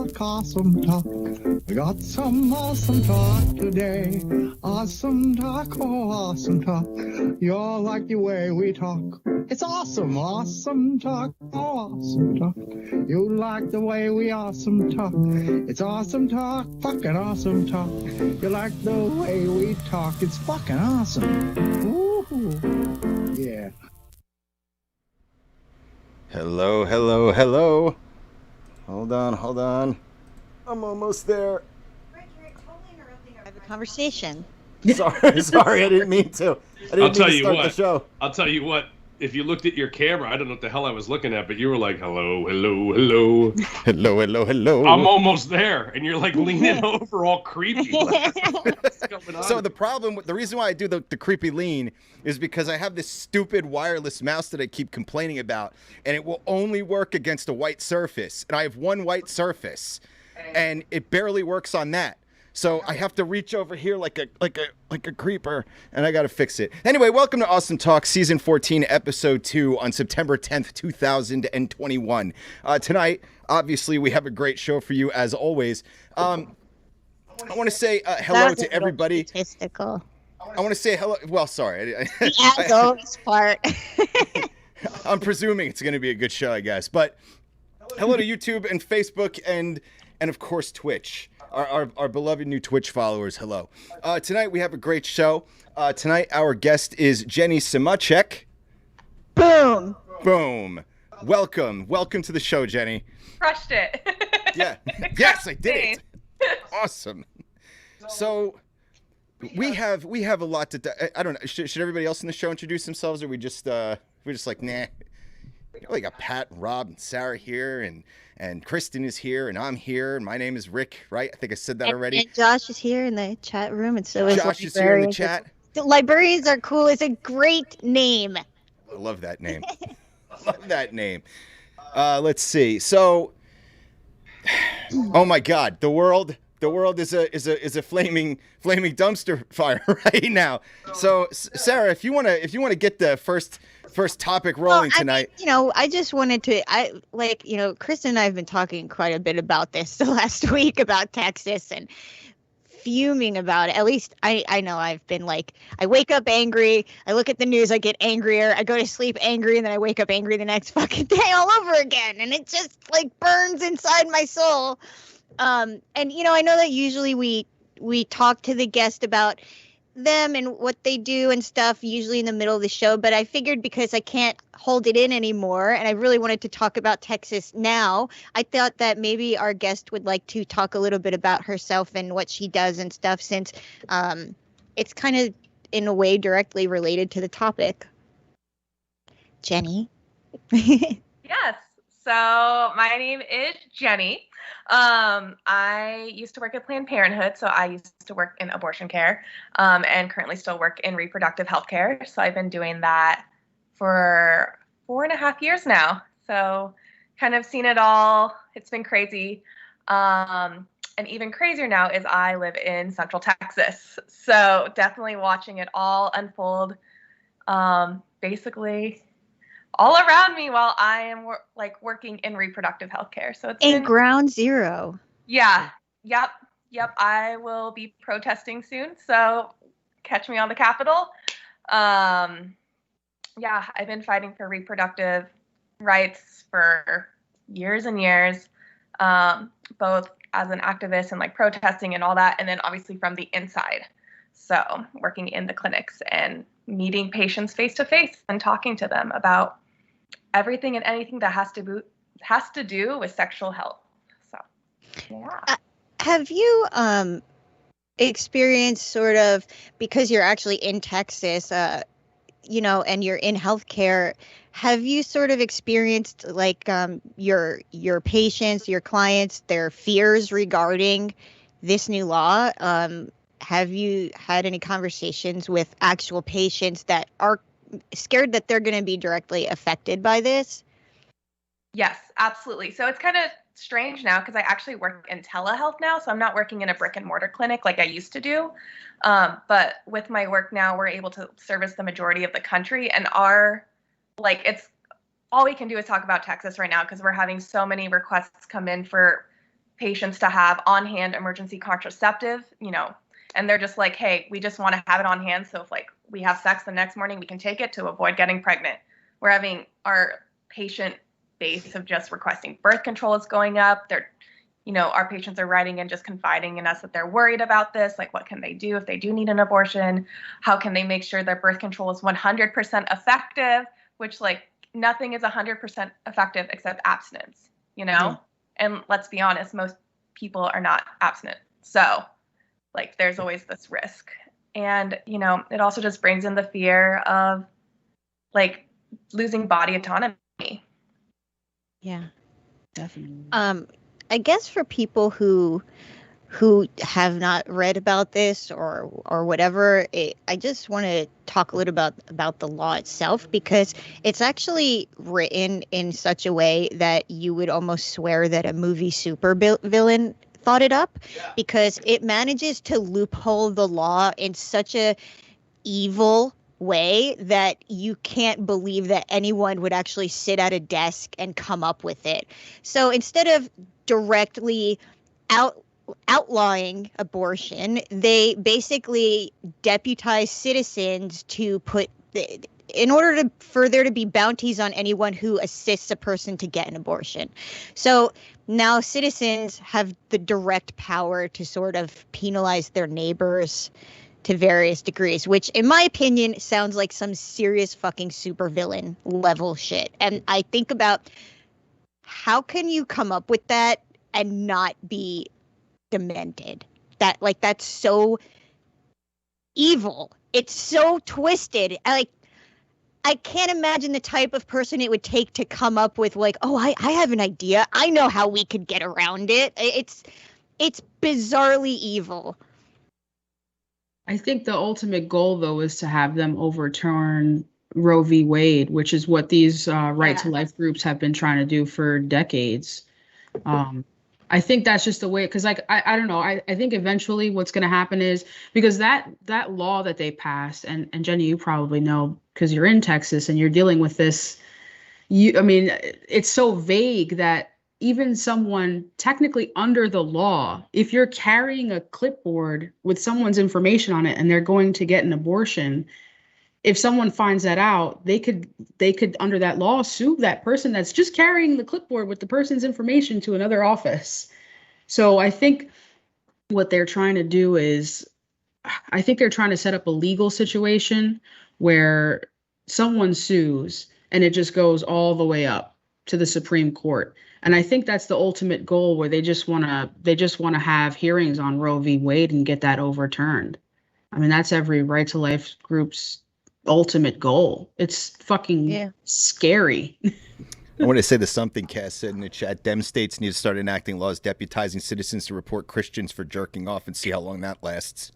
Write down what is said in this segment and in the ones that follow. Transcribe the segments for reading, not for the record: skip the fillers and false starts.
talk, awesome talk. We got some awesome talk today. Awesome talk, oh, awesome talk. You all like the way we talk. It's awesome, awesome talk, oh, awesome talk. You like the way we awesome talk. It's awesome talk, fucking awesome talk. You like the way we talk. It's fucking awesome. Woo-hoo. Yeah. Hello, hello, hello. Hold on. I'm almost there. Rick, you're totally interrupting our private conversation. Sorry, I didn't mean to. I didn't mean to start the show. I'll tell you what. If you looked at your camera, I don't know what the hell I was looking at, but you were like, hello, hello, hello. Hello, hello, hello. I'm almost there. And you're like leaning over all creepy. What's going on? So the reason why I do the creepy lean is because I have this stupid wireless mouse that I keep complaining about, and it will only work against a white surface. And I have one white surface, and it barely works on that. So I have to reach over here like a creeper, and I got to fix it. Anyway, welcome to Awesome Talk, Season 14, Episode 2 on September 10th, 2021. Tonight, obviously, we have a great show for you, as always. I want to say hello to everybody. Statistical. I want to say hello. Well, sorry. As always part. I'm presuming it's going to be a good show, I guess. But hello to YouTube and Facebook and of course, Twitch. Our beloved new Twitch followers, hello. Tonight we have a great show. Tonight our guest is Jenny Simacek. Boom. Boom. Welcome to the show, Jenny. Crushed it. Yeah. Yes, I did it. Awesome. So we have a lot to. I don't know. Should everybody else in the show introduce themselves, or we're just like nah. We got Pat, and Rob, and Sarah here, and Kristen is here, and I'm here, and my name is Rick, right? I think I said that already. And Josh is here in the chat room, and so is Josh is here in the chat. The librarians are cool. It's a great name. I love that name. Love that name. Let's see. So, oh my God, the world is a flaming dumpster fire right now. So, Sarah, if you want to get the first topic rolling tonight. I just wanted to, Kristen and I have been talking quite a bit about this the last week about Texas and fuming about it. At least I know I've been like, I wake up angry, I look at the news, I get angrier, I go to sleep angry, and then I wake up angry the next fucking day all over again. And it just like burns inside my soul. And I know that usually we talk to the guest about them and what they do and stuff usually in the middle of the show, but I figured because I can't hold it in anymore and I really wanted to talk about Texas now, I thought that maybe our guest would like to talk a little bit about herself and what she does and stuff, since it's kind of in a way directly related to the topic. Jenny. Yes. So my name is Jenny. I used to work at Planned Parenthood, so I used to work in abortion care, and currently still work in reproductive health care. So I've been doing that for 4.5 years now. So kind of seen it all. It's been crazy. And even crazier now is I live in Central Texas. So definitely watching it all unfold, basically all around me while I am working in reproductive health care. So it's in ground zero. Yeah. Yep. I will be protesting soon. So catch me on the Capitol. Yeah, I've been fighting for reproductive rights for years and years, both as an activist and protesting and all that. And then obviously from the inside. So working in the clinics and meeting patients face to face and talking to them about everything and anything that has to do with sexual health. So, yeah. Have you experienced sort of, because you're actually in Texas, and you're in healthcare, have you sort of experienced your patients, your clients, their fears regarding this new law? Have you had any conversations with actual patients that are scared that they're going to be directly affected by this? Yes, absolutely. So it's kind of strange now because I actually work in telehealth now. So I'm not working in a brick and mortar clinic like I used to do. But with my work now, we're able to service the majority of the country, and it's all we can do is talk about Texas right now because we're having so many requests come in for patients to have on-hand emergency contraceptive, and they're just like, hey, we just want to have it on hand. So if like we have sex the next morning, we can take it to avoid getting pregnant. We're having our patient base of just requesting birth control is going up. Our patients are writing and just confiding in us that they're worried about this. Like, what can they do if they do need an abortion? How can they make sure their birth control is 100% effective? Which, like, nothing is 100% effective except abstinence, Yeah. And let's be honest, most people are not abstinent. So, like, there's always this risk. And, it also just brings in the fear of, like, losing body autonomy. Yeah. Definitely. I guess for people who have not read about this or whatever, I just want to talk a little about the law itself, because it's actually written in such a way that you would almost swear that a movie supervillain thought it up, because it manages to loophole the law in such a evil way that you can't believe that anyone would actually sit at a desk and come up with it. So instead of directly outlawing abortion, they basically deputize citizens to in order for there to be bounties on anyone who assists a person to get an abortion. So now citizens have the direct power to sort of penalize their neighbors to various degrees, which in my opinion sounds like some serious fucking supervillain level shit. And I think about, how can you come up with that and not be demented? That's so evil. It's so twisted. I can't imagine the type of person it would take to come up with, like, oh, I have an idea. I know how we could get around it. It's bizarrely evil. I think the ultimate goal, though, is to have them overturn Roe v. Wade, which is what these right to life groups have been trying to do for decades. I think that's just the way, because I don't know. I think eventually what's going to happen is, because that law that they passed, and Jenny, you probably know because you're in Texas and you're dealing with this. It's so vague that even someone technically under the law, if you're carrying a clipboard with someone's information on it and they're going to get an abortion, if someone finds that out, they could under that law sue that person that's just carrying the clipboard with the person's information to another office. So I think what they're trying to do is, I think they're trying to set up a legal situation where someone sues and it just goes all the way up to the Supreme Court. And I think that's the ultimate goal, where they just want to have hearings on Roe v. Wade and get that overturned. I mean, that's every right to life group's ultimate goal. It's fucking scary. I want to say the something Cass said in the chat. Dem states need to start enacting laws deputizing citizens to report Christians for jerking off and see how long that lasts.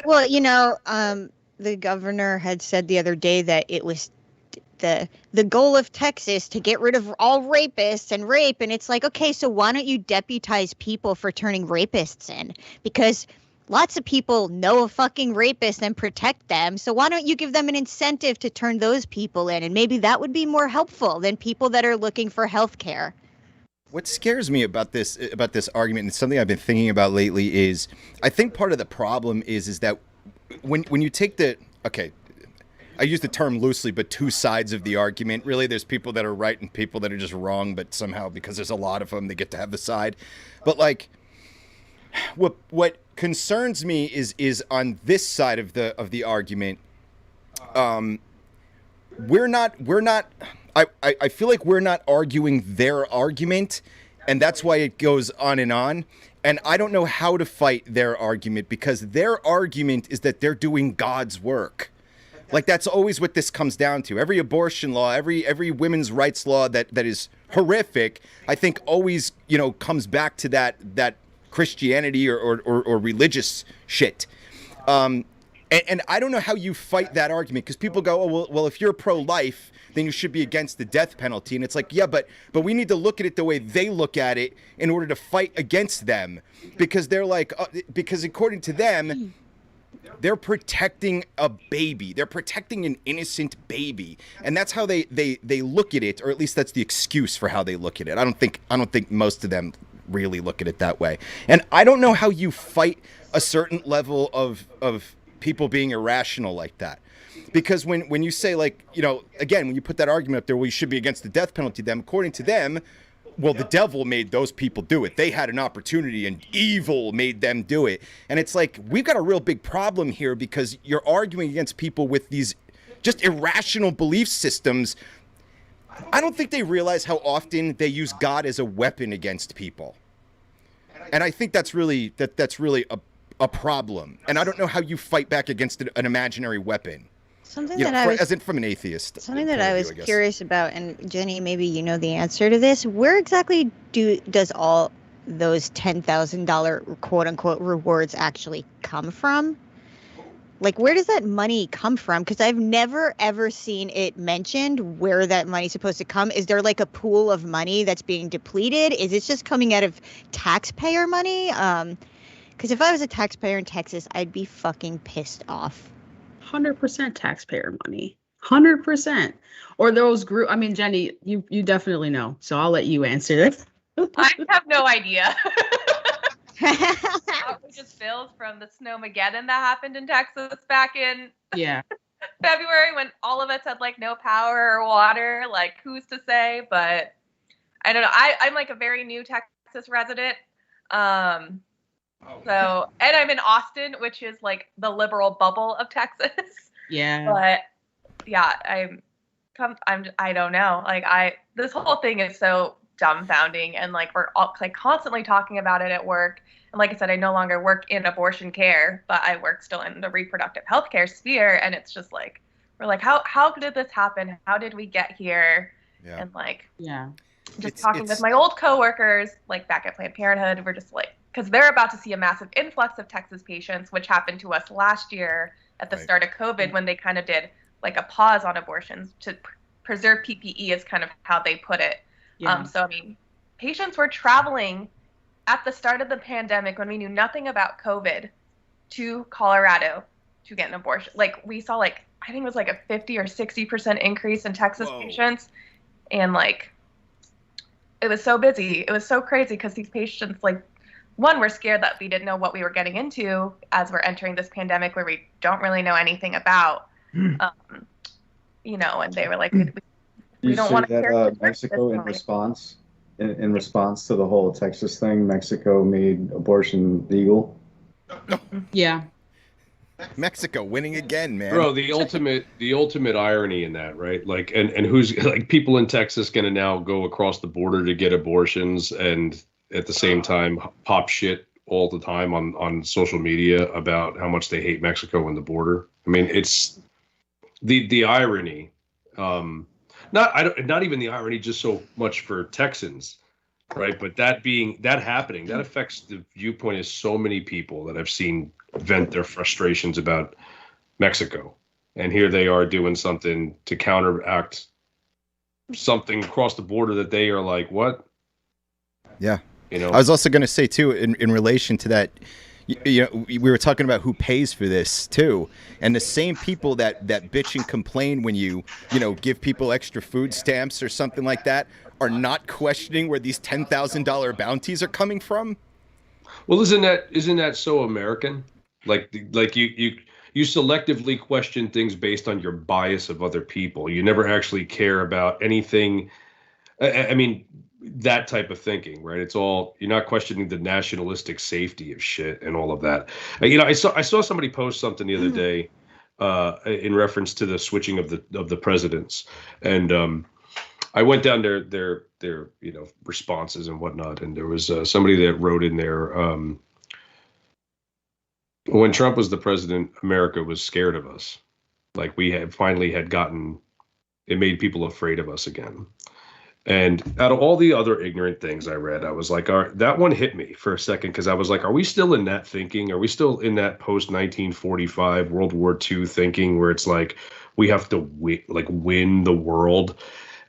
Well, the governor had said the other day that it was the goal of Texas to get rid of all rapists and rape. And it's like, okay, so why don't you deputize people for turning rapists in? Because lots of people know a fucking rapist and protect them. So why don't you give them an incentive to turn those people in? And maybe that would be more helpful than people that are looking for health care. What scares me about this argument, and something I've been thinking about lately, is I think part of the problem is that when you take I use the term loosely, but two sides of the argument. Really, there's people that are right and people that are just wrong, but somehow, because there's a lot of them, they get to have the side. But like, what concerns me is on this side of the argument. We're not. I feel like we're not arguing their argument, and that's why it goes on. And I don't know how to fight their argument, because their argument is that they're doing God's work. Like, that's always what this comes down to. Every abortion law, every women's rights law that is horrific, I think always, comes back to that Christianity or religious shit. And I don't know how you fight that argument, because people go, oh, well, if you're pro-life, then you should be against the death penalty. And it's like, yeah, but we need to look at it the way they look at it in order to fight against them, because they're like, because according to them, they're protecting a baby. They're protecting an innocent baby, and that's how they look at it, or at least that's the excuse for how they look at it. I don't think most of them really look at it that way. And I don't know how you fight a certain level of people being irrational like that. Because when you say, like, you know, again, when you put that argument up there, well, you should be against the death penalty, them, according to them, well, the devil made those people do it. They had an opportunity and evil made them do it. And it's like, we've got a real big problem here because you're arguing against people with these just irrational belief systems. I don't think they realize how often they use God as a weapon against people. And I think that's really a problem. And I don't know how you fight back against an imaginary weapon. Something You that know, I was as in from an atheist. something that point of I view, was guess. curious about, and Jenny, maybe you know the answer to this. Where exactly does all those $10,000 quote unquote rewards actually come from? Like, where does that money come from? Because I've never ever seen it mentioned where that money's supposed to come. Is there like a pool of money that's being depleted? Is it just coming out of taxpayer money? Because if I was a taxpayer in Texas, I'd be fucking pissed off. 100% taxpayer money. 100%. Or those group. I mean, Jenny, you definitely know. So I'll let you answer this. I have no idea. Outrageous bills from the snowmageddon that happened in Texas back in Yeah. February when all of us had like no power or water. Like, who's to say? But I don't know. I'm like a very new Texas resident. So, and I'm in Austin, which is like the liberal bubble of Texas. Yeah. But yeah, I don't know. Like, this whole thing is so dumbfounding, and like we're all like constantly talking about it at work. And like I said, I no longer work in abortion care, but I work still in the reproductive healthcare sphere. And it's just like, we're like, how did this happen? How did we get here? Yeah. And like, Yeah. just talking with my old coworkers, like back at Planned Parenthood, we're just like, because they're about to see a massive influx of Texas patients, which happened to us last year at the start of COVID, when they kind of did like a pause on abortions to preserve PPE is kind of how they put it. Yeah. So, I mean, patients were traveling at the start of the pandemic when we knew nothing about COVID to Colorado to get an abortion. Like, we saw like, I think it was like a 50 or 60% increase in Texas patients. And like, it was so busy. It was so crazy because these patients, like, one, we're scared that we didn't know what we were getting into as we're entering this pandemic where we don't really know anything about, you know, and they were like, we don't want to hear Mexico in response to the whole Texas thing, Mexico made abortion legal. Yeah. Mexico winning again, man. Bro, the ultimate irony in that, right? Like, and who's like, people in Texas gonna now go across the border to get abortions and at the same time pop shit all the time on social media about how much they hate Mexico and the border. I mean, it's the irony. Not even the irony just so much for Texans, right? But that happening, that affects the viewpoint of so many people that I've seen vent their frustrations about Mexico. And here they are doing something to counteract something across the border that they are like, what? Yeah. You know, I was also going to say too, in relation to that, you know, we were talking about who pays for this too, and the same people that bitch and complain when you know, give people extra food stamps or something like that are not questioning where these $10,000 bounties are coming from. Well, isn't that so American? Like you selectively question things based on your bias of other people. You never actually care about anything. I mean, that type of thinking, right? It's all, you're not questioning the nationalistic safety of shit and all of that. You know, I saw somebody post something the other day in reference to the switching of the presidents, and I went down their you know, responses and whatnot, and there was somebody that wrote in there, when Trump was the president, America was scared of us. Like, we had finally gotten, it made people afraid of us again. And out of all the other ignorant things I read, I was like, all right, that one hit me for a second, because I was like, are we still in that thinking? Are we still in that post-1945 World War II thinking where it's like we have to win the world?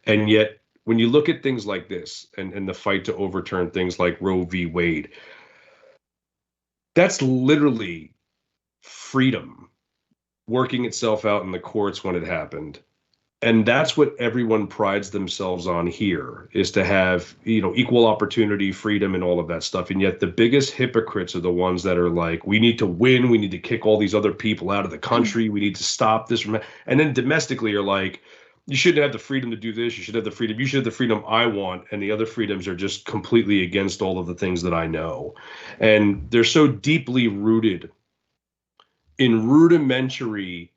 And yet, when you look at things like this and the fight to overturn things like Roe v. Wade, that's literally freedom working itself out in the courts when it happened. And that's what everyone prides themselves on here, is to have, equal opportunity, freedom, and all of that stuff. And yet the biggest hypocrites are the ones that are like, we need to win. We need to kick all these other people out of the country. We need to stop this. And then domestically are like, you shouldn't have the freedom to do this. You should have the freedom. You should have the freedom I want. And the other freedoms are just completely against all of the things that I know. And they're so deeply rooted in rudimentary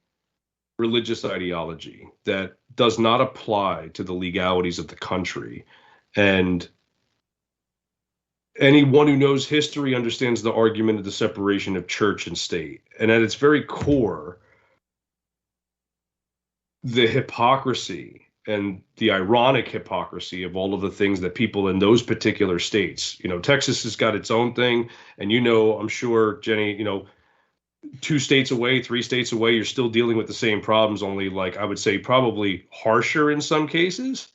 religious ideology that does not apply to the legalities of the country. And anyone who knows history understands the argument of the separation of church and state. And at its very core, the hypocrisy and the ironic hypocrisy of all of the things that people in those particular states, Texas has got its own thing. And, I'm sure, Jenny, 2 states away, 3 states away, you're still dealing with the same problems, only like I would say probably harsher in some cases,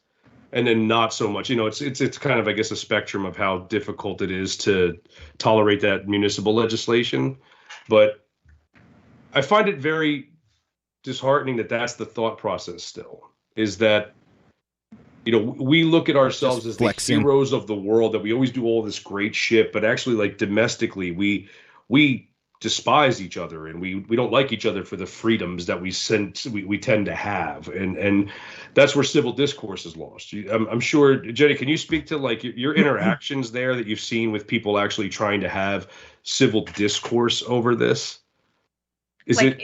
and then not so much. It's kind of, I guess, a spectrum of how difficult it is to tolerate that municipal legislation. But I find it very disheartening that that's the thought process still, is that we look at ourselves as the heroes of the world, that we always do all this great shit, but actually, like, domestically, we despise each other, and we don't like each other for the freedoms that we tend to have, and that's where civil discourse is lost. I'm sure, Jenny, can you speak to like your interactions there that you've seen with people actually trying to have civil discourse over this? In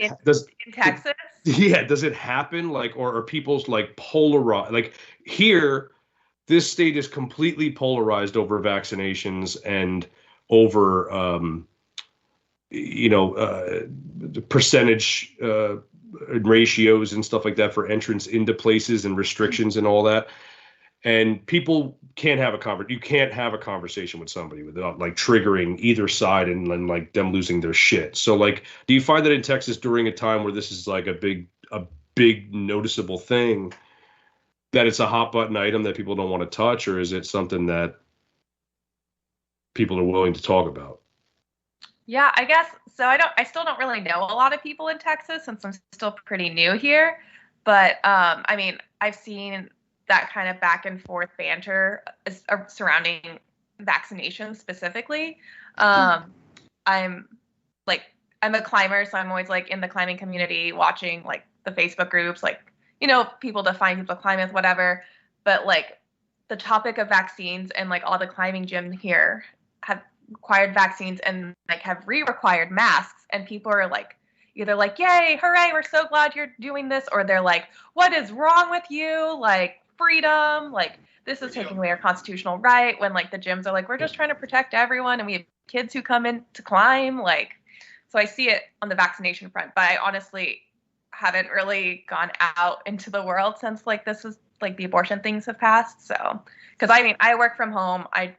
Texas? Yeah, does it happen, like, or are people's like polarized? Like here, this state is completely polarized over vaccinations and over the percentage ratios and stuff like that for entrance into places and restrictions and all that. And people can't have you can't have a conversation with somebody without like triggering either side and then like them losing their shit. So like, do you find that in Texas during a time where this is like a big noticeable thing, that it's a hot button item that people don't want to touch, or is it something that people are willing to talk about? Yeah, I guess so. I still don't really know a lot of people in Texas since I'm still pretty new here. But I mean, I've seen that kind of back and forth banter surrounding vaccinations specifically. I'm a climber, so I'm always like in the climbing community watching like the Facebook groups, like, people to find people to climb with, whatever. But like the topic of vaccines and like all the climbing gyms here have required vaccines and like have required masks, and people are like either like, yay, hooray, we're so glad you're doing this, or they're like, what is wrong with you, like freedom, like this is taking away our constitutional right, when like the gyms are like, we're just trying to protect everyone and we have kids who come in to climb. Like, so I see it on the vaccination front, but I honestly haven't really gone out into the world since like this was like the abortion things have passed. So because I mean, I work from home, I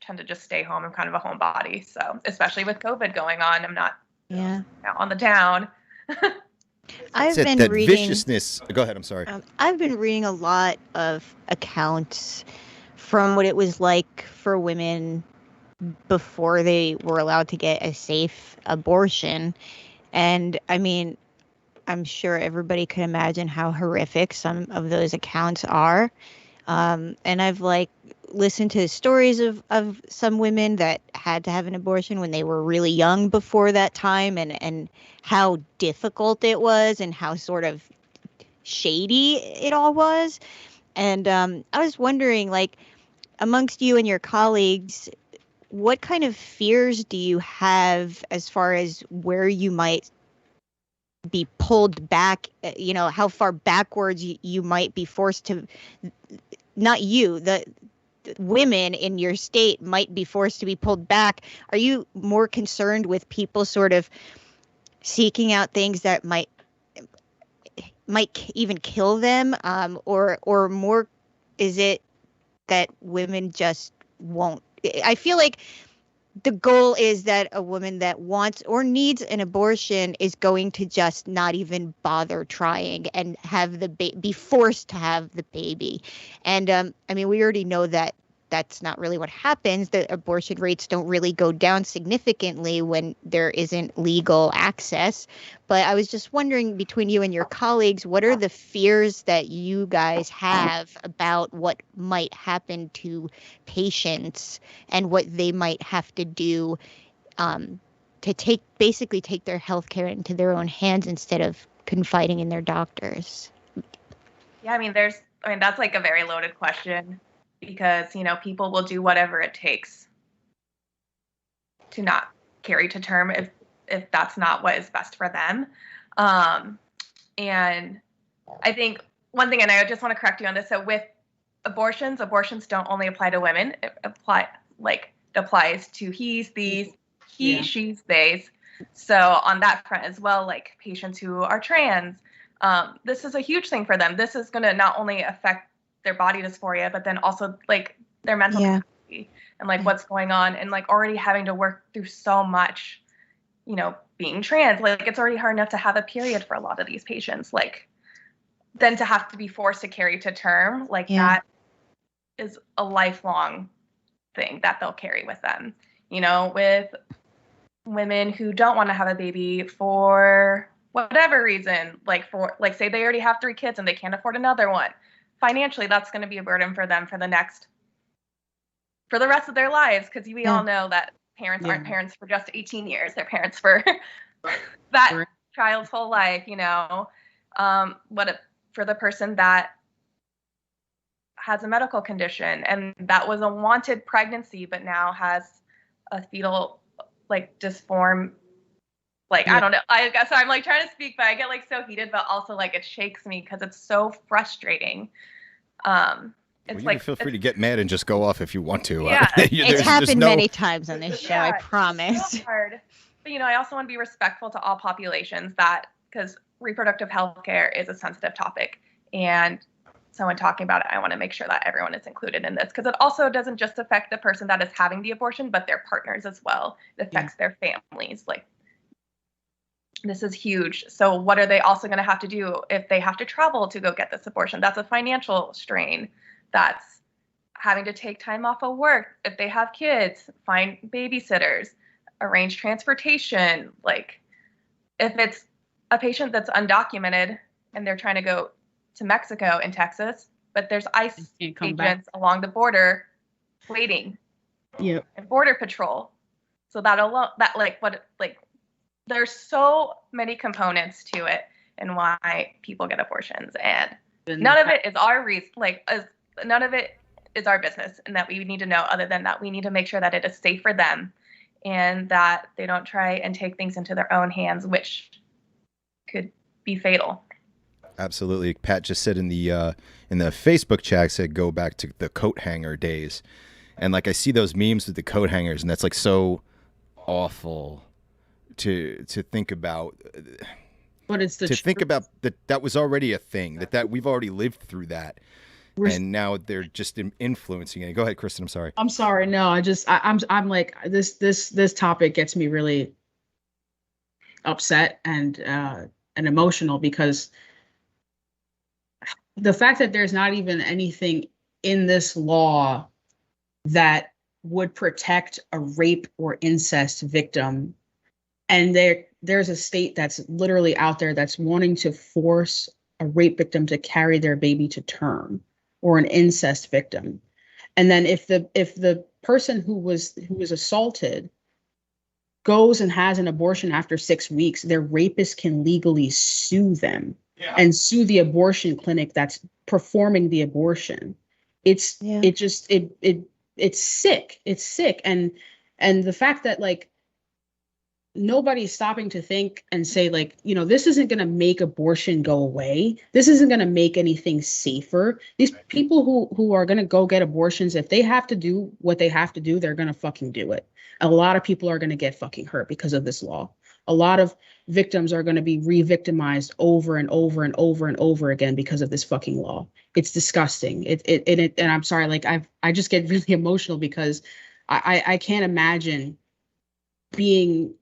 tend to just stay home. I'm kind of a homebody. So especially with COVID going on, I'm not out on the town. I've been reading viciousness. Go ahead. I'm sorry. I've been reading a lot of accounts from what it was like for women before they were allowed to get a safe abortion. And I mean, I'm sure everybody can imagine how horrific some of those accounts are. And I've like listened to stories of some women that had to have an abortion when they were really young before that time, and how difficult it was and how sort of shady it all was. And I was wondering, like, amongst you and your colleagues, what kind of fears do you have as far as where you might be pulled back, how far backwards you might be forced to, not you, the women in your state might be forced to be pulled back? Are you more concerned with people sort of seeking out things that might even kill them, or more is it that women just won't? I feel like the goal is that a woman that wants or needs an abortion is going to just not even bother trying and have be forced to have the baby. And I mean, we already know that that's not really what happens. The abortion rates don't really go down significantly when there isn't legal access. But I was just wondering, between you and your colleagues, what are the fears that you guys have about what might happen to patients and what they might have to do to basically take their healthcare into their own hands instead of confiding in their doctors? Yeah, I mean, that's like a very loaded question, because, you know, people will do whatever it takes to not carry to term if that's not what is best for them. And I think one thing, and I just want to correct you on this, so with abortions don't only apply to women. It applies to he's, these, she's, theys. So on that front as well, like patients who are trans, this is a huge thing for them. This is going to not only affect their body dysphoria, but then also like their mental capacity and like what's going on, and like already having to work through so much, you know, being trans. Like, it's already hard enough to have a period for a lot of these patients. Like, then to have to be forced to carry to term, like that is a lifelong thing that they'll carry with them. You know, with women who don't want to have a baby for whatever reason, like say they already have 3 kids and they can't afford another one. Financially, that's going to be a burden for them for the rest of their lives, because we all know that parents aren't parents for just 18 years. They're parents for that child's whole life, you know. For the person that has a medical condition and that was a wanted pregnancy, but now has a fetal, like, disform, like, I don't know. I guess I'm like trying to speak, but I get like so heated, but also like it shakes me because it's so frustrating. It's like, feel free to get mad and just go off if you want to. Yeah, it's happened many times on this show, I promise. It's so hard. But, you know, I also want to be respectful to all populations, because reproductive health care is a sensitive topic. And so when talking about it, I want to make sure that everyone is included in this, because it also doesn't just affect the person that is having the abortion, but their partners as well. It affects their families. Like, this is huge. So what are they also going to have to do if they have to travel to go get this abortion? That's a financial strain. That's having to take time off of work. If they have kids, find babysitters, arrange transportation. Like, if it's a patient that's undocumented and they're trying to go to Mexico and Texas, but there's ICE agents along the border waiting. And Border Patrol. So there's so many components to it and why people get abortions, and none of it is our none of it is our business, and that we need to know. Other than that, we need to make sure that it is safe for them and that they don't try and take things into their own hands, which could be fatal. Absolutely. Pat just said in the Facebook chat, said go back to the coat hanger days. And like, I see those memes with the coat hangers, and that's like so awful to think about. But it's think about that was already a thing, that we've already lived through that. And now they're just influencing it. Go ahead, Kristen. I'm sorry. I'm sorry. No, I'm like, this topic gets me really upset and emotional, because the fact that there's not even anything in this law that would protect a rape or incest victim, and there's a state that's literally out there that's wanting to force a rape victim to carry their baby to term, or an incest victim. And then if the person who was assaulted goes and has an abortion after 6 weeks, their rapist can legally sue them and sue the abortion clinic that's performing the abortion. It's sick. It's sick. And the fact that, like, nobody's stopping to think and say, like, you know, this isn't going to make abortion go away. This isn't going to make anything safer. These people who are going to go get abortions, if they have to do what they have to do, they're going to fucking do it. A lot of people are going to get fucking hurt because of this law. A lot of victims are going to be re-victimized over and over and over and over again because of this fucking law. It's disgusting. And I'm sorry, like, I just get really emotional because I can't imagine being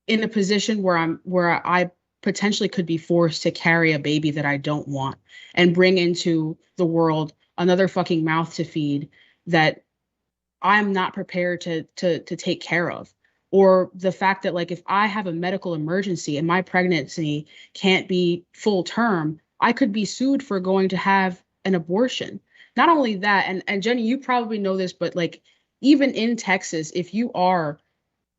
in a position where I potentially could be forced to carry a baby that I don't want and bring into the world another fucking mouth to feed that I'm not prepared to take care of. Or the fact that, like, if I have a medical emergency and my pregnancy can't be full term, I could be sued for going to have an abortion. Not only that, and Jenny, you probably know this, but like even in Texas, if you are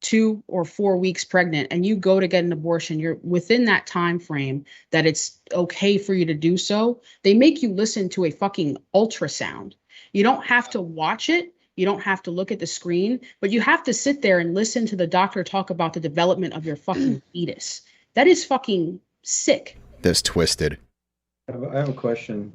2 or 4 weeks pregnant and you go to get an abortion, you're within that time frame that it's okay for you to do so. They make you listen to a fucking ultrasound. You don't have to watch it. You don't have to look at the screen, but you have to sit there and listen to the doctor talk about the development of your fucking fetus. That is fucking sick. That's twisted. I have a question.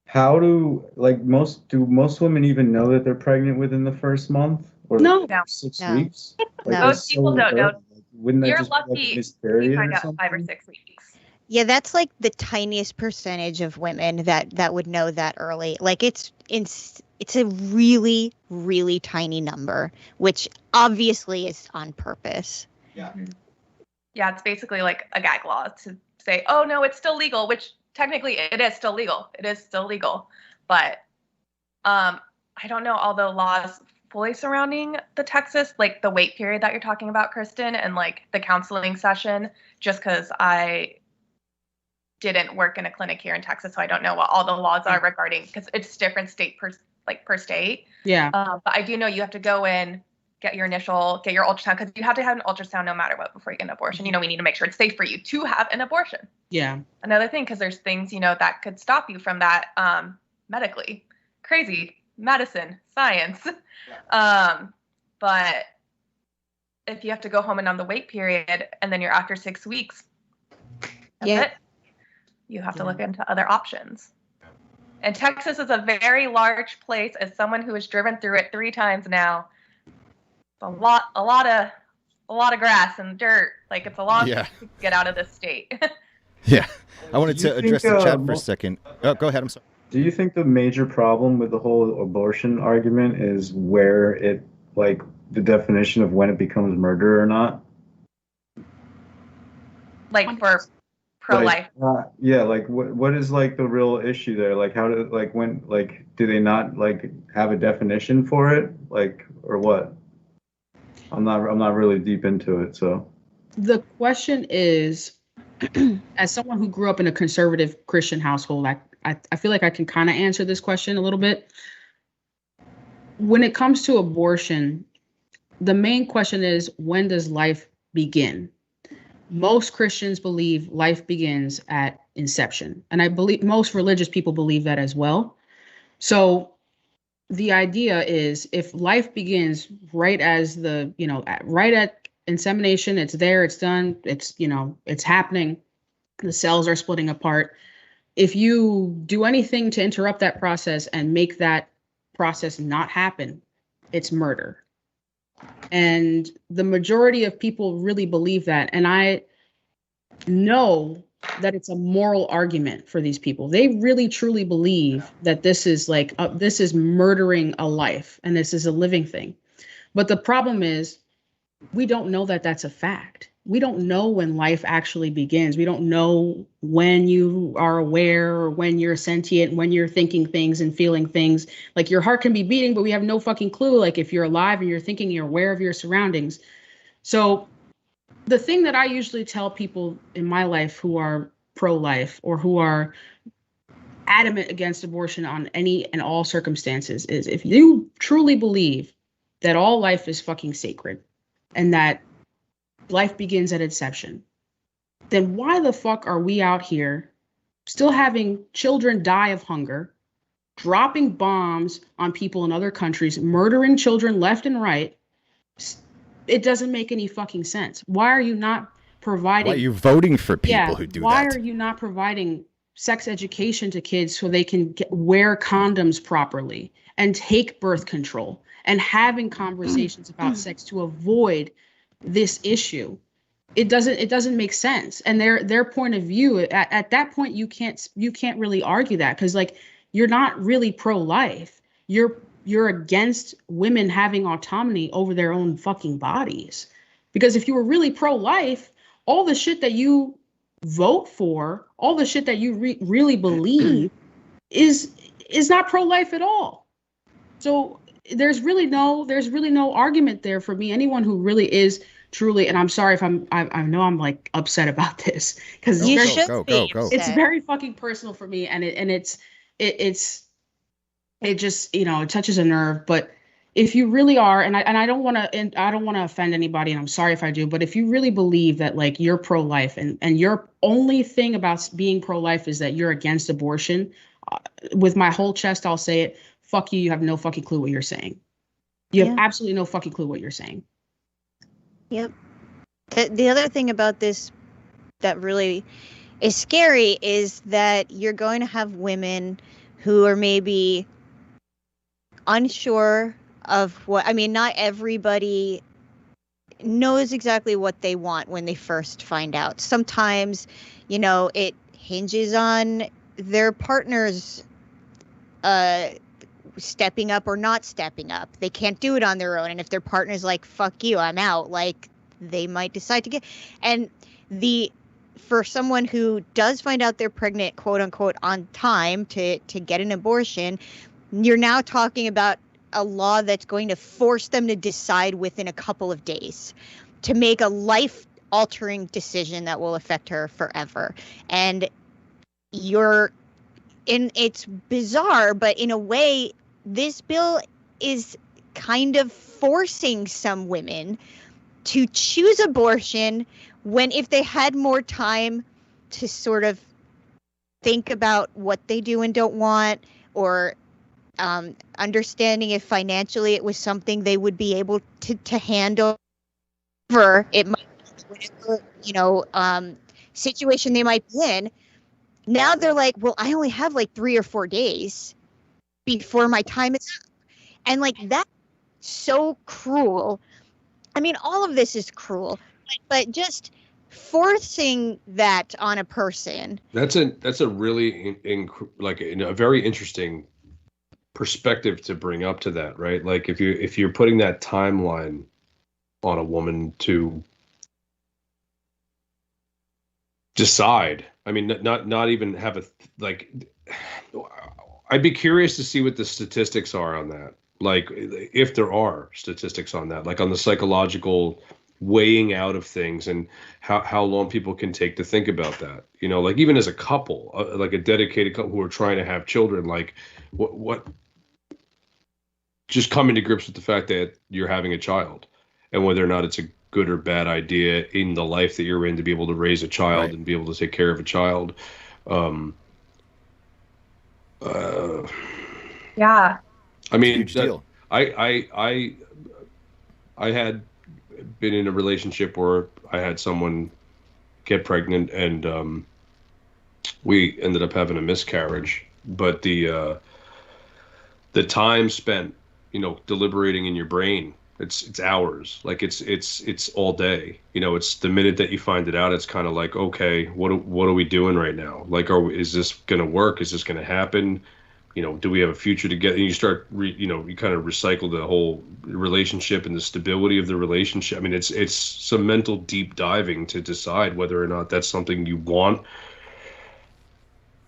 How do most women even know that they're pregnant within the first month or No. the 6 No. weeks? Like, No. that's Most people don't know. early. Like, wouldn't that You're just be like a lucky missed if period you find or out 5 or something? 6 weeks. Yeah, that's like the tiniest percentage of women that would know that early. Like it's a really, really tiny number, which obviously is on purpose. Yeah, it's basically like a gag law to say, oh no, it's still legal, which technically it is still legal. It is still legal. But I don't know all the laws fully surrounding the Texas, like the wait period that you're talking about, Kristen, and like the counseling session, just because I didn't work in a clinic here in Texas, so I don't know what all the laws are regarding, because it's different state per state. Yeah. But I do know you have to go in, get your ultrasound, because you have to have an ultrasound no matter what before you get an abortion. We need to make sure it's safe for you to have an abortion. Yeah. Another thing, because there's things, that could stop you from that medically. Crazy medicine, science. But if you have to go home and on the wait period, and then you're after 6 weeks, that's it. You have to look into other options. And Texas is a very large place. As someone who has driven through it 3 times now, it's a lot of grass and dirt. Like, it's a long time to get out of this state. Yeah. I wanted to address the chat for a second. Oh, go ahead. I'm sorry. Do you think the major problem with the whole abortion argument is where it, like, the definition of when it becomes murder or not? Like for pro-life. Yeah, like what is like the real issue there? Like how do do they not like have a definition for it? Like, or what? I'm not really deep into it, so. The question is, as someone who grew up in a conservative Christian household, I feel like I can kind of answer this question a little bit. When it comes to abortion, the main question is, when does life begin? Most Christians believe life begins at inception. And I believe most religious people believe that as well. So the idea is, if life begins right as right at insemination, it's there, it's done, it's happening, the cells are splitting apart. If you do anything to interrupt that process and make that process not happen, it's murder. And the majority of people really believe that. And I know that it's a moral argument for these people. They really truly believe that this is this is murdering a life and this is a living thing. But the problem is, we don't know that that's a fact. We don't know when life actually begins. We don't know when you are aware or when you're sentient, when you're thinking things and feeling things. Like, your heart can be beating, but we have no fucking clue. Like, if you're alive and you're thinking, you're aware of your surroundings. So the thing that I usually tell people in my life who are pro-life or who are adamant against abortion on any and all circumstances is, if you truly believe that all life is fucking sacred and that life begins at inception, then why the fuck are we out here still having children die of hunger, dropping bombs on people in other countries, murdering children left and right? It doesn't make any fucking sense. Why are you not providing? Why are you voting for people who do why that? Are you not providing sex education to kids so they can wear condoms properly and take birth control and having conversations about sex to avoid this issue? It doesn't make sense. And their point of view at that point, you can't really argue that, because like, you're not really pro-life. You're against women having autonomy over their own fucking bodies. Because if you were really pro-life, all the shit that you vote for, all the shit that you really believe is not pro-life at all. So there's really no argument there for me. Anyone who really is truly, and I'm sorry if I know I'm like upset about this because You it's should be it's upset. very fucking personal for me, and it just, you know, it touches a nerve. But if you really are, and I don't want to offend anybody, and I'm sorry if I do, but if you really believe that like you're pro-life and your only thing about being pro-life is that you're against abortion, with my whole chest, I'll say it. Fuck you. You have no fucking clue what you're saying. You have absolutely no fucking clue what you're saying. Yep. The other thing about this that really is scary is that you're going to have women who are maybe unsure of what, I mean, not everybody knows exactly what they want when they first find out. Sometimes, you know, it hinges on their partner's stepping up or not stepping up. They can't do it on their own. And if their partner's like, fuck you, I'm out, like, they might decide to get, and for someone who does find out they're pregnant, quote unquote, on time to get an abortion, you're now talking about a law that's going to force them to decide within a couple of days to make a life-altering decision that will affect her forever. And it's bizarre, but in a way, this bill is kind of forcing some women to choose abortion when, if they had more time to sort of think about what they do and don't want, or understanding if financially it was something they would be able to handle, or it might be whatever, you know, situation they might be in. Now they're like, well, I only have like 3 or 4 days before my time is up. And like, that's so cruel. I mean, all of this is cruel, but just forcing that on a person. That's a really a very interesting perspective to bring up to that, right? Like if you're putting that timeline on a woman to decide, I mean, not even have I'd be curious to see what the statistics are on that. Like if there are statistics on that, like on the psychological weighing out of things and how long people can take to think about that, you know, like even as a couple, like a dedicated couple who are trying to have children, like what just coming to grips with the fact that you're having a child and whether or not it's a good or bad idea in the life that you're in to be able to raise a child, right, and be able to take care of a child. Yeah. I mean, huge deal. I had been in a relationship where I had someone get pregnant and we ended up having a miscarriage, but the time spent, you know, deliberating in your brain, it's hours, like it's all day, you know, it's the minute that you find it out, it's kind of like, okay, what are we doing right now? Like, is this going to work? Is this going to happen? You know, do we have a future together? And you start, you kind of recycle the whole relationship and the stability of the relationship. I mean, it's some mental deep diving to decide whether or not that's something you want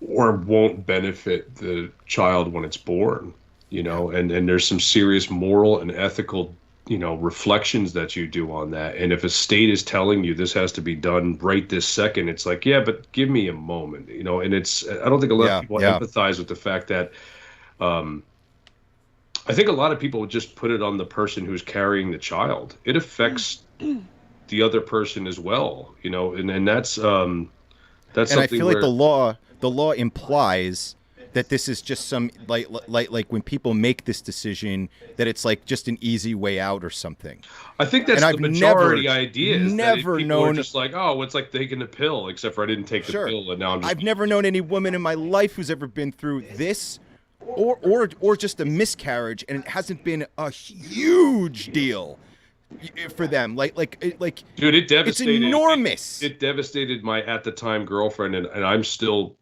or won't benefit the child when it's born, you know, and there's some serious moral and ethical, you know, reflections that you do on that. And if a state is telling you this has to be done right this second, it's like, yeah, but give me a moment, you know. And I don't think a lot of people empathize with the fact that I think a lot of people just put it on the person who's carrying the child. It affects the other person as well, you know, and that's something. And I feel like the law implies that this is just some like when people make this decision that it's like just an easy way out or something. I think that's the majority idea. Is people are just like, oh, it's like taking a pill, except for I didn't take the pill, and now I've never known any woman in my life who's ever been through this or just a miscarriage, and it hasn't been a huge deal for them. Like dude, it devastated. It's enormous. It devastated my at the time girlfriend, and I'm still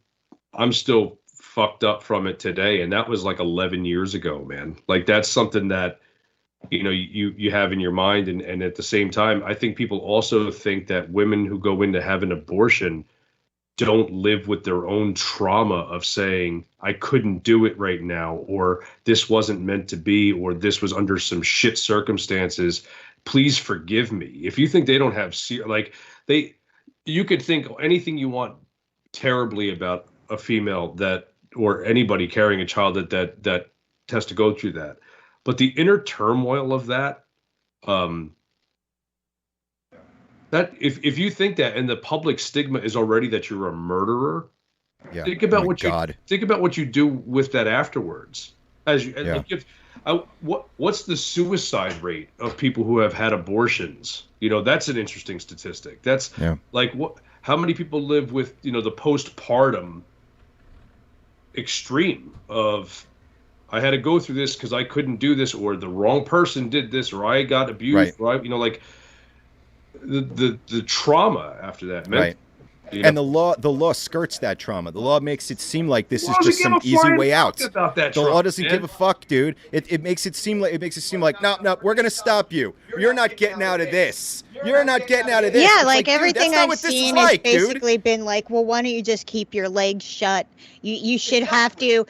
fucked up from it today, and that was like 11 years ago, man. Like that's something that, you know, you have in your mind, and at the same time, I think people also think that women who go in to have an abortion don't live with their own trauma of saying, I couldn't do it right now, or this wasn't meant to be, or this was under some shit circumstances, please forgive me. If you think they don't have, you could think anything you want terribly about a female that, or anybody carrying a child that has to go through that. But the inner turmoil of that, that if you think that, and the public stigma is already that you're a murderer, think about what you do with that afterwards. What's the suicide rate of people who have had abortions? That's an interesting statistic. That's how many people live with the postpartum extreme of, I had to go through this because I couldn't do this, or the wrong person did this, or I got abused, right? The trauma after that, right? And the law skirts that trauma. The law makes it seem like this is just some easy way out. The law doesn't give a fuck, dude. It makes it seem like no, we're gonna stop you. You're not getting out of this. You're not getting out of this. Yeah, it's like everything I've seen has basically been like, well, why don't you just keep your legs shut? You should have to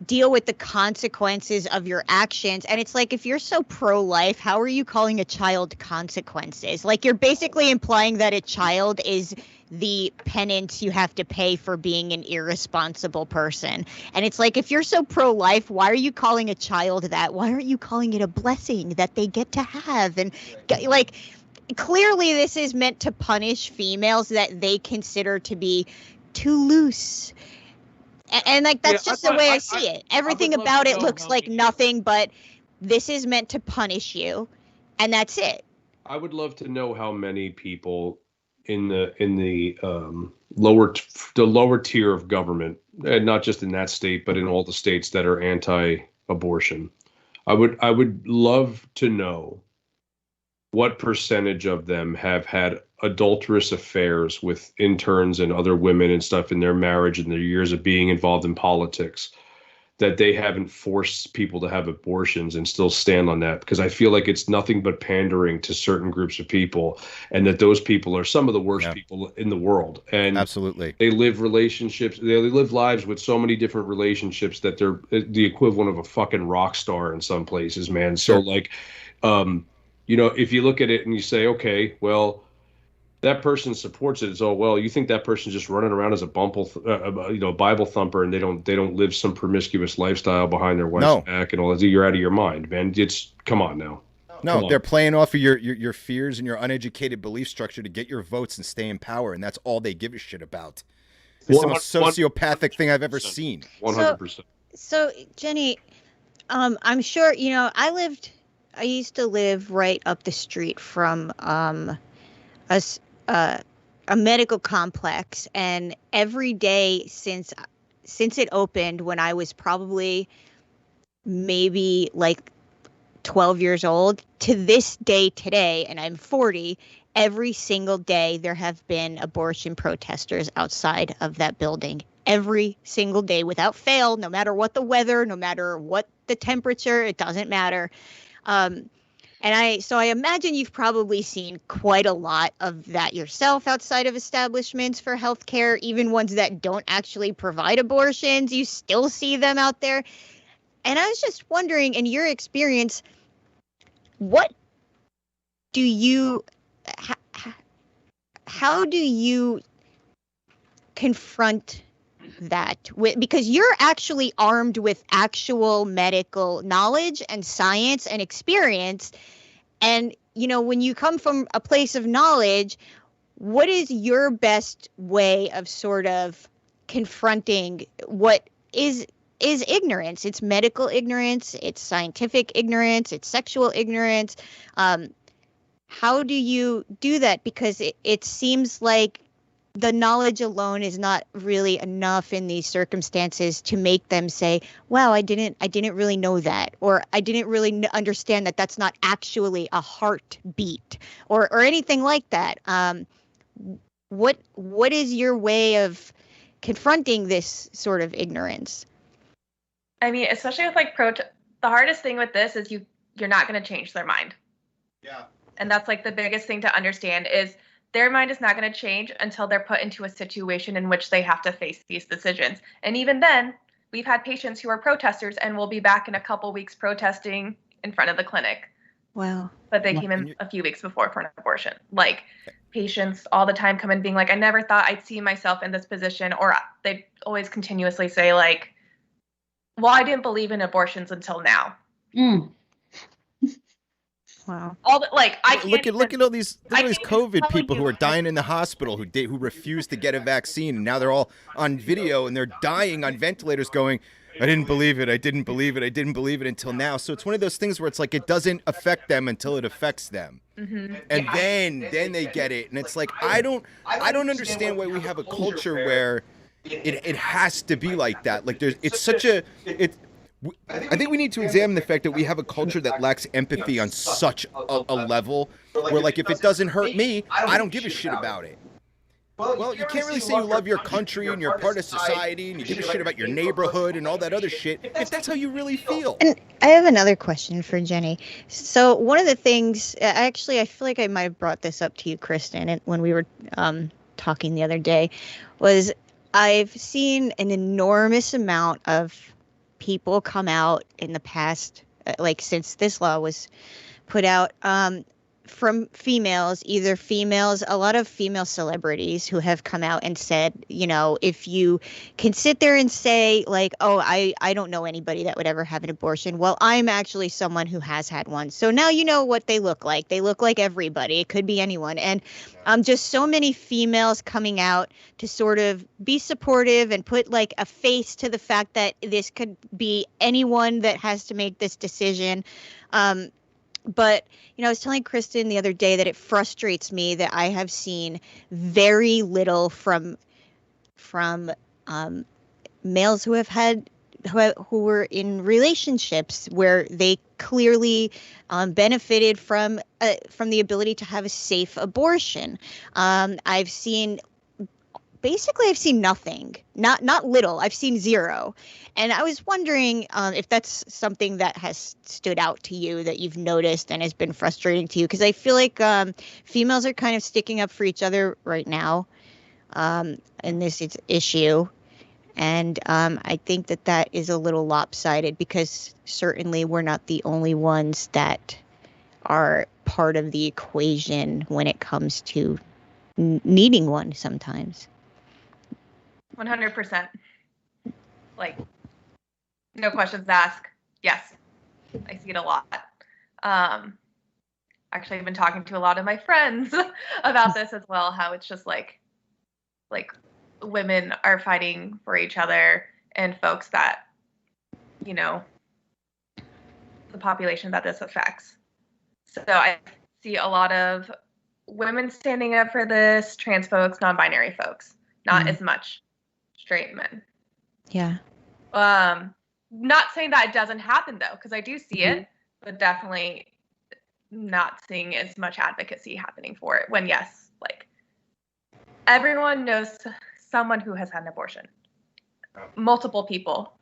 deal with the consequences of your actions. And it's like, if you're so pro-life, how are you calling a child consequences? Like, you're basically implying that a child is the penance you have to pay for being an irresponsible person. And it's like, if you're so pro-life, why are you calling a child that? Why aren't you calling it a blessing that they get to have? And like, clearly this is meant to punish females that they consider to be too loose. And like, that's just the way I see it. Everything about it looks like nothing, but this is meant to punish you, and that's it. I would love to know how many people in the lower tier of government, and not just in that state, but in all the states that are anti-abortion. I would love to know what percentage of them have had adulterous affairs with interns and other women and stuff in their marriage and their years of being involved in politics, that they haven't forced people to have abortions and still stand on that, because I feel like it's nothing but pandering to certain groups of people, and that those people are some of the worst people in the world. And absolutely, they live relationships, they live lives with so many different relationships that they're the equivalent of a fucking rock star in some places, man. So like, if you look at it and you say, okay, well, that person supports it. So, well, you think that person's just running around as a Bible thumper, and they don't live some promiscuous lifestyle behind their wife's back and all that. You're out of your mind, man. Come on now. No, they're playing off of your fears and your uneducated belief structure to get your votes and stay in power, and that's all they give a shit about. It's the most sociopathic thing I've ever seen. 100%. So Jenny, I'm sure I used to live right up the street from a medical complex, and every day since it opened, when I was probably maybe like 12 years old, to this day today, and I'm 40, every single day there have been abortion protesters outside of that building. Every single day without fail, no matter what the weather, no matter what the temperature, it doesn't matter. So I imagine you've probably seen quite a lot of that yourself outside of establishments for healthcare, even ones that don't actually provide abortions. You still see them out there. And I was just wondering, in your experience, how do you confront that because you're actually armed with actual medical knowledge and science and experience, and when you come from a place of knowledge, what is your best way of sort of confronting what is ignorance? It's medical ignorance, it's scientific ignorance, it's sexual ignorance. How do you do that? Because it seems like the knowledge alone is not really enough in these circumstances to make them say, wow, I didn't really know that, or I didn't really understand that that's not actually a heartbeat, or anything like that. What is your way of confronting this sort of ignorance? I mean, especially with like the hardest thing with this is you're not going to change their mind. Yeah. And that's like the biggest thing to understand is their mind is not going to change until they're put into a situation in which they have to face these decisions. And even then, we've had patients who are protesters and will be back in a couple weeks protesting in front of the clinic. Wow. But they came in a few weeks before for an abortion. Like, patients all the time come in being like, I never thought I'd see myself in this position. Or they always continuously say, like, well, I didn't believe in abortions until now. Wow. All the, like, I can't look at all these COVID tell people you. who are dying in the hospital who refused to get a vaccine, and now they're all on video and they're dying on ventilators going, I didn't believe it, I didn't believe it, I didn't believe it until now. So it's one of those things where it's like it doesn't affect them until it affects them. Mm-hmm. And then they get it, and it's like I don't understand why we have a culture where it has to be like that. Like I think we need to examine the fact that we have a culture that lacks empathy on such a level where, like, if it doesn't hurt me, I don't give a shit about it. Well, you can't really say you love your country and you're part of society and you give a shit about your neighborhood and all that other shit if that's how you really feel. And I have another question for Jenny. So one of the things, actually, I feel like I might have brought this up to you, Kristen, when we were talking the other day, was I've seen an enormous amount of people come out in the past, like since this law was put out, from females, a lot of female celebrities who have come out and said, you know, if you can sit there and say like, oh, I don't know anybody that would ever have an abortion. Well, I'm actually someone who has had one. So now you know what they look like. They look like everybody. It could be anyone. And just so many females coming out to sort of be supportive and put like a face to the fact that this could be anyone that has to make this decision. But, you know, I was telling Kristen the other day that it frustrates me that I have seen very little from males who have had who were in relationships where they clearly benefited from the ability to have a safe abortion. I've seen nothing, not little. I've seen zero. And I was wondering if that's something that has stood out to you, that you've noticed and has been frustrating to you, because I feel like females are kind of sticking up for each other right now in this issue. And I think that is a little lopsided, because certainly we're not the only ones that are part of the equation when it comes to needing one sometimes. 100%. Like, no questions asked. Yes, I see it a lot. Actually, I've been talking to a lot of my friends about this as well, how it's just like women are fighting for each other, and folks that, you know, the population that this affects. So I see a lot of women standing up for this, trans folks, non-binary folks, not as much straight men. Yeah. Not saying that it doesn't happen though, because I do see it, but definitely not seeing as much advocacy happening for it. When yes, like everyone knows someone who has had an abortion, multiple people,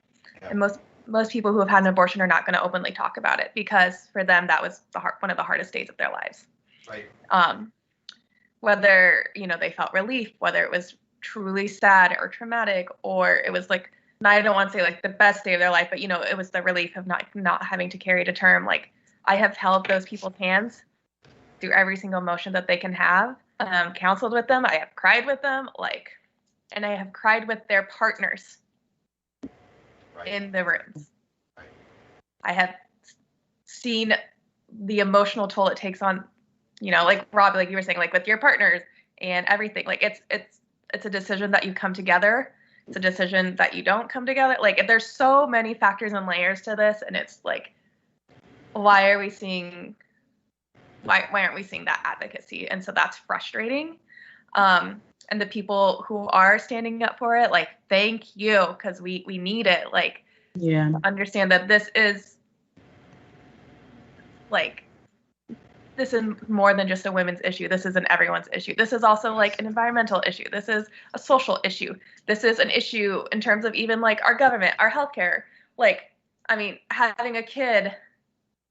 and most people who have had an abortion are not going to openly talk about it, because for them that was one of the hardest days of their lives. Right. Whether, you know, they felt relief, whether it was truly sad or traumatic, or it was like, I don't want to say like the best day of their life, but you know, it was the relief of not having to carry it to term. Like, I have held those people's hands through every single emotion that they can have, counseled with them. I have cried with them, and I have cried with their partners in the rooms. I have seen the emotional toll it takes on, you know, like Rob, like you were saying, like with your partners and everything. Like it's a decision that you come together. It's a decision that you don't come together. Like, there's so many factors and layers to this, and it's like, why aren't we seeing that advocacy? And so that's frustrating. And the people who are standing up for it, like, thank you, because we need it. Like, yeah, understand that this is more than just a women's issue. This is an everyone's issue. This is also like an environmental issue. This is a social issue. This is an issue in terms of even like our government, our healthcare. Like, I mean, having a kid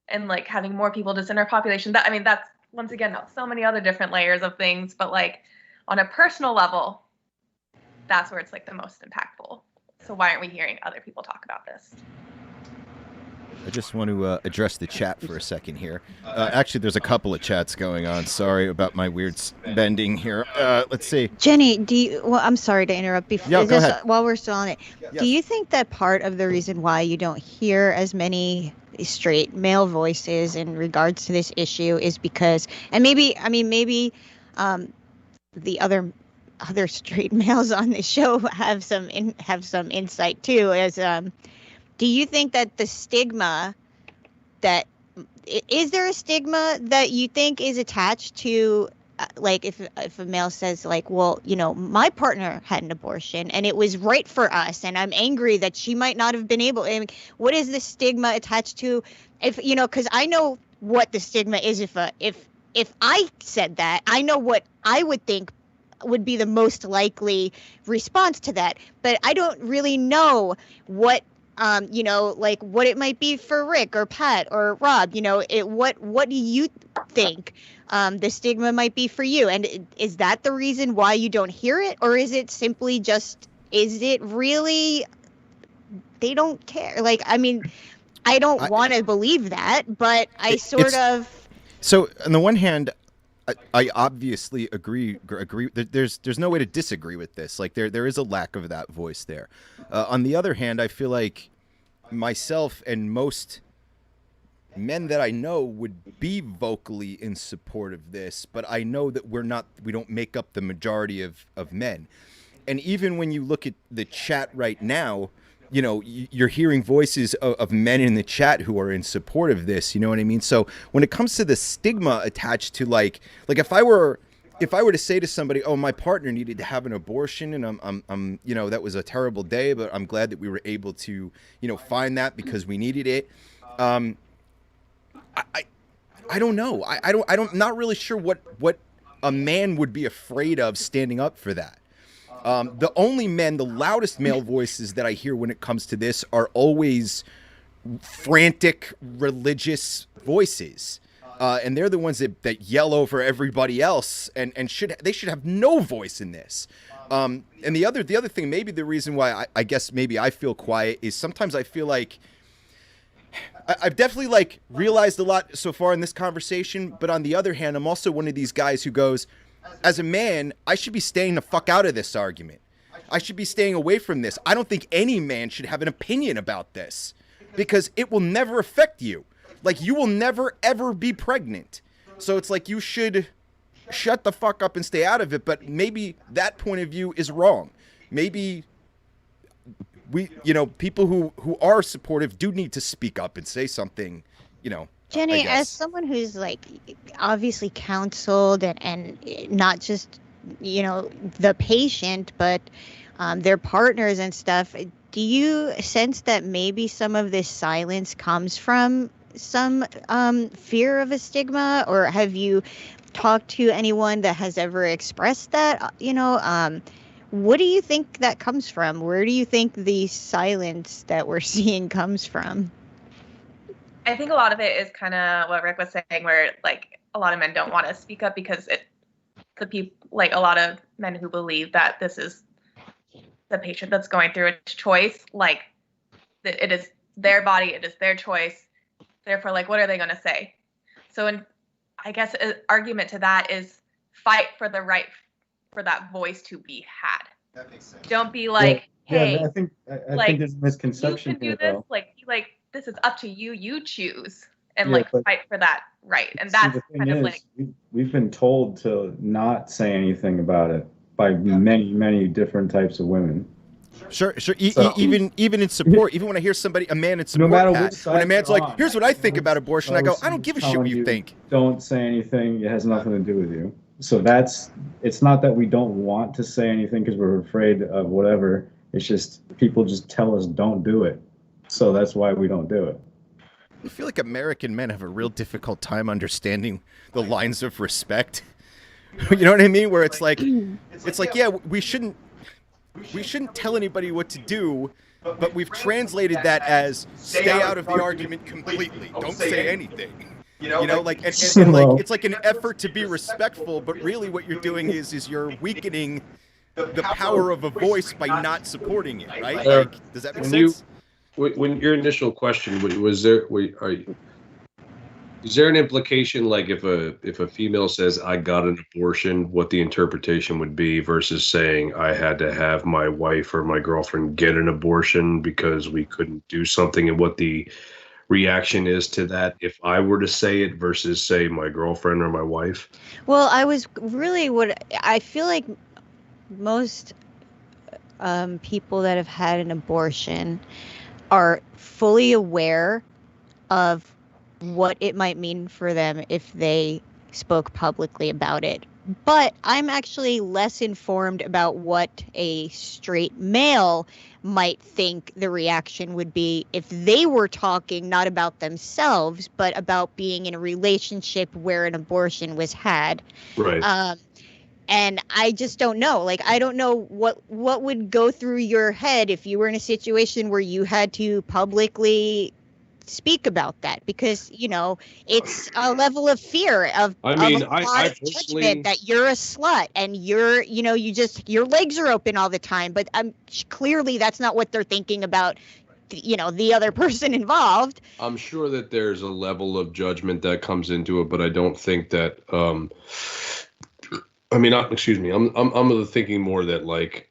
and like having more people just in our population, that's once again, so many other different layers of things, but like on a personal level, that's where it's like the most impactful. So why aren't we hearing other people talk about this? I just want to address the chat for a second here. Actually, there's a couple of chats going on. Sorry about my weird bending here. Let's see. Jenny, I'm sorry to interrupt. Yeah, go ahead. While we're still on it, Yes. do you think that part of the reason why you don't hear as many straight male voices in regards to this issue is because, and maybe the other straight males on the show have some insight too, as do you think that the stigma is there a stigma that you think is attached to like if a male says like, well, you know, my partner had an abortion and it was right for us and I'm angry that she might not have been able, I mean, what is the stigma attached to, if you know, because I know what the stigma is. If I said that, I know what I would think would be the most likely response to that, but I don't really know what you know, like what it might be for Rick or Pat or Rob. You know, what do you think the stigma might be for you? And is that the reason why you don't hear it, or is it simply just, is it really they don't care? Like, I mean, I don't want to believe that, but I sort of. So on the one hand, I obviously agree. There's no way to disagree with this. Like there is a lack of that voice there. On the other hand, I feel like myself and most men that I know would be vocally in support of this, but I know that we don't make up the majority of men. And even when you look at the chat right now, you know, you're hearing voices of men in the chat who are in support of this. You know what I mean? So when it comes to the stigma attached to like if I were to say to somebody, oh, my partner needed to have an abortion and I'm you know, that was a terrible day, but I'm glad that we were able to, you know, find that because we needed it. I don't know. I'm not really sure what a man would be afraid of standing up for that. The loudest male voices that I hear when it comes to this are always frantic religious voices. And they're the ones that yell over everybody else and should have no voice in this. And the other thing, maybe the reason why I guess maybe I feel quiet is sometimes I feel like I've definitely like realized a lot so far in this conversation, but on the other hand, I'm also one of these guys who goes, as a man, I should be staying the fuck out of this argument. I should be staying away from this. I don't think any man should have an opinion about this because it will never affect you. Like, you will never, ever be pregnant. So it's like you should shut the fuck up and stay out of it. But maybe that point of view is wrong. Maybe people who are supportive do need to speak up and say something, you know. Jenny, as someone who's like obviously counseled and not just, you know, the patient, but their partners and stuff, do you sense that maybe some of this silence comes from some fear of a stigma, or have you talked to anyone that has ever expressed that? You know, what do you think that comes from? Where do you think the silence that we're seeing comes from? I think a lot of it is kind of what Rick was saying, where like a lot of men don't want to speak up because a lot of men who believe that this is the patient that's going through a choice, like it is their body, it is their choice. Therefore, like, what are they going to say? So, I guess an argument to that is fight for the right for that voice to be had. That makes sense. Don't be like, hey, I think there's a misconception you can do here, this. though. This is up to you. You choose and but fight for that right. And see, that's the thing kind of is, like we've been told to not say anything about it by many different types of women. Sure. Even in support, even when I hear a man in support, No matter Pat, which side when a man's you're like, on, here's what I think about abortion, I go, I don't give a shit what you think. Don't say anything. It has nothing to do with you. So it's not that we don't want to say anything because we're afraid of whatever. It's just people just tell us don't do it. So that's why we don't do it. I feel like American men have a real difficult time understanding the lines of respect. You know what I mean? Where it's like, yeah, we shouldn't tell anybody what to do, but we've translated that as stay out of the argument completely. Don't say anything. You know, like and like it's like an effort to be respectful, but really what you're doing is you're weakening the power of a voice by not supporting it, right? Like, does that make sense? When your initial question was there, is there an implication like if a female says I got an abortion, what the interpretation would be versus saying I had to have my wife or my girlfriend get an abortion because we couldn't do something, and what the reaction is to that if I were to say it versus say my girlfriend or my wife? Well, I feel like most people that have had an abortion are fully aware of what it might mean for them if they spoke publicly about it. But I'm actually less informed about what a straight male might think the reaction would be if they were talking not about themselves, but about being in a relationship where an abortion was had. Right. And I just don't know. Like, I don't know what would go through your head if you were in a situation where you had to publicly speak about that, because it's a level of fear of a lot of judgment that you're a slut and you're your legs are open all the time, but clearly that's not what they're thinking about the other person involved. I'm sure that there's a level of judgment that comes into it, but I don't think that I'm thinking more that like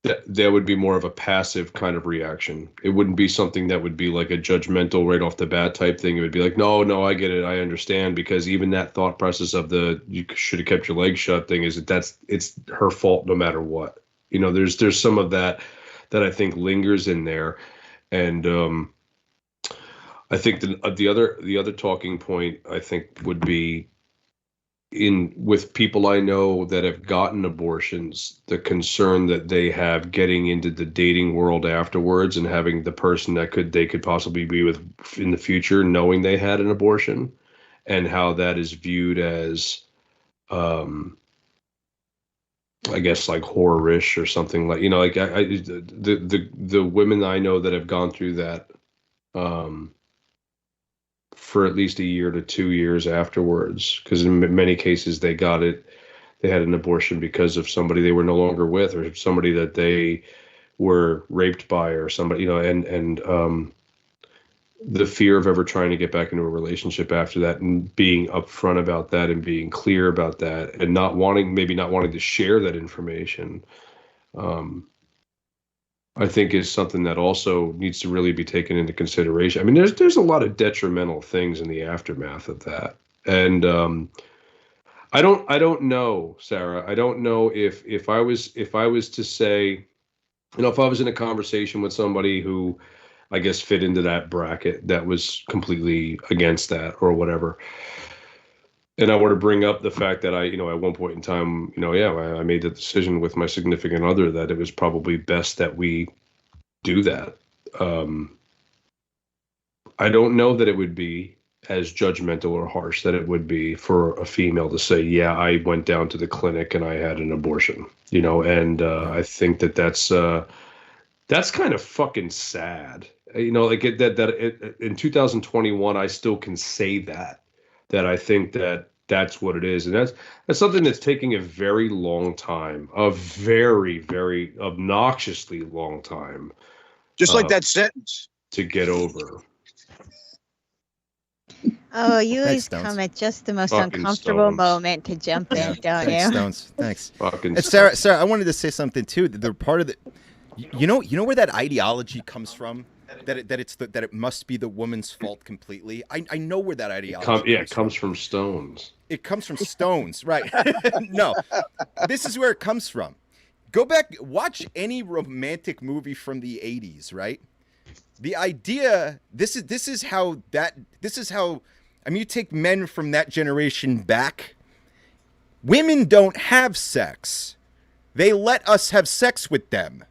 that there would be more of a passive kind of reaction. It wouldn't be something that would be like a judgmental right off the bat type thing. It would be like, no, I get it. I understand. Because even that thought process of you should have kept your legs shut thing it's her fault no matter what. There's some of that I think lingers in there. And I think the other talking point I think would be with people I know that have gotten abortions, the concern that they have getting into the dating world afterwards and having the person that they could possibly be with in the future knowing they had an abortion, and how that is viewed as I guess like horror-ish or something like, the women I know that have gone through that for at least a year to 2 years afterwards, because in many cases they had an abortion because of somebody they were no longer with, or somebody that they were raped by, or somebody, and the fear of ever trying to get back into a relationship after that, and being upfront about that and being clear about that, and not wanting to share that information, I think is something that also needs to really be taken into consideration. I mean, there's a lot of detrimental things in the aftermath of that. And I don't know, Sarah. I don't know if I was to say, if I was in a conversation with somebody who I guess fit into that bracket that was completely against that or whatever, and I were to bring up the fact that at one point in time, I made the decision with my significant other that it was probably best that we do that. I don't know that it would be as judgmental or harsh that it would be for a female to say, yeah, I went down to the clinic and I had an abortion, and I think that's kind of fucking sad. Like in 2021, I still can say that I think that's what it is. And that's something that's taking a very long time, a very, very obnoxiously long time. Just like that sentence. To get over. Oh, you always come at just the most Fucking uncomfortable Stones. moment to jump in, don't Thanks, you? Stones. Thanks. Fucking And Sarah, I wanted to say something too. The part of the, you know where that ideology comes from? That it must be the woman's fault completely. I know where that ideology. It comes from Stones. It comes from Stones, right? No, this is where it comes from. Go back, watch any romantic movie from the 80s, right? The idea, this is how, I mean, you take men from that generation back. Women don't have sex. They let us have sex with them.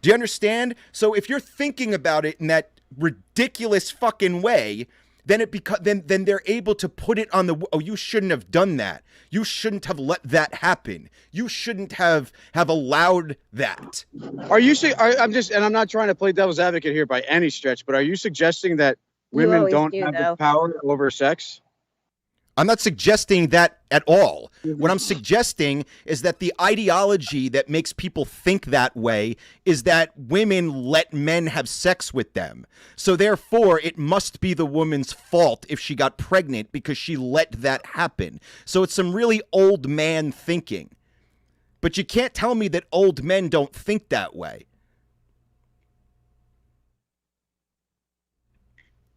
Do you understand? So if you're thinking about it in that ridiculous fucking way, then then they're able to put it on you shouldn't have done that. You shouldn't have let that happen. You shouldn't have allowed that. I'm not trying to play devil's advocate here by any stretch, but are you suggesting that women always don't do, have though. the power over sex? I'm not suggesting that at all. What I'm suggesting is that the ideology that makes people think that way is that women let men have sex with them. So therefore, it must be the woman's fault if she got pregnant because she let that happen. So it's some really old man thinking. But you can't tell me that old men don't think that way.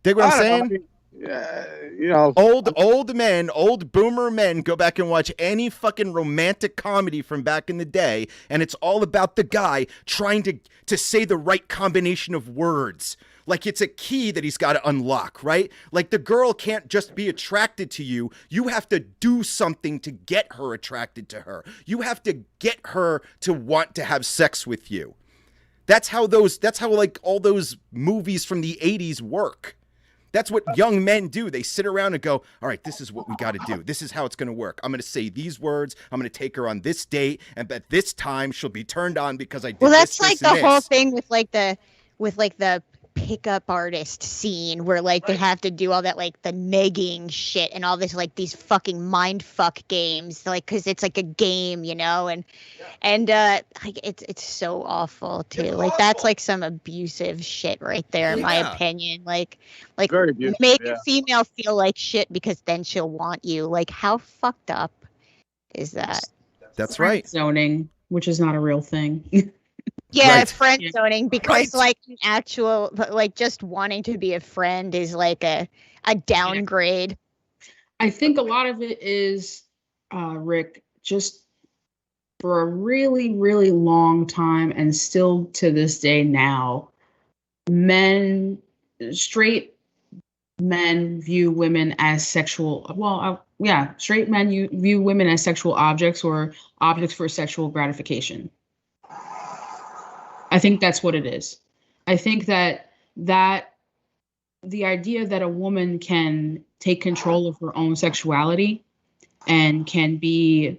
Dig what I'm saying? You know, Old men, old boomer men, go back and watch any fucking romantic comedy from back in the day, and it's all about the guy trying to say the right combination of words. Like it's a key that he's got to unlock, right? Like the girl can't just be attracted to you. You have to do something to get her attracted to her. You have to get her to want to have sex with you. That's how like all those movies from the 80s work. That's what young men do. They sit around and go, all right, this is what we got to do. This is how it's going to work. I'm going to say these words. I'm going to take her on this date. And at this time, she'll be turned on because I did Well, that's this, like this, the whole this. thing with the pickup artist scene where like they have to do all that like the negging shit and all this like these fucking mind fuck games like because it's like a game, you know, and like it's so awful too. Like that's like some abusive shit right there in my opinion. Like Very abusive, make yeah. a female feel like shit because then she'll want you. Like how fucked up is that? That's right. Zoning, which is not a real thing. Yeah, Right. friend zoning because Right. like an actual like just wanting to be a friend is like a downgrade. I think a lot of it is, Rick, just for a really, really long time and still to this day now, straight men view women as sexual. Well, straight men view women as sexual objects or objects for sexual gratification. I think that's what it is. I think that the idea that a woman can take control of her own sexuality and can be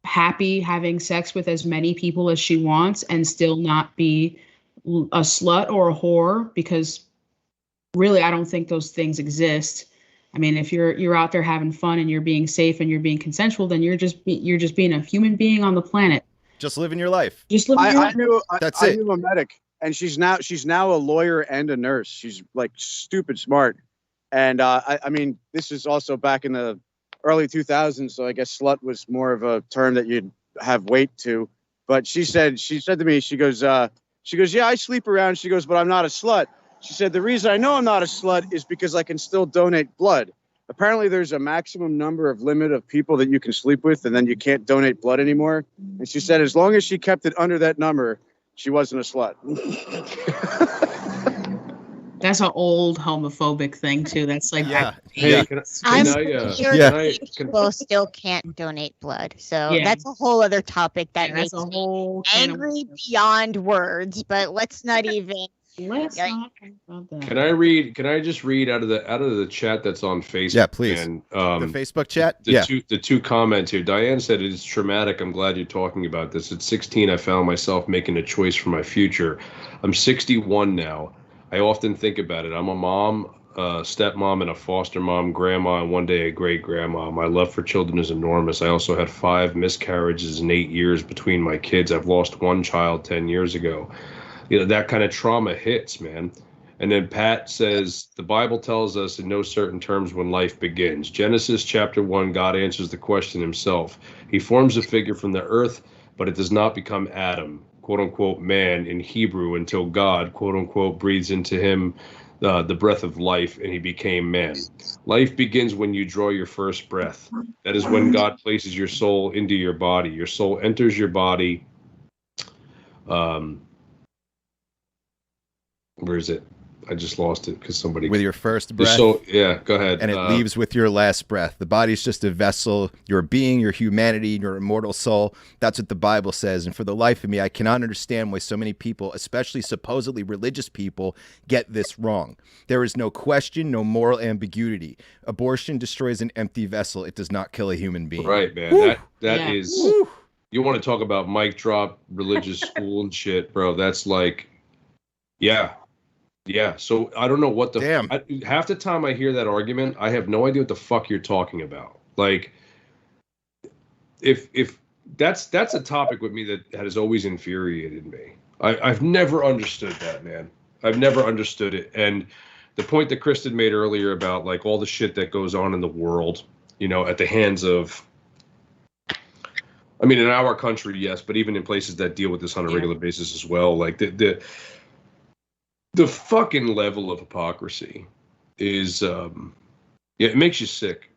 happy having sex with as many people as she wants and still not be a slut or a whore, because really I don't think those things exist. I mean, if you're out there having fun and you're being safe and you're being consensual, then you're just being a human being on the planet. Just living your life. Just living your life. That's I knew a medic, and she's now a lawyer and a nurse. She's like stupid smart, and I mean, this is also back in the early 2000s, so I guess slut was more of a term that you'd have weight to. But she said to me, she goes, yeah, I sleep around. She goes, but I'm not a slut. She said the reason I know I'm not a slut is because I can still donate blood. Apparently, there's a maximum limit of people that you can sleep with, and then you can't donate blood anymore. And she said as long as she kept it under that number, she wasn't a slut. That's an old homophobic thing too. That's like Hey, can I'm I, sure Yeah. people still can't donate blood. So Yeah. that's a whole other topic that that's makes a me whole can of angry worms. beyond words. But let's not even. Let's Yikes. not talk about that. Can I just read out of the chat that's on Facebook? Yeah, please. And, The Facebook chat? the two comments here. Diane said it's traumatic. I'm glad you're talking about this. At 16, I found myself making a choice for my future. I'm 61 now. I often think about it. I'm a mom, stepmom, and a foster mom, grandma, and one day a great grandma. My love for children is enormous. I also had 5 miscarriages in 8 years between my kids. I've lost one child 10 years ago. You know, that kind of trauma hits, man. And then Pat says, the Bible tells us in no certain terms when life begins. Genesis chapter 1, God answers the question himself. He forms a figure from the earth, but it does not become Adam, quote unquote, man in Hebrew, until God, quote unquote, breathes into him the breath of life and he became man. Life begins when you draw your first breath. That is when God places your soul into your body. Your soul enters your body. Where is it? I just lost it because somebody. With your first breath. So yeah, go ahead. And it leaves with your last breath. The body's just a vessel. Your being, your humanity, your immortal soul. That's what the Bible says. And for the life of me, I cannot understand why so many people, especially supposedly religious people, get this wrong. There is no question, no moral ambiguity. Abortion destroys an empty vessel. It does not kill a human being. Right, man. Woo! That is. You want to talk about mic drop religious school and shit, bro? That's like, yeah. Yeah, so I don't know what the Damn. half the time I hear that argument, I have no idea what the fuck you're talking about. Like, if that's a topic with me that has always infuriated me. I've never understood that, man. I've never understood it. And the point that Kristen made earlier about like all the shit that goes on in the world, you know, at the hands of, I mean, in our country, yes, but even in places that deal with this on a regular basis as well, like the fucking level of hypocrisy is, it makes you sick.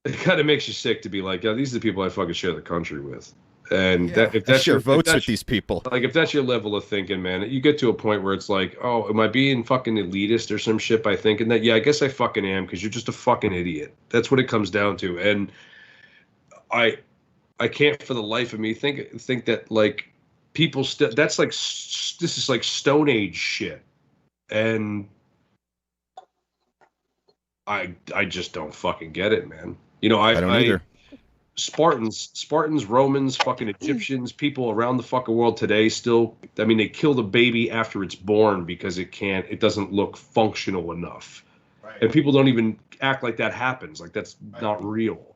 It kind of makes you sick to be like, yeah, these are the people I fucking share the country with. And if that's share your votes with these people. Like, if that's your level of thinking, man, you get to a point where it's like, oh, am I being fucking elitist or some shit by thinking that? Yeah, I guess I fucking am, because you're just a fucking idiot. That's what it comes down to. And I can't for the life of me think that like people still, that's like, this is like Stone Age shit. And I just don't fucking get it, man. You know, I don't either. Spartans, Romans, fucking Egyptians, people around the fucking world today still, I mean, they kill the baby after it's born because it doesn't look functional enough. Right. And people don't even act like that happens. Like, that's not real.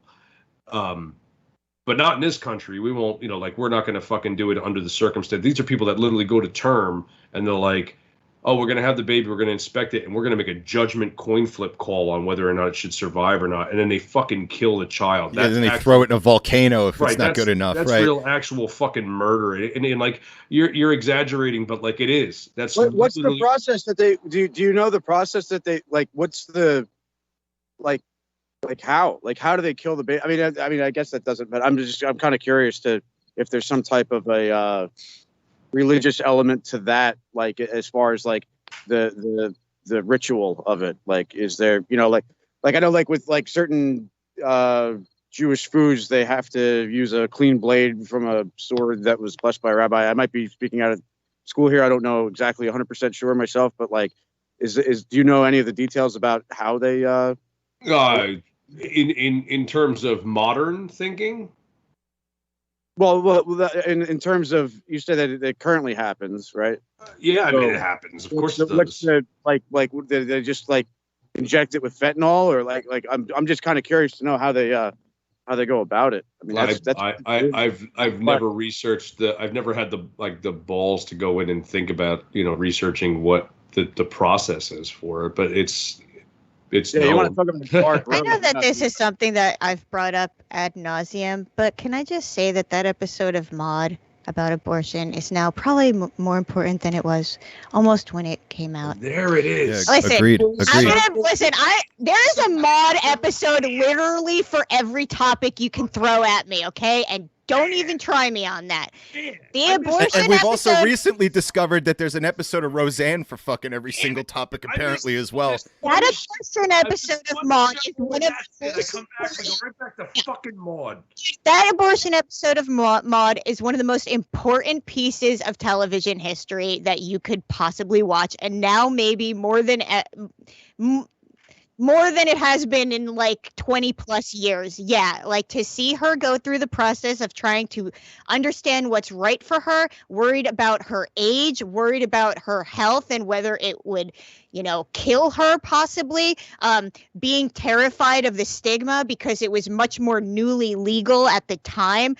But not in this country. We won't, you know, like, we're not going to fucking do it under the circumstance. These are people that literally go to term and they're like, oh, we're going to have the baby, we're going to inspect it, and we're going to make a judgment coin flip call on whether or not it should survive or not. And then they fucking kill the child. Yeah, then they throw it in a volcano if it's not good enough. That's real actual fucking murder. And like, you're exaggerating, but like, it is. That's what's the process that they do? Do you know the process that they like? What's the like how do they kill the baby? I mean, I guess that doesn't. But I'm kind of curious to if there's some type of a religious element to that, like as far as like the ritual of it. Like, is there, you know, like I know, like with like certain Jewish foods, they have to use a clean blade from a sword that was blessed by a rabbi. I might be speaking out of school here. I don't know exactly 100% sure myself, but like, do you know any of the details about how they in terms of modern thinking? Well, in terms of, you said that it currently happens, right? Yeah, I mean, it happens. Of course it does. Like they just like inject it with fentanyl, or like I'm just kind of curious to know how they go about it. I mean, I've never researched I've never had the balls to go in and think about, you know, researching what the process is for it, but it's you want to talk about I know that this is something that I've brought up ad nauseum, but can I just say that episode of Maude about abortion is now probably more important than it was almost when it came out. There it is. Yeah, listen, agreed. There is a Maude episode literally for every topic you can throw at me, okay? And don't even try me on that. The abortion and we've episode, also recently discovered that there's an episode of Roseanne for fucking every single topic apparently as well. That abortion episode of Maude is one of the go right back to fucking Maude. That abortion episode of Maude is one of the most important pieces of television history that you could possibly watch, and now maybe more than it has been in like 20 plus years. Yeah, like to see her go through the process of trying to understand what's right for her, worried about her age, worried about her health and whether it would, you know, kill her possibly, being terrified of the stigma because it was much more newly legal at the time,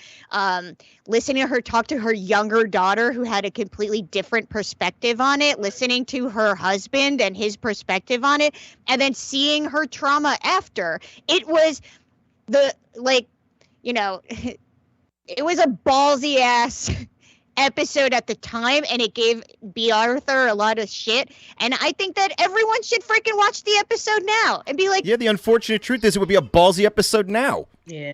listening to her talk to her younger daughter who had a completely different perspective on it, listening to her husband and his perspective on it, and then seeing her trauma after. It was it was a ballsy ass episode at the time, and it gave B. Arthur a lot of shit, and I think that everyone should freaking watch the episode now and be like, yeah, the unfortunate truth is it would be a ballsy episode now. Yeah.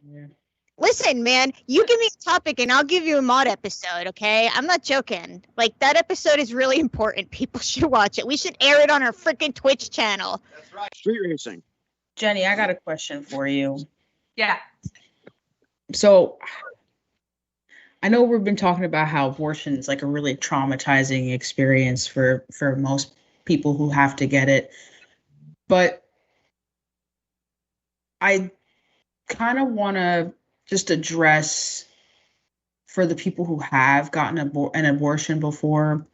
Listen, man, you give me a topic and I'll give you a Maude episode, okay? I'm not joking. Like, that episode is really important. People should watch it. We should air it on our freaking Twitch channel. That's right. Street racing. Jenny, I got a question for you. Yeah. So, I know we've been talking about how abortion is like a really traumatizing experience for most people who have to get it. But I kind of want to just address for the people who have gotten an abortion before,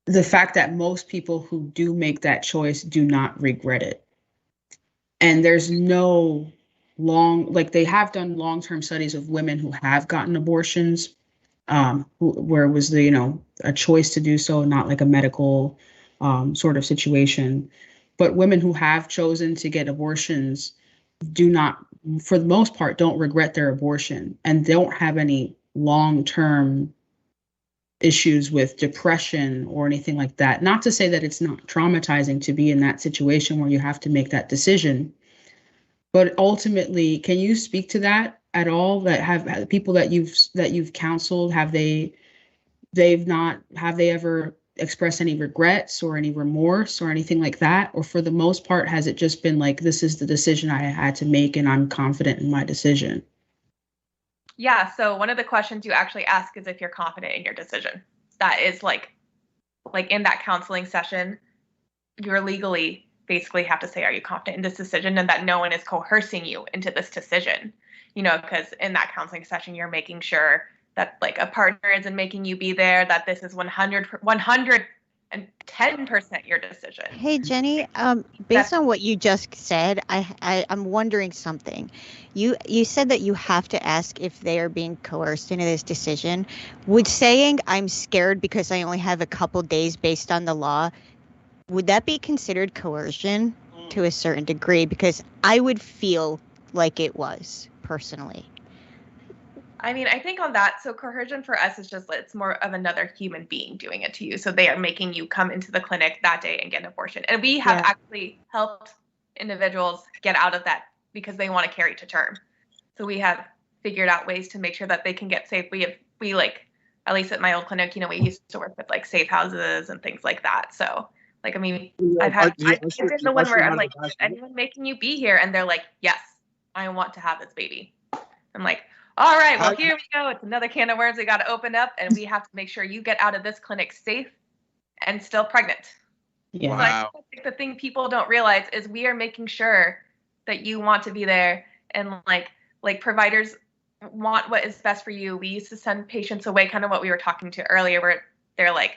the fact that most people who do make that choice do not regret it. And there's no they have done long-term studies of women who have gotten abortions, where it was a choice to do so, not like a medical sort of situation. But women who have chosen to get abortions do not, for the most part, don't regret their abortion and don't have any long-term issues with depression or anything like that. Not to say that it's not traumatizing to be in that situation where you have to make that decision, but ultimately, can you speak to that at all? That have people that you've counseled, have they ever expressed any regrets or any remorse or anything like that? Or for the most part, has it just been like, this is the decision I had to make and I'm confident in my decision? Yeah, so one of the questions you actually ask is if you're confident in your decision. That is like in that counseling session, you're legally basically have to say, are you confident in this decision, and that no one is coercing you into this decision, because in that counseling session, you're making sure that like a partner isn't making you be there, that this is 110% your decision. Hey, Jenny, based on what you just said, I'm wondering something. You said that you have to ask if they are being coerced into this decision. Would saying I'm scared because I only have a couple days based on the law, would that be considered coercion to a certain degree? Because I would feel like it was, personally. I mean, I think on that, so coercion for us is just, it's more of another human being doing it to you. So they are making you come into the clinic that day and get an abortion. And we have actually helped individuals get out of that because they want to carry to term. So we have figured out ways to make sure that they can get safe. We like, at least at my old clinic, we used to work with like safe houses and things like that. So like, I mean, I've been the one where I'm like, is anyone making you be here? And they're like, yes, I want to have this baby. I'm like, all right, well, here we go. It's another can of worms we got to open up, and we have to make sure you get out of this clinic safe and still pregnant. Yeah. Wow. So I think the thing people don't realize is we are making sure that you want to be there, and like providers want what is best for you. We used to send patients away, kind of what we were talking to earlier, where they're like,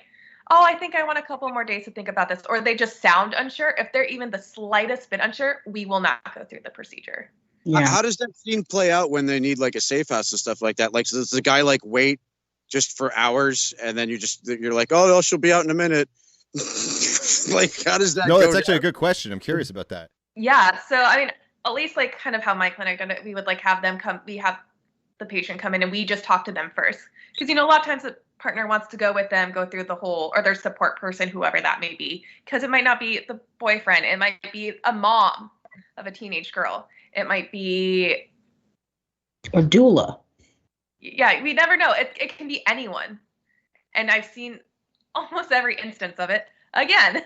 oh, I think I want a couple more days to think about this, or they just sound unsure. If they're even the slightest bit unsure, we will not go through the procedure. Yeah. How does that scene play out when they need like a safe house and stuff like that? Like, so does the guy like wait just for hours, and then you're like, oh, she'll be out in a minute. Like, how does that? No, that's actually a good question. I'm curious about that. Yeah. So I mean, at least like kind of how my clinic did it, we would like have them come. We have the patient come in, and we just talk to them first, because a lot of times the partner wants to go with them, go through the whole, or their support person, whoever that may be, because it might not be the boyfriend, it might be a mom of a teenage girl. It might be a doula. Yeah, we never know. It can be anyone. And I've seen almost every instance of it again.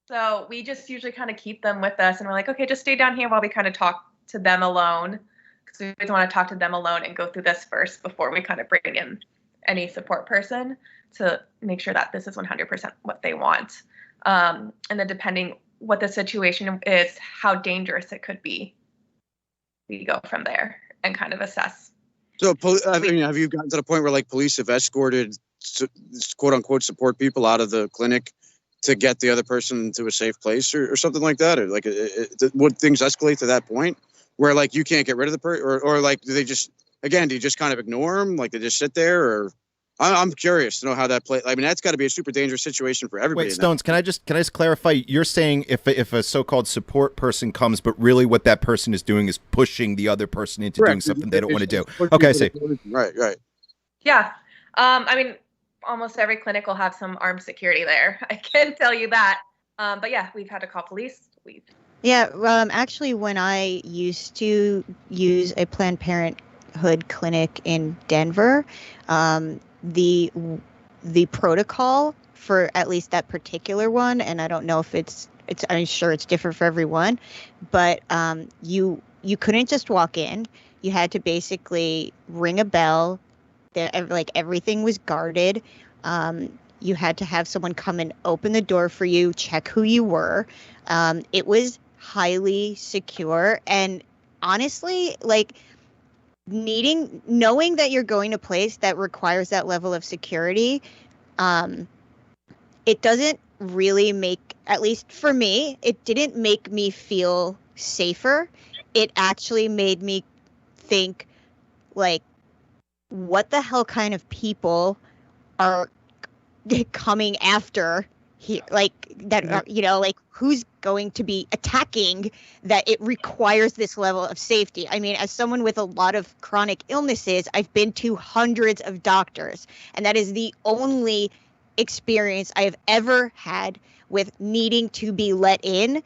So we just usually kind of keep them with us, and we're like, okay, just stay down here while we kind of talk to them alone, because we always want to talk to them alone and go through this first before we kind of bring in any support person to make sure that this is 100% what they want. And then depending what the situation is, how dangerous it could be, we go from there and kind of assess. So, I mean, have you gotten to the point where like police have escorted quote unquote support people out of the clinic to get the other person to a safe place or something like that? Or like, would things escalate to that point where like you can't get rid of the person, or like, do they just, again, do you just kind of ignore them? Like they just sit there? Or I'm curious to know how that plays. I mean, that's got to be a super dangerous situation for everybody. Wait, Stones, can I just clarify? You're saying if a so-called support person comes, but really what that person is doing is pushing the other person into doing something they don't want to do. Okay, I see. Right. Yeah. I mean, almost every clinic will have some armed security there. I can tell you that. But yeah, we've had to call police. Yeah. Actually, when I used to use a Planned Parenthood clinic in Denver, the protocol for at least that particular one, and I don't know if it's I'm sure it's different for everyone, but you couldn't just walk in. You had to basically ring a bell. Like everything was guarded. You had to have someone come and open the door for you, check who you were. It was highly secure, and honestly, like knowing that you're going to a place that requires that level of security it doesn't really make, at least for me, it didn't make me feel safer. It actually made me think, like, what the hell kind of people are coming after here, like that are, like, who's going to be attacking that it requires this level of safety. I mean, as someone with a lot of chronic illnesses, I've been to hundreds of doctors, and that is the only experience I have ever had with needing to be let in,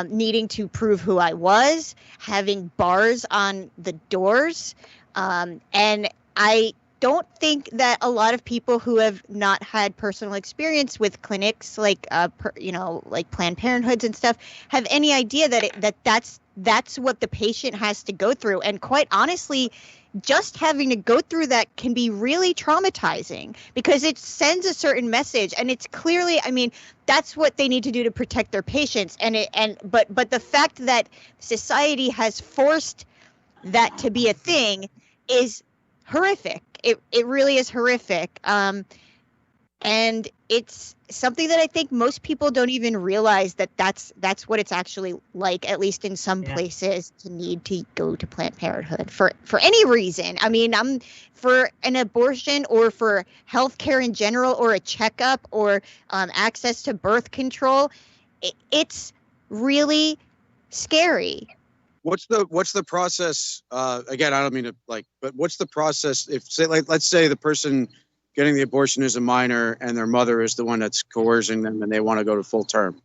needing to prove who I was, having bars on the doors, and I don't think that a lot of people who have not had personal experience with clinics like like Planned Parenthoods and stuff have any idea that that's what the patient has to go through. And quite honestly, just having to go through that can be really traumatizing, because it sends a certain message, and it's clearly, I mean, that's what they need to do to protect their patients. But the fact that society has forced that to be a thing is horrific. It really is horrific. And it's something that I think most people don't even realize that's what it's actually like, at least in some places, to need to go to Planned Parenthood for any reason. I mean, I'm for an abortion or for healthcare in general, or a checkup, or access to birth control. It's really scary. What's the process? Again, I don't mean to but what's the process if, say, let's say the person getting the abortion is a minor and their mother is the one that's coercing them and they want to go to full term?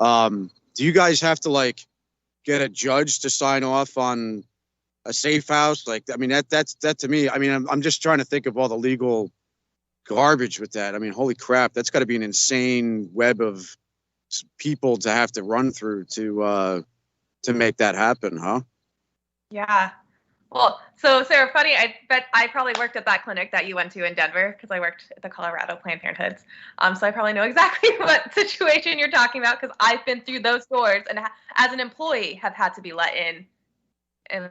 Do you guys have to get a judge to sign off on a safe house? I mean, that to me, I mean, I'm just trying to think of all the legal garbage with that. I mean, holy crap, that's got to be an insane web of people to have to run through to make that happen, huh? Yeah. Well, so Sarah, funny, I bet I probably worked at that clinic that you went to in Denver, because I worked at the Colorado Planned Parenthoods. So I probably know exactly what situation you're talking about, because I've been through those doors and as an employee have had to be let in and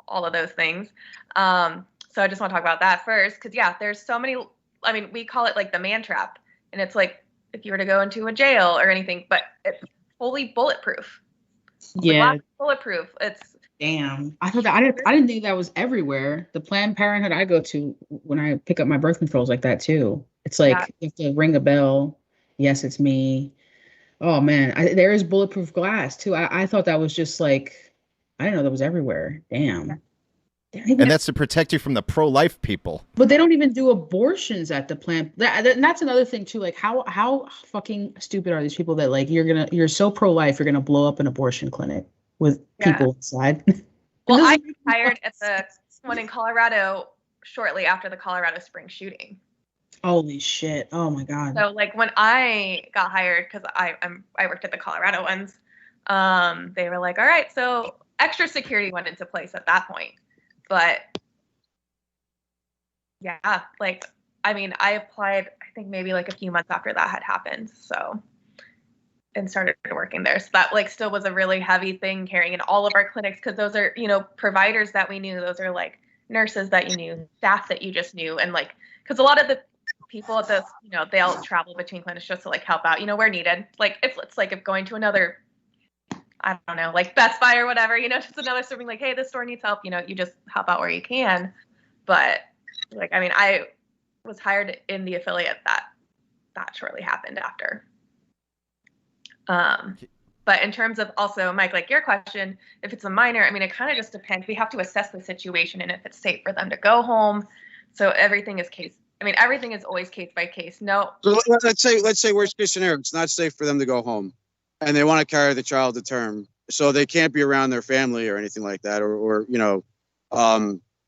all of those things. So I just want to talk about that first, because there's so many, I mean, we call it the man trap, and it's if you were to go into a jail or anything, but it's fully bulletproof. Yeah. Bulletproof. It's damn. I thought that I didn't think that was everywhere. The Planned Parenthood I go to when I pick up my birth control is like that too. It's you have to ring a bell. Yes, it's me. Oh man, there is bulletproof glass too. I thought that was just I didn't know that was everywhere. Damn. And that's to protect you from the pro-life people. But they don't even do abortions at the Planned. And that's another thing too. How fucking stupid are these people that you're so pro-life, you're gonna blow up an abortion clinic with people inside. Well, I got hired at the one in Colorado shortly after the Colorado Spring shooting. Holy shit! Oh my god! So when I got hired, because I worked at the Colorado ones, they were like, all right, so extra security went into place at that point. But I mean, I applied, I think maybe a few months after that had happened. So, and started working there. So that still was a really heavy thing carrying in all of our clinics, because those are, providers that we knew. Those are nurses that you knew, staff that you just knew. And because a lot of the people at this, they'll travel between clinics just to help out, where needed. If going to another, I don't know, Best Buy or whatever, just another store being hey, this store needs help, you just help out where you can. But I mean, I was hired in the affiliate that shortly happened after. But in terms of also, Mike, your question, if it's a minor, I mean, it kind of just depends. We have to assess the situation and if it's safe for them to go home. So everything is always case by case. No. So let's say worst case scenario, it's not safe for them to go home, and they want to carry the child to term, so they can't be around their family or anything like that, or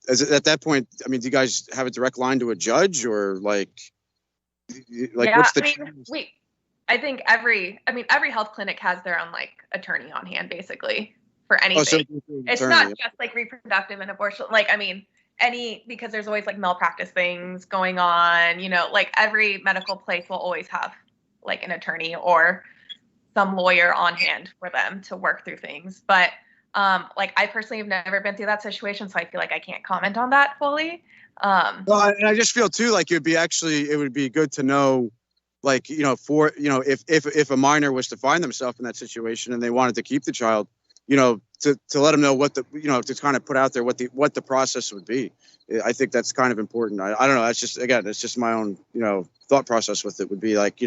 at that point, I mean, do you guys have a direct line to a judge, or what's the? I think every health clinic has their own attorney on hand, basically, for anything. Oh, so it's not just reproductive and abortion. I mean, because there's always malpractice things going on. Every medical place will always have an attorney or some lawyer on hand for them to work through things. But I personally have never been through that situation, so I feel I can't comment on that fully. Well, and I just feel too it would be good to know like, if a minor was to find themselves in that situation and they wanted to keep the child, to let them know what to kind of put out there what the process would be. I think that's kind of important. I don't know. That's just, again, it's just my own, thought process with it would be like,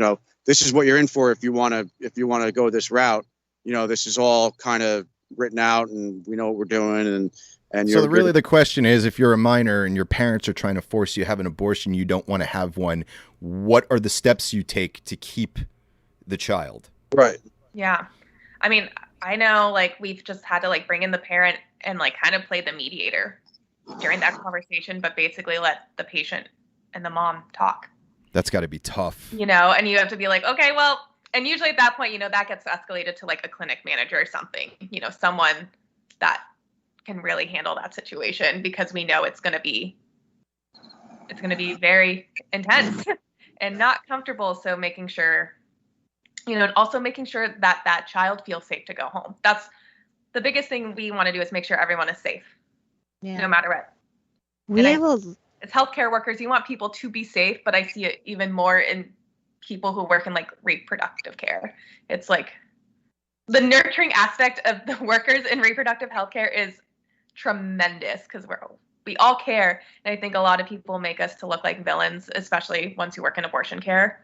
this is what you're in for if you want to go this route. This is all kind of written out and we know what we're doing. And so really the question is, if you're a minor and your parents are trying to force you to have an abortion, you don't want to have one, what are the steps you take to keep the child? Right. Yeah. I mean, I know, like, we've just had to, like, bring in the parent and, like, kind of play the mediator during that conversation, but basically let the patient and the mom talk. That's got to be tough. And you have to be like, okay, well, and usually at that point, that gets escalated to, like, a clinic manager or something, someone that can really handle that situation, because we know it's going to be very intense and not comfortable. So making sure, and also making sure that that child feels safe to go home. That's the biggest thing we want to do, is make sure everyone is safe, no matter what. It's healthcare workers. You want people to be safe, but I see it even more in people who work in, like, reproductive care. It's like the nurturing aspect of the workers in reproductive healthcare is tremendous, because we all care, and I think a lot of people make us to look like villains, especially once you work in abortion care.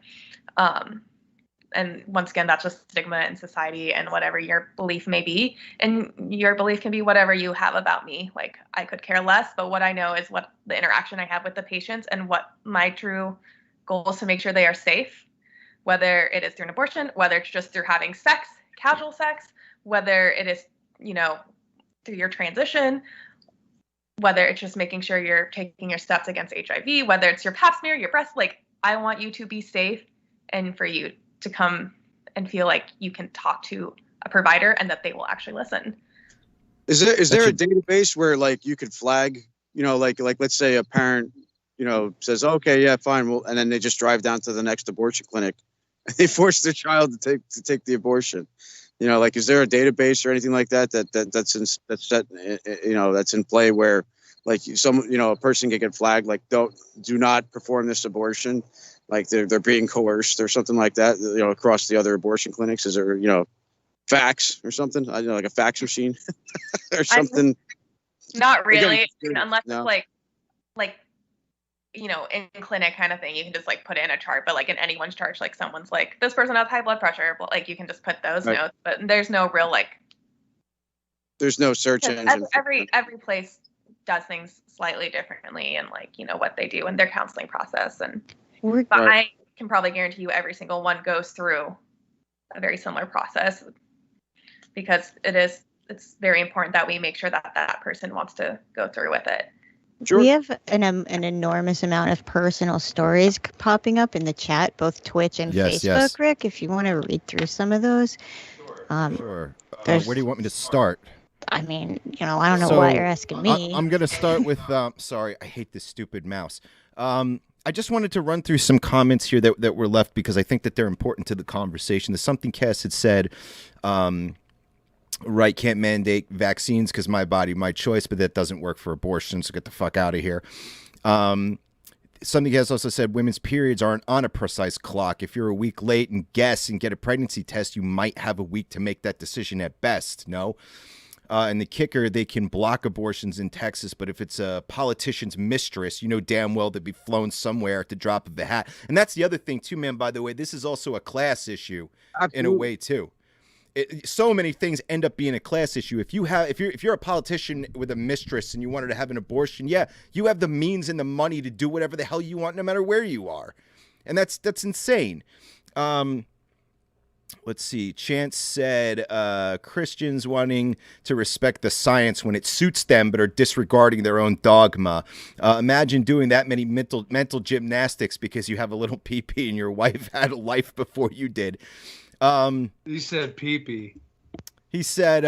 And once again, that's just stigma in society, and whatever your belief may be, and your belief can be whatever you have about me. Like, I could care less, but what I know is what the interaction I have with the patients, and what my true goal is to make sure they are safe, whether it is through an abortion, whether it's just through having sex, casual sex, whether it is, through your transition, whether it's just making sure you're taking your steps against HIV, whether it's your pap smear, your breast. Like, I want you to be safe, and for you to come and feel like you can talk to a provider and that they will actually listen. Is there a database where, like, you could flag, like let's say a parent, says, okay, yeah, fine, well, and then they just drive down to the next abortion clinic and they force their child to take the abortion. Like, is there a database or anything like that's in play where, like, a person can get flagged, like, do not perform this abortion, like they're being coerced or something like that, across the other abortion clinics? Is there, fax or something? I don't know, like a fax machine or something. Not really, unless it's like in clinic kind of thing. You can just, like, put in a chart, but, like, in anyone's chart, like, someone's like, this person has high blood pressure, but, like, you can just put those notes, but there's no real, like, there's no search engine. Every place does things slightly differently, and, like, what they do in their counseling process. And but I can probably guarantee you every single one goes through a very similar process, because it's very important that we make sure that that person wants to go through with it. Sure. We have an enormous amount of personal stories popping up in the chat, both Twitch and Facebook. Yes. Rick, if you want to read through some of those. Sure. Where do you want me to start? I mean, I don't know why you're asking me. I'm going to start with, sorry, I hate this stupid mouse. I just wanted to run through some comments here that were left, because I think that they're important to the conversation. There's something Cass had said, right, can't mandate vaccines because my body, my choice, but that doesn't work for abortion, so get the fuck out of here. Something Cass also said, women's periods aren't on a precise clock. If you're a week late and guess and get a pregnancy test, you might have a week to make that decision at best, no? And the kicker, they can block abortions in Texas, but if it's a politician's mistress, you know damn well they'd be flown somewhere at the drop of a hat. And that's the other thing too, man, by the way, this is also a class issue. Absolutely. In a way too. So many things end up being a class issue. If you're a politician with a mistress and you wanted to have an abortion, yeah, you have the means and the money to do whatever the hell you want, no matter where you are. And that's insane. Let's see. Chance said Christians wanting to respect the science when it suits them, but are disregarding their own dogma. Imagine doing that many mental gymnastics because you have a little pee-pee and your wife had a life before you did. He said pee-pee. He said,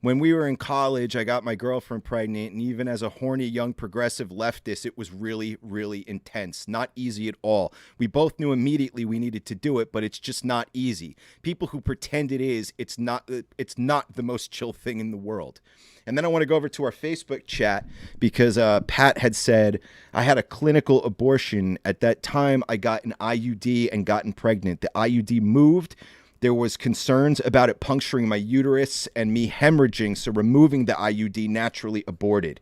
When we were in college, I got my girlfriend pregnant, and even as a horny young progressive leftist, it was really, really intense. Not easy at all. We both knew immediately we needed to do it, but it's just not easy. People who pretend it is, it's not the most chill thing in the world. And then I want to go over to our Facebook chat because Pat had said, I had a clinical abortion. At that time, I got an IUD and gotten pregnant. The IUD moved. There was concerns about it puncturing my uterus and me hemorrhaging, so removing the IUD naturally aborted.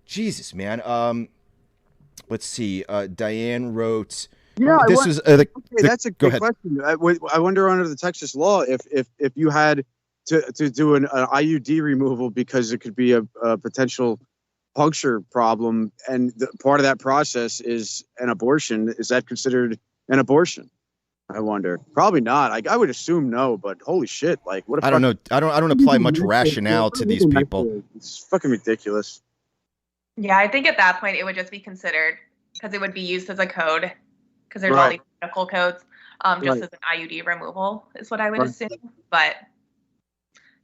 Jesus, man. Let's see. Diane wrote. Yeah, that's a good ahead. question. I wonder under the Texas law if you had to do an IUD removal because it could be a potential puncture problem, and part of that process is an abortion. Is that considered an abortion? I wonder. Probably not. I would assume no, but holy shit! Like, what? I don't know. I don't apply much rationale to these people. It's fucking ridiculous. Yeah, I think at that point it would just be considered because it would be used as a code because there's all these medical codes. Just as an IUD removal is what I would assume. But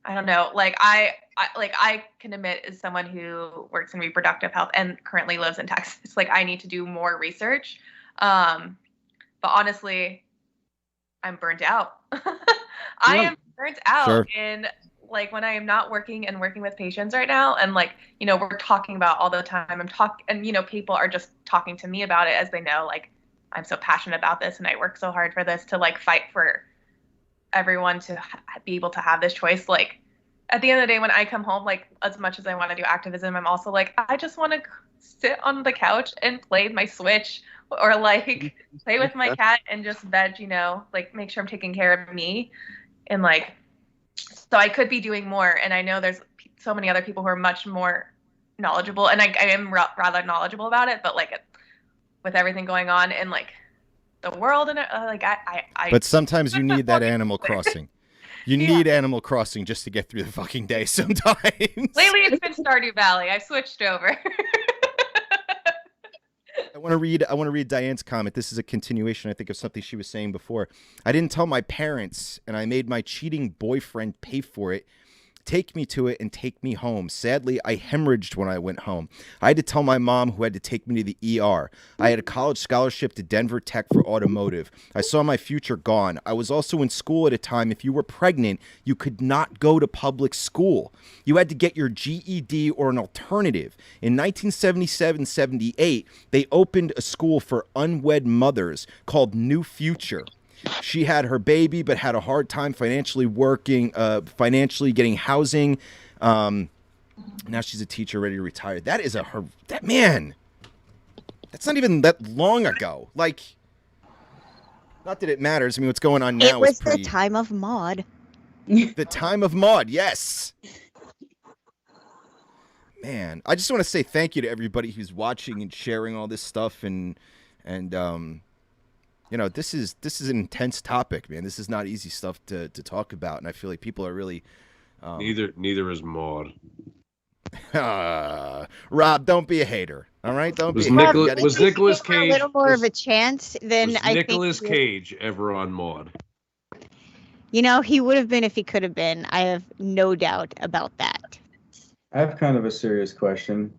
I don't know. Like I can admit as someone who works in reproductive health and currently lives in Texas, like I need to do more research. But honestly, I'm burnt out. I am burnt out in like when I am not working and working with patients right now. And like, you know, we're talking about all the time. And you know, people are just talking to me about it as they know, like I'm so passionate about this and I work so hard for this to like fight for everyone to be able to have this choice. Like at the end of the day, when I come home, like as much as I want to do activism, I'm also like, I just want to sit on the couch and play my Switch or like play with my cat and just veg, you know, like make sure I'm taking care of me. And like, so I could be doing more. And I know there's so many other people who are much more knowledgeable, and I am rather knowledgeable about it, but like with everything going on in like the world and like I but sometimes you need that Animal Crossing. You need Animal Crossing just to get through the fucking day sometimes. Lately it's been Stardew Valley. I've switched over. I want to read Diane's comment. This is a continuation, I think, of something she was saying before. I didn't tell my parents, and I made my cheating boyfriend pay for it, take me to it, and take me home. Sadly, I hemorrhaged when I went home. I had to tell my mom, who had to take me to the ER. I had a college scholarship to Denver Tech for automotive. I saw my future gone. I was also in school at a time. If you were pregnant, you could not go to public school. You had to get your GED or an alternative. In 1977-78, they opened a school for unwed mothers called New Future. She had her baby, but had a hard time financially financially getting housing. Now she's a teacher ready to retire. That is man. That's not even that long ago. Like, not that it matters. I mean, what's going on now? It was the time of Maud. The time of Maud, yes. Man, I just want to say thank you to everybody who's watching and sharing all this stuff and you know, this is an intense topic, man. This is not easy stuff to talk about, and I feel like people are really neither is Maud. Rob, don't be a hater. All right, don't was be. Was Nicolas Cage a little more of a chance than I think Nicolas Cage ever on Maud? You know, he would have been if he could have been. I have no doubt about that. I have kind of a serious question.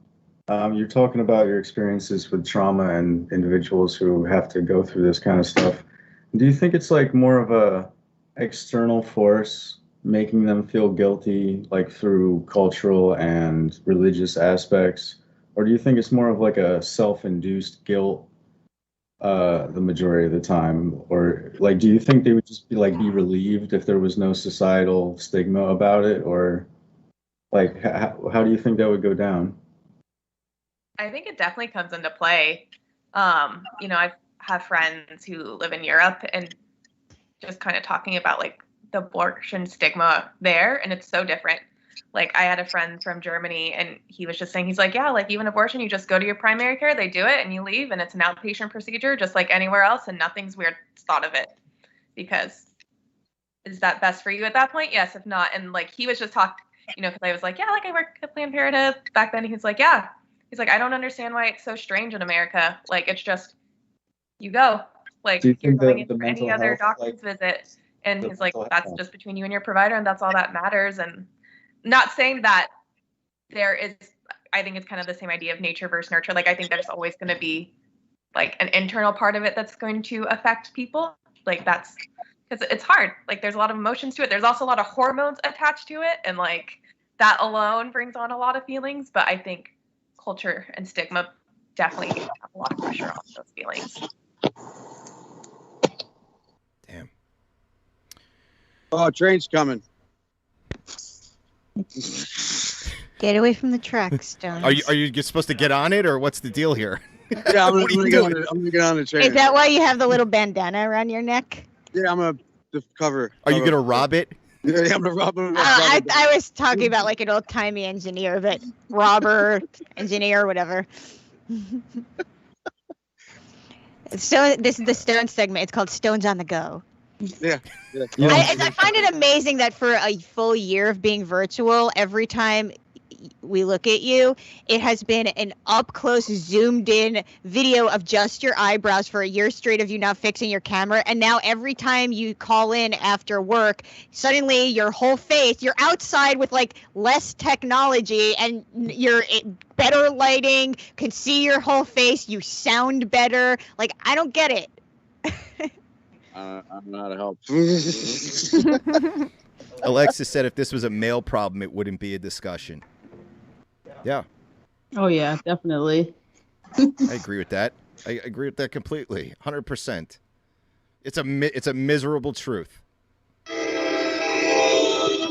You're talking about your experiences with trauma and individuals who have to go through this kind of stuff. Do you think it's like more of a external force making them feel guilty, like through cultural and religious aspects? Or do you think it's more of like a self-induced guilt the majority of the time? Or like, do you think they would just be relieved if there was no societal stigma about it? Or like, how do you think that would go down? I think it definitely comes into play. You know, I have friends who live in Europe and just kind of talking about like the abortion stigma there, and it's so different. Like I had a friend from Germany and he was just saying, he's like, yeah, like even abortion, you just go to your primary care, they do it and you leave and it's an outpatient procedure just like anywhere else and nothing's weird thought of it. Because is that best for you at that point? Yes, if not. And like he was just talking, you know, because I was like, yeah, like I work at Planned Parenthood back then. He's like, yeah. He's like, I don't understand why it's so strange in America. Like, it's just, you go. Like, you're going in for any other doctor's visit. And he's like, that's just between you and your provider, and that's all that matters. And not saying that there is, I think it's kind of the same idea of nature versus nurture. Like, I think there's always going to be like an internal part of it that's going to affect people. Like, that's because it's hard. Like, there's a lot of emotions to it. There's also a lot of hormones attached to it. And like that alone brings on a lot of feelings. But I think culture and stigma definitely have a lot of pressure on those feelings. Damn. Oh, train's coming. Get away from the track, Stone. Are you supposed to get on it, or what's the deal here? Yeah, I'm What are you gonna doing? get on the train. Is that why you have the little bandana around your neck? Yeah, I'm gonna cover. Are you gonna rob it? Yeah, I'm gonna rob him. I was talking about like an old timey engineer, but robber, engineer, whatever. So this is the Stone segment. It's called Stones on the Go. Yeah. I find it amazing that for a full year of being virtual, every time we look at you, it has been an up close, zoomed in video of just your eyebrows for a year straight of you not fixing your camera. And now every time you call in after work, suddenly your whole face, you're outside with like less technology and you're better lighting, can see your whole face, you sound better. Like, I don't get it. I'm not a help. Alexis said if this was a male problem, it wouldn't be a discussion. Yeah, Oh yeah, definitely. I agree with that. I agree with that completely, 100%. It's a miserable truth.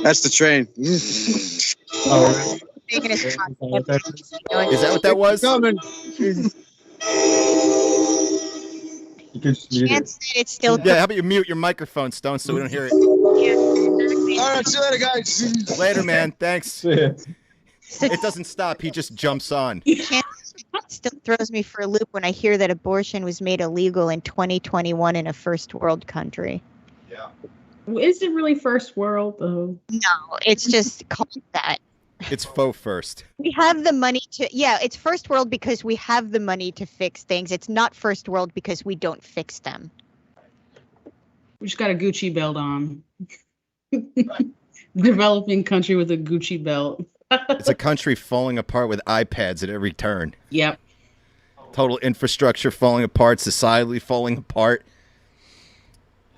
That's the train. Oh, Making us Is that what that was? Coming. you could just mute it. Chance that it's still Yeah, how about you mute your microphone, Stone, so we don't hear it. All right, see you later, guys. Later, man. Thanks. Yeah. It doesn't stop. He just jumps on. Chance still throws me for a loop when I hear that abortion was made illegal in 2021 in a first world country. Is it really first world though? No, it's just called that. It's faux first. We have the money to, yeah, it's first world because we have the money to fix things. It's not first world because we don't fix them. We just got a Gucci belt on. Developing country with a Gucci belt. It's a country falling apart with iPads at every turn. Yep. Total infrastructure falling apart, society falling apart.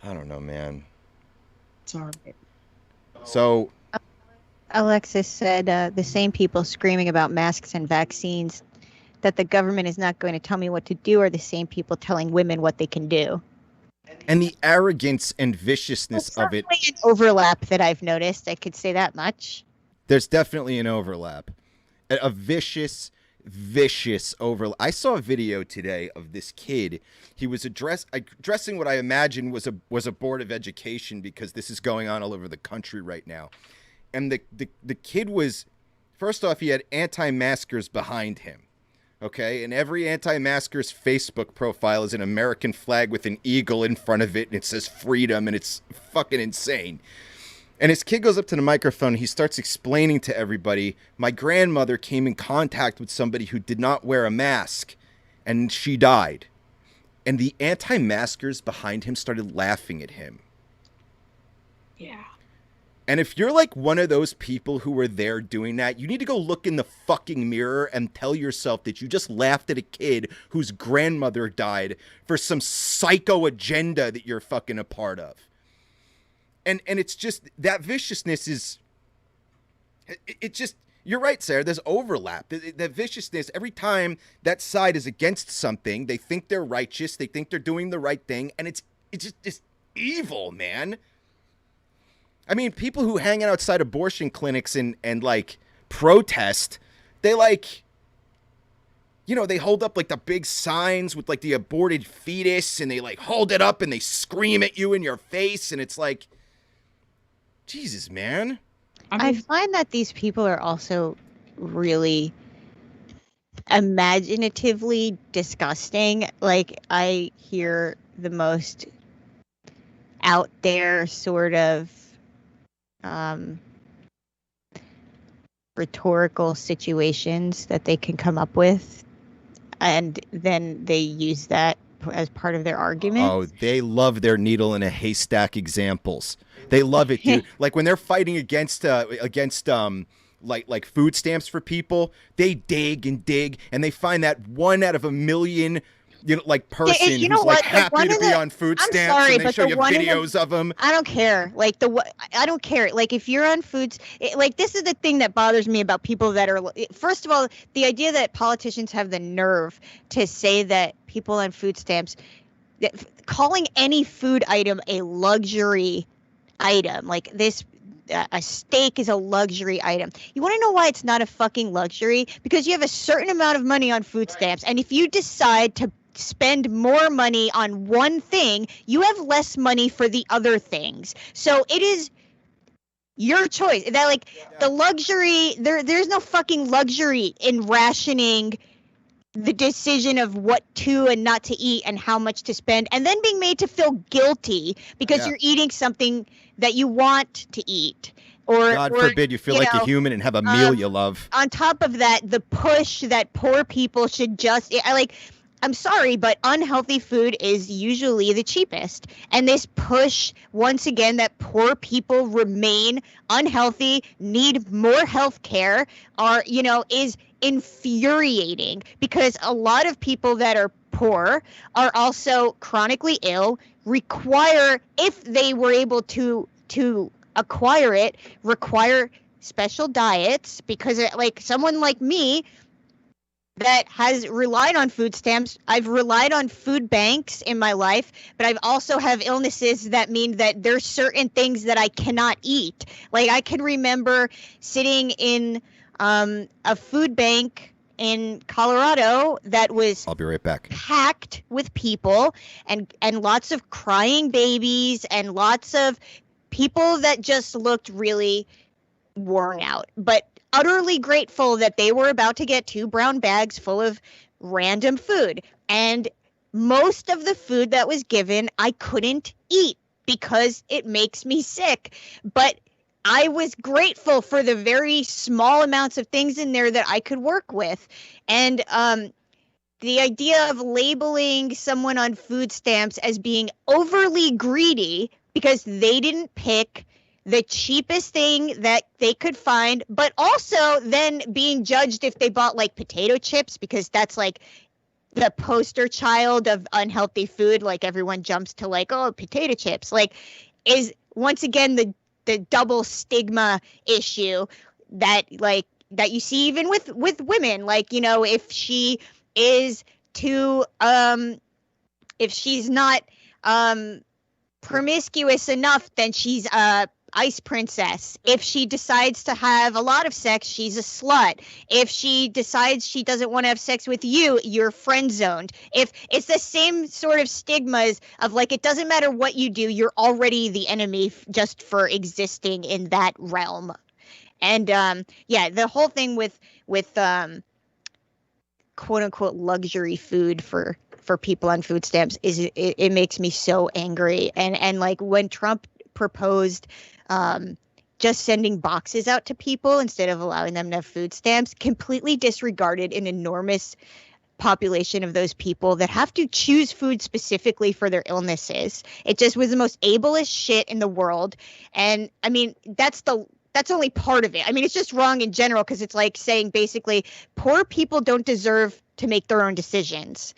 I don't know, man. It's all right. So, Alexis said the same people screaming about masks and vaccines that the government is not going to tell me what to do are the same people telling women what they can do. and the arrogance and viciousness of it. An overlap that I've noticed. I could say that much. There's definitely an overlap. A vicious overlap. I saw a video today of this kid. He was addressing what I imagine was a board of education, because this is going on all over the country right now. And the kid was, first off, he had anti-maskers behind him. Okay, and every anti-masker's Facebook profile is an American flag with an eagle in front of it, and it says freedom, and it's fucking insane. And his kid goes up to the microphone, and he starts explaining to everybody, my grandmother came in contact with somebody who did not wear a mask, and she died. And the anti-maskers behind him started laughing at him. Yeah. And if you're like one of those people who were there doing that, you need to go look in the fucking mirror and tell yourself that you just laughed at a kid whose grandmother died for some psycho agenda that you're fucking a part of. And it's just, that viciousness is, it just, you're right, Sarah, there's overlap. That viciousness, every time that side is against something, they think they're righteous, they think they're doing the right thing, and it's just evil, man. I mean, people who hang out outside abortion clinics and like protest, they like, you know, they hold up like the big signs with like the aborted fetus, and they like hold it up and they scream at you in your face, and it's like, Jesus, man. I find that these people are also really imaginatively disgusting. Like, I hear the most out there sort of rhetorical situations that they can come up with, and then they use that as part of their argument. Oh, they love their needle in a haystack examples. They love it, dude. Like when they're fighting against like food stamps for people, they dig and dig and they find that 1 out of a million, like person you know who's what? like happy to be on food I'm stamps, sorry, and they but show the you one in videos of them. I don't care. I don't care. Like if you're on foods, like this is the thing that bothers me about people that are. First of all, the idea that politicians have the nerve to say that people on food stamps, calling any food item a luxury item, like this. A steak is a luxury item. You want to know why it's not a fucking luxury? Because you have a certain amount of money on food stamps, and if you decide to spend more money on one thing, you have less money for the other things. So it is your choice. That like the luxury, there's no fucking luxury in rationing the decision of what to and not to eat and how much to spend, and then being made to feel guilty because you're eating something that you want to eat. Or God forbid you feel like a human and have a meal you love. On top of that, the push that poor people should just I'm sorry, but unhealthy food is usually the cheapest. And this push, once again, that poor people remain unhealthy, need more health care, is infuriating, because a lot of people that are poor are also chronically ill, require, if they were able to acquire it, require special diets, because like someone like me that has relied on food stamps. I've relied on food banks in my life, but I've also have illnesses that mean that there's certain things that I cannot eat. Like I can remember sitting in a food bank in Colorado that was I'll be right back. Packed with people and lots of crying babies and lots of people that just looked really worn out, but utterly grateful that they were about to get 2 brown bags full of random food. And most of the food that was given, I couldn't eat because it makes me sick. But I was grateful for the very small amounts of things in there that I could work with. And the idea of labeling someone on food stamps as being overly greedy because they didn't pick the cheapest thing that they could find, but also then being judged if they bought like potato chips, because that's like the poster child of unhealthy food. Like everyone jumps to like, oh, potato chips, like is once again the double stigma issue that you see even with women. Like, if she is too, if she's not promiscuous enough, then she's ice princess. If she decides to have a lot of sex, she's a slut. If she decides she doesn't want to have sex with you, you're friend zoned. If it's the same sort of stigmas of like, it doesn't matter what you do, you're already the enemy just for existing in that realm. And the whole thing with quote unquote luxury food for people on food stamps is it makes me so angry. And like when Trump proposed just sending boxes out to people instead of allowing them to have food stamps, completely disregarded an enormous population of those people that have to choose food specifically for their illnesses. It just was the most ableist shit in the world. And I mean, that's only part of it. I mean, it's just wrong in general, because it's like saying basically poor people don't deserve to make their own decisions.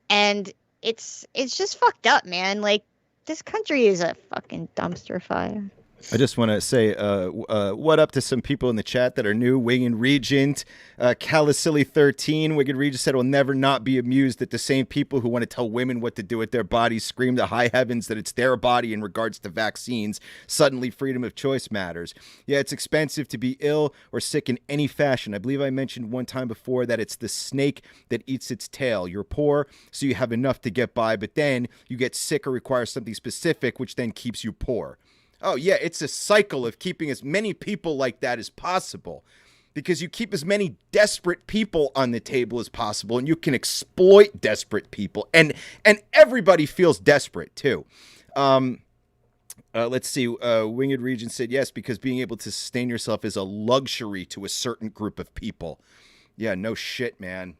And it's just fucked up, man. Like, this country is a fucking dumpster fire. I just want to say what up to some people in the chat that are new. Winged Regent, Calisili13. Winged Regent said, will never not be amused that the same people who want to tell women what to do with their bodies scream to high heavens that it's their body in regards to vaccines. Suddenly freedom of choice matters. Yeah, it's expensive to be ill or sick in any fashion. I believe I mentioned one time before that it's the snake that eats its tail. You're poor, so you have enough to get by, but then you get sick or require something specific, which then keeps you poor. Oh, yeah, it's a cycle of keeping as many people like that as possible, because you keep as many desperate people on the table as possible, and you can exploit desperate people. And everybody feels desperate, too. Let's see. Winged Regent said, yes, because being able to sustain yourself is a luxury to a certain group of people. Yeah, no shit, man.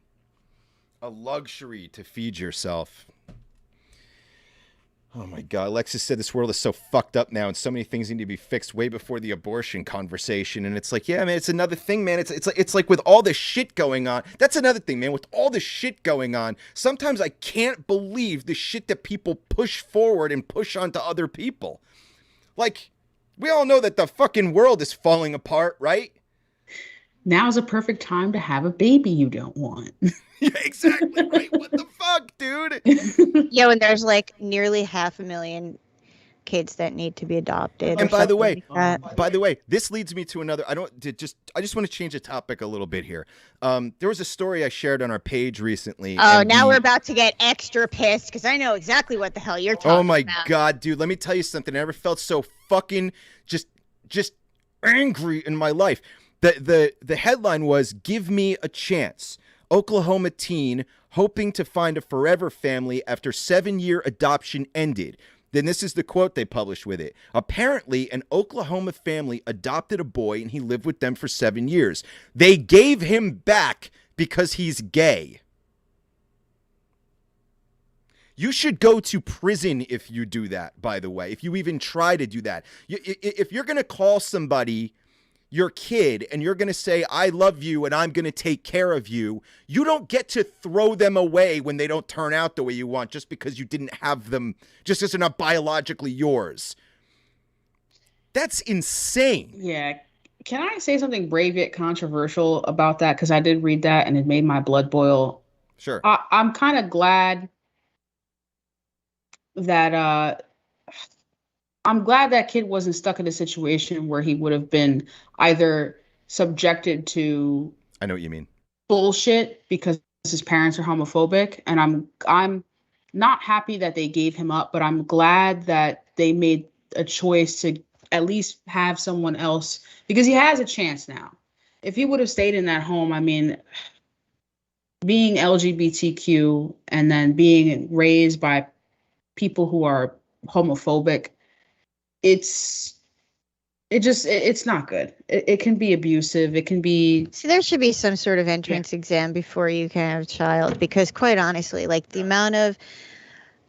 A luxury to feed yourself. Oh my God. Alexis said this world is so fucked up now and so many things need to be fixed way before the abortion conversation. And it's like, yeah, man, it's another thing, man. It's like with all the shit going on. That's another thing, man. With all the shit going on, sometimes I can't believe the shit that people push forward and push onto other people. Like, we all know that the fucking world is falling apart, right? Now's a perfect time to have a baby you don't want. Yeah, exactly right. What the fuck, dude? Yo, and there's like nearly 500,000 kids that need to be adopted. And by the way, like this leads me to another. I just want to change the topic a little bit here. There was a story I shared on our page recently. Oh, now we're about to get extra pissed because I know exactly what the hell you're talking about. Oh my God, dude! Let me tell you something. I never felt so fucking just angry in my life. The headline was "Give Me a Chance." Oklahoma teen hoping to find a forever family after 7-year adoption ended. Then this is the quote they published with it. Apparently, an Oklahoma family adopted a boy and he lived with them for 7 years. They gave him back because he's gay. You should go to prison if you do that, by the way, if you even try to do that. If you're going to call somebody your kid and you're going to say, I love you and I'm going to take care of you, you don't get to throw them away when they don't turn out the way you want just because you didn't have them, just because they're not biologically yours. That's insane. Yeah. Can I say something brave yet controversial about that? Because I did read that and it made my blood boil. Sure. I'm kind of glad that I'm glad that kid wasn't stuck in a situation where he would have been either subjected to I know what you mean. Bullshit because his parents are homophobic, and I'm not happy that they gave him up, but I'm glad that they made a choice to at least have someone else because he has a chance now. If he would have stayed in that home, I mean, being LGBTQ and then being raised by people who are homophobic, it's not good. It can be abusive. It can be. See, there should be some sort of entrance exam before you can have a child, because quite honestly, like the amount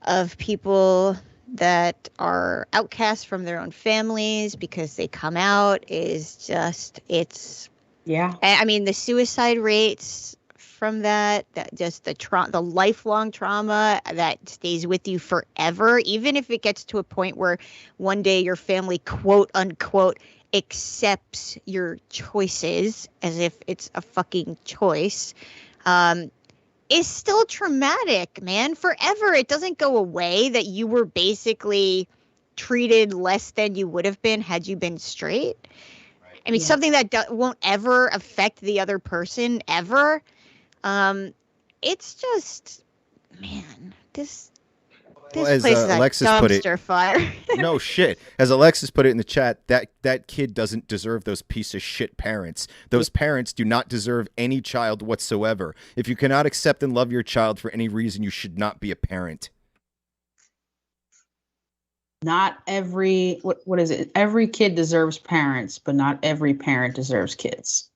of people that are outcast from their own families because they come out is just, I mean, the suicide rates from that just the lifelong trauma that stays with you forever, even if it gets to a point where one day your family, quote unquote, accepts your choices as if it's a fucking choice, is still traumatic, man, forever. It doesn't go away that you were basically treated less than you would have been had you been straight. I mean, something that won't ever affect the other person ever. It's just, man, this as place is Alexis a put it, dumpster fire. No shit. As Alexis put it in the chat, that kid doesn't deserve those piece of shit parents. Those parents do not deserve any child whatsoever. If you cannot accept and love your child for any reason, you should not be a parent. Not every, what is it? Every kid deserves parents, but not every parent deserves kids.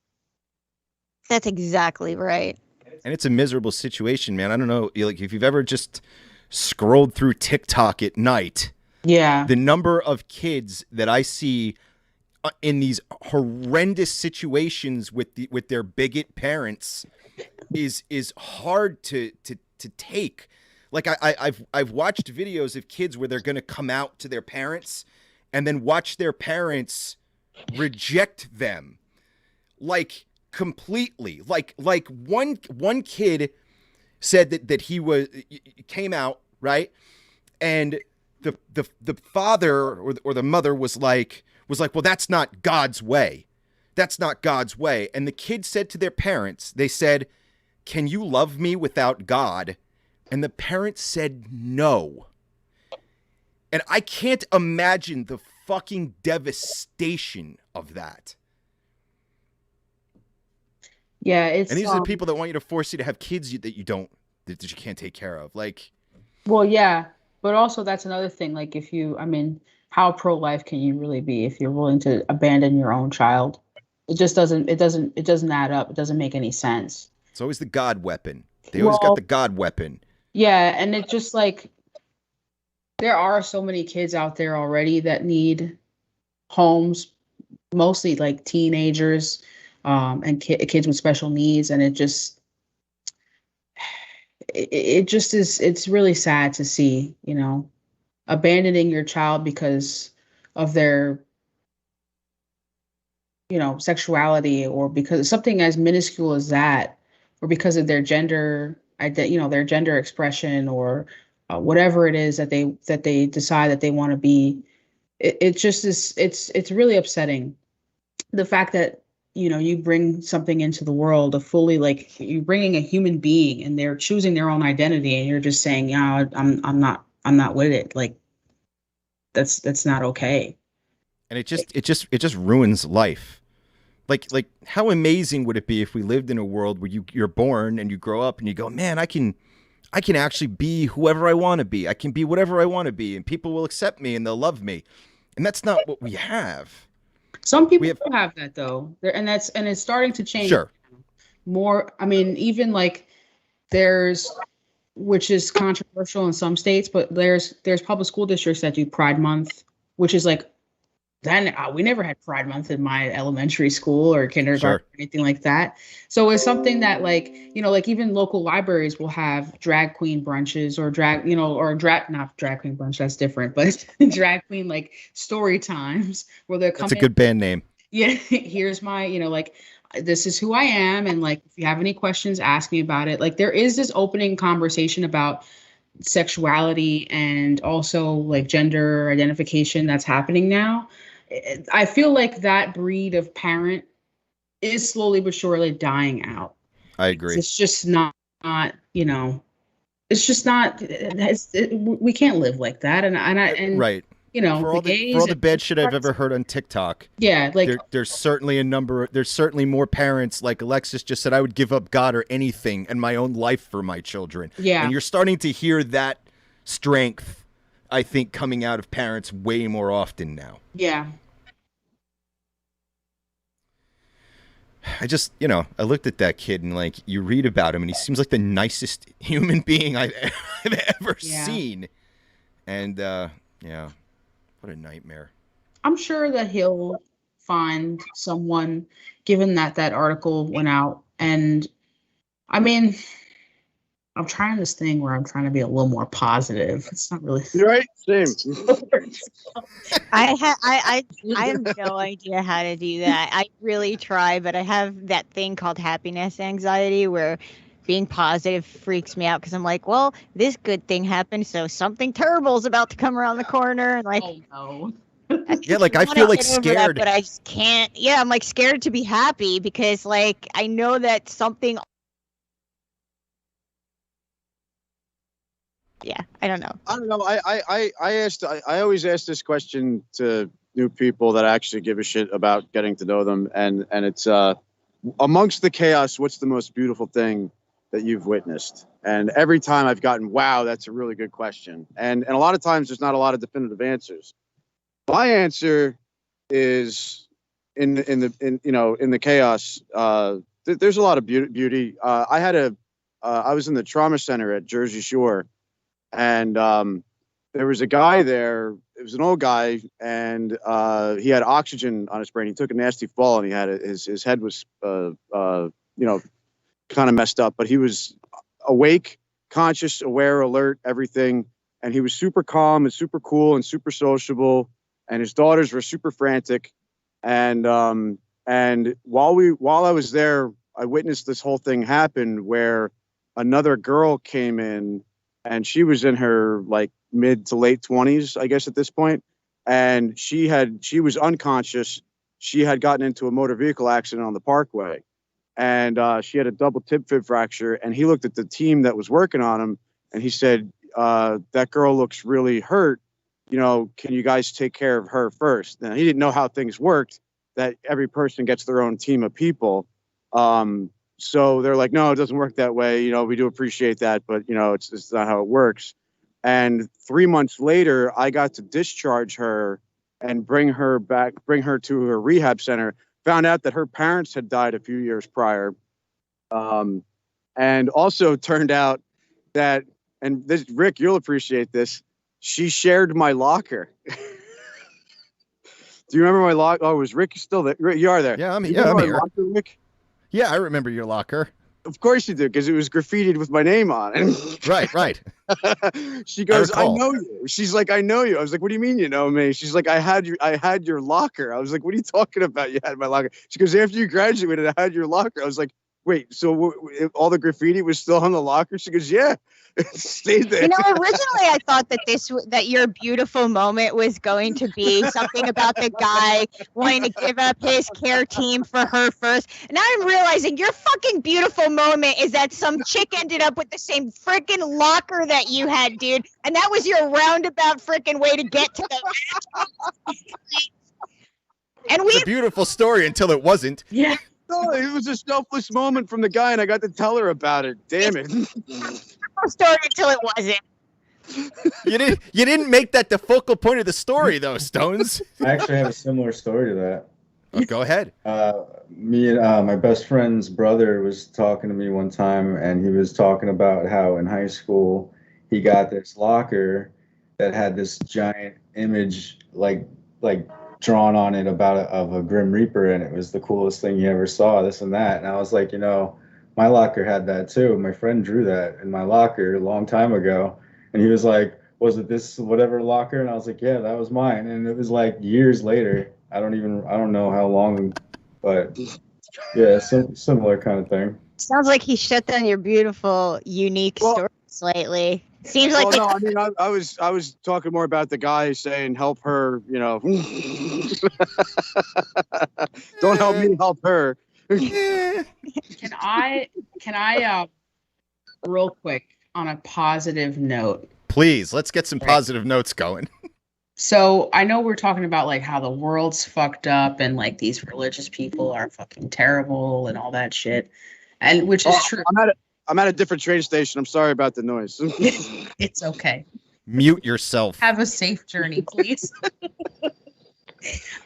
That's exactly right. And it's a miserable situation, man. I don't know, like if you've ever just scrolled through TikTok at night. Yeah. The number of kids that I see in these horrendous situations with their bigot parents is hard to take. Like I've watched videos of kids where they're going to come out to their parents and then watch their parents reject them. Like completely. Like one kid said that he came out, right? And the father or the mother was like, well, that's not God's way. That's not God's way. And the kid said to their parents, they said, can you love me without God? And the parents said no. And I can't imagine the fucking devastation of that. Yeah, it's. And these are the people that want you to force you to have kids that you can't take care of. Like. Well, yeah, but also that's another thing. Like, how pro-life can you really be if you're willing to abandon your own child? It just doesn't. It doesn't add up. It doesn't make any sense. It's always the God weapon. They always got the God weapon. Yeah, and it's just like there are so many kids out there already that need homes, mostly like teenagers, and kids with special needs, and it just is. It's really sad to see, abandoning your child because of their, sexuality, or because of something as minuscule as that, or because of their gender, their gender expression, or whatever it is that they decide that they want to be. It just is. It's really upsetting. The fact that you bring something into the world, a fully, like, you bringing a human being, and they're choosing their own identity, and you're just saying, yeah, I'm not with it. Like, that's not okay. And it just ruins life. Like how amazing would it be if we lived in a world where you're born and you grow up and you go, man, I can actually be whoever I want to be. I can be whatever I want to be, and people will accept me and they'll love me. And that's not what we have. Some people do have that, though, and it's starting to change. Sure. More, I mean, even like there's, which is controversial in some states, but there's public school districts that do Pride Month, which is like, then we never had Pride Month in my elementary school or kindergarten, or anything like that. So it's something that, like, like even local libraries will have drag queen brunches, or not drag queen brunch, that's different, but drag queen, like, story times where they're coming. That's a good band name. Yeah, here's my, like, this is who I am, and like, if you have any questions, ask me about it. Like, there is this opening conversation about sexuality and also like gender identification that's happening now. I feel like that breed of parent is slowly but surely dying out. I agree. It's just not, it's just not, we can't live like that. And right. For all the bad shit I've ever heard on TikTok. Yeah. Like, there's certainly more parents, like Alexis just said, I would give up God or anything and my own life for my children. Yeah. And you're starting to hear that strength, I think, coming out of parents way more often now. Yeah. I just, I looked at that kid and, like, you read about him and he seems like the nicest human being I've ever seen. And, yeah, what a nightmare. I'm sure that he'll find someone, given that article went out. And I mean, I'm trying this thing where I'm trying to be a little more positive. It's not really right. Same. I have no idea how to do that. I really try, but I have that thing called happiness anxiety, where being positive freaks me out, because I'm like, well, this good thing happened, so something terrible is about to come around the corner, and like, oh no. Yeah, like, I feel like scared, but I just can't. Yeah, I'm like scared to be happy, because like I know that something. Yeah, I don't know. I always ask this question to new people that actually give a shit about getting to know them, and it's amongst the chaos, what's the most beautiful thing that you've witnessed? And every time I've gotten, wow, that's a really good question. And a lot of times there's not a lot of definitive answers. My answer is in the chaos. There's a lot of beauty. I was in the trauma center at Jersey Shore. And there was a guy there. It was an old guy, and he had oxygen on his brain. He took a nasty fall, and he had his head was kind of messed up. But he was awake, conscious, aware, alert, everything. And he was super calm and super cool and super sociable. And his daughters were super frantic. And while I was there, I witnessed this whole thing happen, where another girl came in. And she was in her like mid to late 20s, I guess, at this point. And she was unconscious. She had gotten into a motor vehicle accident on the Parkway. And she had a double tib fib fracture. And he looked at the team that was working on him, and he said, that girl looks really hurt. Can you guys take care of her first? Now, he didn't know how things worked, that every person gets their own team of people. So they're like, no, it doesn't work that way. We do appreciate that, but it's not how it works. And 3 months later, I got to discharge her and bring her to her rehab center. Found out that her parents had died a few years prior. And also turned out that, and this, Rick, you'll appreciate this, she shared my locker. Do you remember my locker? Oh, was Rick still there? You are there. Yeah, I'm You here. remember my locker, Rick? Yeah, I remember your locker. Of course you do, because it was graffitied with my name on it. Right. She goes, I recall. know you. She's like, I know you. I was like, what do you mean you know me? She's like, I had your locker. I was like, what are you talking about? You had my locker. She goes, after you graduated, I had your locker. I was like, wait, so all the graffiti was still on the locker? She goes, yeah, it stayed there. You know, originally I thought that that your beautiful moment was going to be something about the guy wanting to give up his care team for her first. And now I'm realizing your fucking beautiful moment is that some chick ended up with the same freaking locker that you had, dude. And that was your roundabout freaking way to get to the And It's a beautiful story until it wasn't. Yeah. No, it was a selfless moment from the guy, and I got to tell her about it. Damn it. story until it wasn't. You didn't make that the focal point of the story, though, Stones. I actually have a similar story to that. Oh, go ahead. Me and my best friend's brother was talking to me one time, and he was talking about how in high school he got this locker that had this giant image like drawn on it of a Grim Reaper, and it was the coolest thing you ever saw, this and that. And I was like, my locker had that too. My friend drew that in my locker a long time ago, and he was like, was it this whatever locker? And I was like, yeah, that was mine. And it was like years later. I don't know how long, but yeah, similar kind of thing. Sounds like he shut down your beautiful, unique story slightly. Seems like no, I mean, I was talking more about the guy saying help her, don't help me, help her. Can I real quick on a positive note? Please, let's get some positive notes going. So I know we're talking about like how the world's fucked up and like these religious people are fucking terrible and all that shit, and which is true. I'm at a different train station. I'm sorry about the noise. It's okay. Mute yourself. Have a safe journey, please.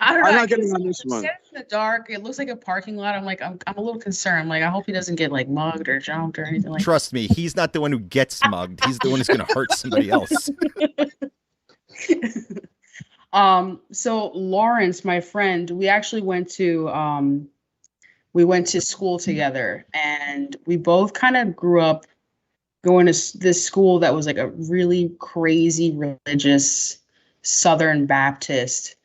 I don't know. I'm not getting on this one. In the dark, it looks like a parking lot. I'm like, I'm a little concerned. I'm like, I hope he doesn't get like mugged or jumped or anything like that. Trust me, he's not the one who gets mugged. He's the one who's going to hurt somebody else. So Lawrence, my friend, we actually went to school together, and we both kind of grew up going to this school that was like a really crazy religious Southern Baptist,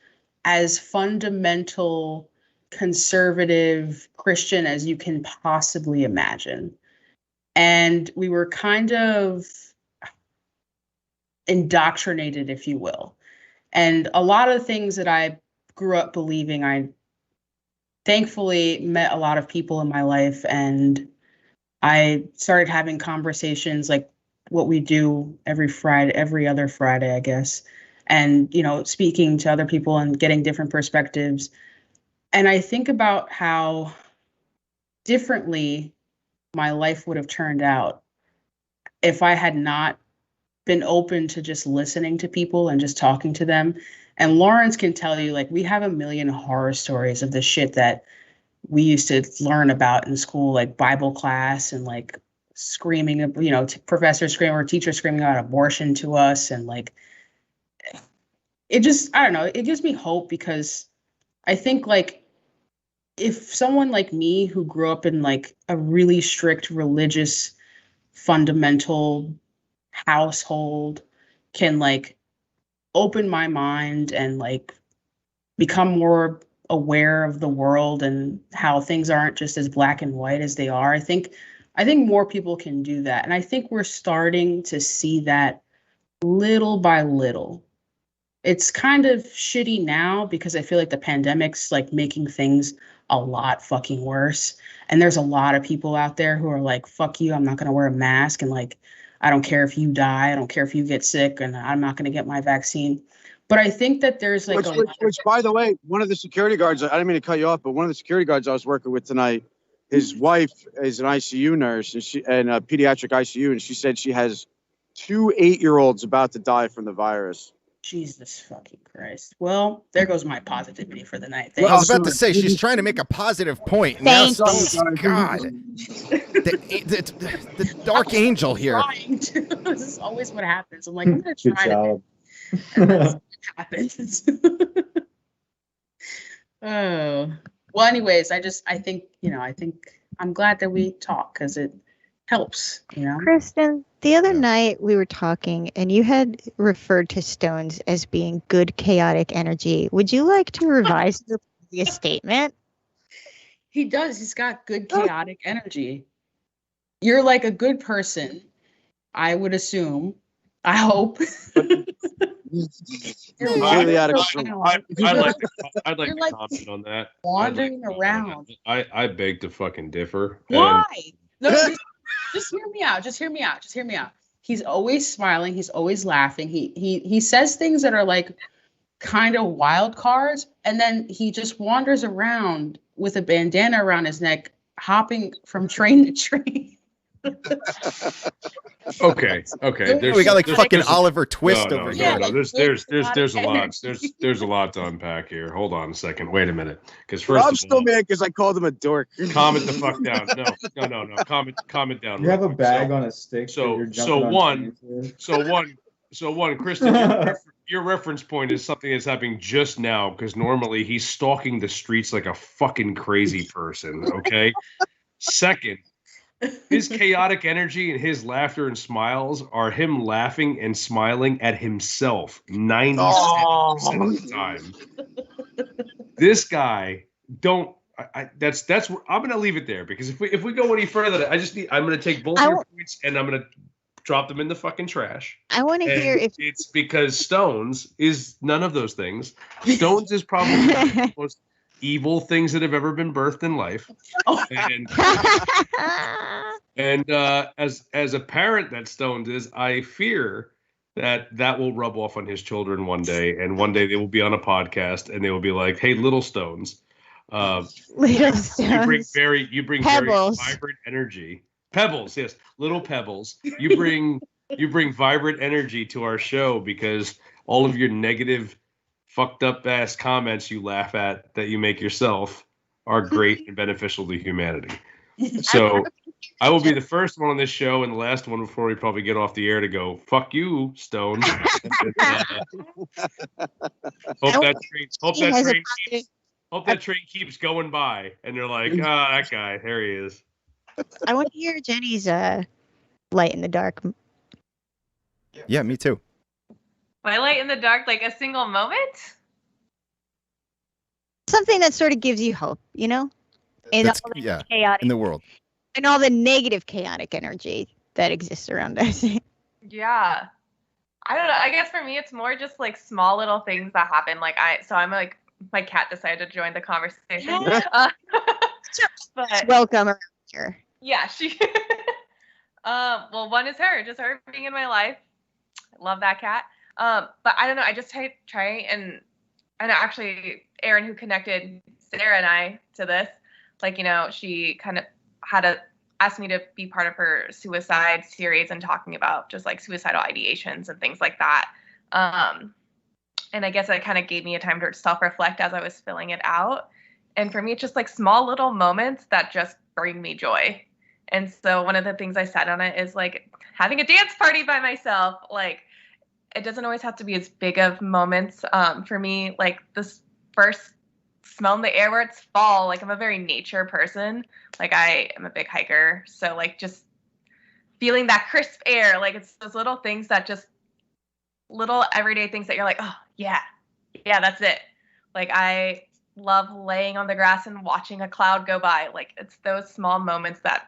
as fundamental conservative Christian as you can possibly imagine. And we were kind of indoctrinated, if you will. And a lot of things that I grew up believing, I thankfully met a lot of people in my life, and I started having conversations like what we do every other Friday, I guess. And, speaking to other people and getting different perspectives. And I think about how differently my life would have turned out if I had not been open to just listening to people and just talking to them. And Lawrence can tell you, like, we have a million horror stories of the shit that we used to learn about in school, like Bible class, and like screaming, professors screaming or teachers screaming about abortion to us. And like, it just, I don't know, it gives me hope, because I think like if someone like me who grew up in like a really strict religious fundamental household can like open my mind and like become more aware of the world and how things aren't just as black and white as they are. I think more people can do that. And I think we're starting to see that little by little. It's kind of shitty now because I feel like the pandemic's like making things a lot fucking worse. And there's a lot of people out there who are like, fuck you, I'm not going to wear a mask. And like, I don't care if you die. I don't care if you get sick, and I'm not going to get my vaccine. But I think that there's like which, by the way, one of the security guards, I didn't mean to cut you off, but one of the security guards I was working with tonight, his wife is an ICU nurse, and a pediatric ICU, and she said she has 2 8-year-olds about to die from the virus. Jesus fucking Christ. Well, there goes my positivity for the night. Well, I was about to say, she's trying to make a positive point. Now, God, the dark angel here. This is always what happens. I'm like, I'm going to try to And that's what happens. Oh, well, anyways, I think, I'm glad that we talk because it helps, Kristen, the other night we were talking and you had referred to stones as being good chaotic energy. Would you like to revise your previous statement? He does. He's got good chaotic energy. You're like a good person, I would assume. I hope. Completely out of control. I'd like You're to like comment on that. wandering I'd like to comment on around. that. I beg to fucking differ. Why? No, just hear me out. Just hear me out. Just hear me out. He's always smiling. He's always laughing. He says things that are like kind of wild cards, and then he just wanders around with a bandana around his neck, hopping from train to train. Okay. We got like fucking Oliver Twist over here. No. There's a lot. There's a lot to unpack here. Hold on a second. Wait a minute. Because Well, first I'm of still all, mad because I called him a dork. calm the fuck down. No. Calm it down. You have a real quick. bag on a stick. So one. Kristen, your reference point is something that's happening just now because normally he's stalking the streets like a fucking crazy person. Okay. Second, his chaotic energy and his laughter and smiles are him laughing and smiling at himself 97% of the time. This guy, that's where I'm gonna leave it there because if we go any further, I'm gonna take both your points and I'm gonna drop them in the fucking trash. I want to hear if it's because Stones is none of those things. Stones is probably the most evil things that have ever been birthed in life. And as a parent that Stones is, I fear that will rub off on his children one day, and one day they will be on a podcast and they will be like, "Hey, little Stones, little stones. you bring Pebbles. very vibrant energy. Pebbles, yes, little pebbles. You bring vibrant energy to our show because all of your negative, fucked up ass comments you laugh at that you make yourself are great and beneficial to humanity." So I will be the first one on this show and the last one before we probably get off the air to go, "Fuck you, Stone." Hope that train keeps going by. And they're like, that guy, there he is. I want to hear Jenny's light in the dark. Yeah, me too. My light in the dark, like a single moment? Something that sort of gives you hope, in all the chaotic in the world. And all the negative chaotic energy that exists around us. Yeah. I don't know. I guess for me, it's more just like small little things that happen. I'm like, my cat decided to join the conversation. But welcome around here. Yeah, she. Well, one is just her being in my life. I love that cat. But I don't know. I just try and actually, Erin, who connected Sarah and I to this, she kind of asked me to be part of her suicide series and talking about just like suicidal ideations and things like that. And I guess that kind of gave me a time to self-reflect as I was filling it out. And for me, it's just like small little moments that just bring me joy. And so one of the things I said on it is like having a dance party by myself. Like, it doesn't always have to be as big of moments. For me, like this first smell in the air where it's fall, like I'm a very nature person. Like I am a big hiker. So like just feeling that crisp air, like it's those little things that just little everyday things that you're like, oh yeah, that's it. Like I love laying on the grass and watching a cloud go by. Like it's those small moments that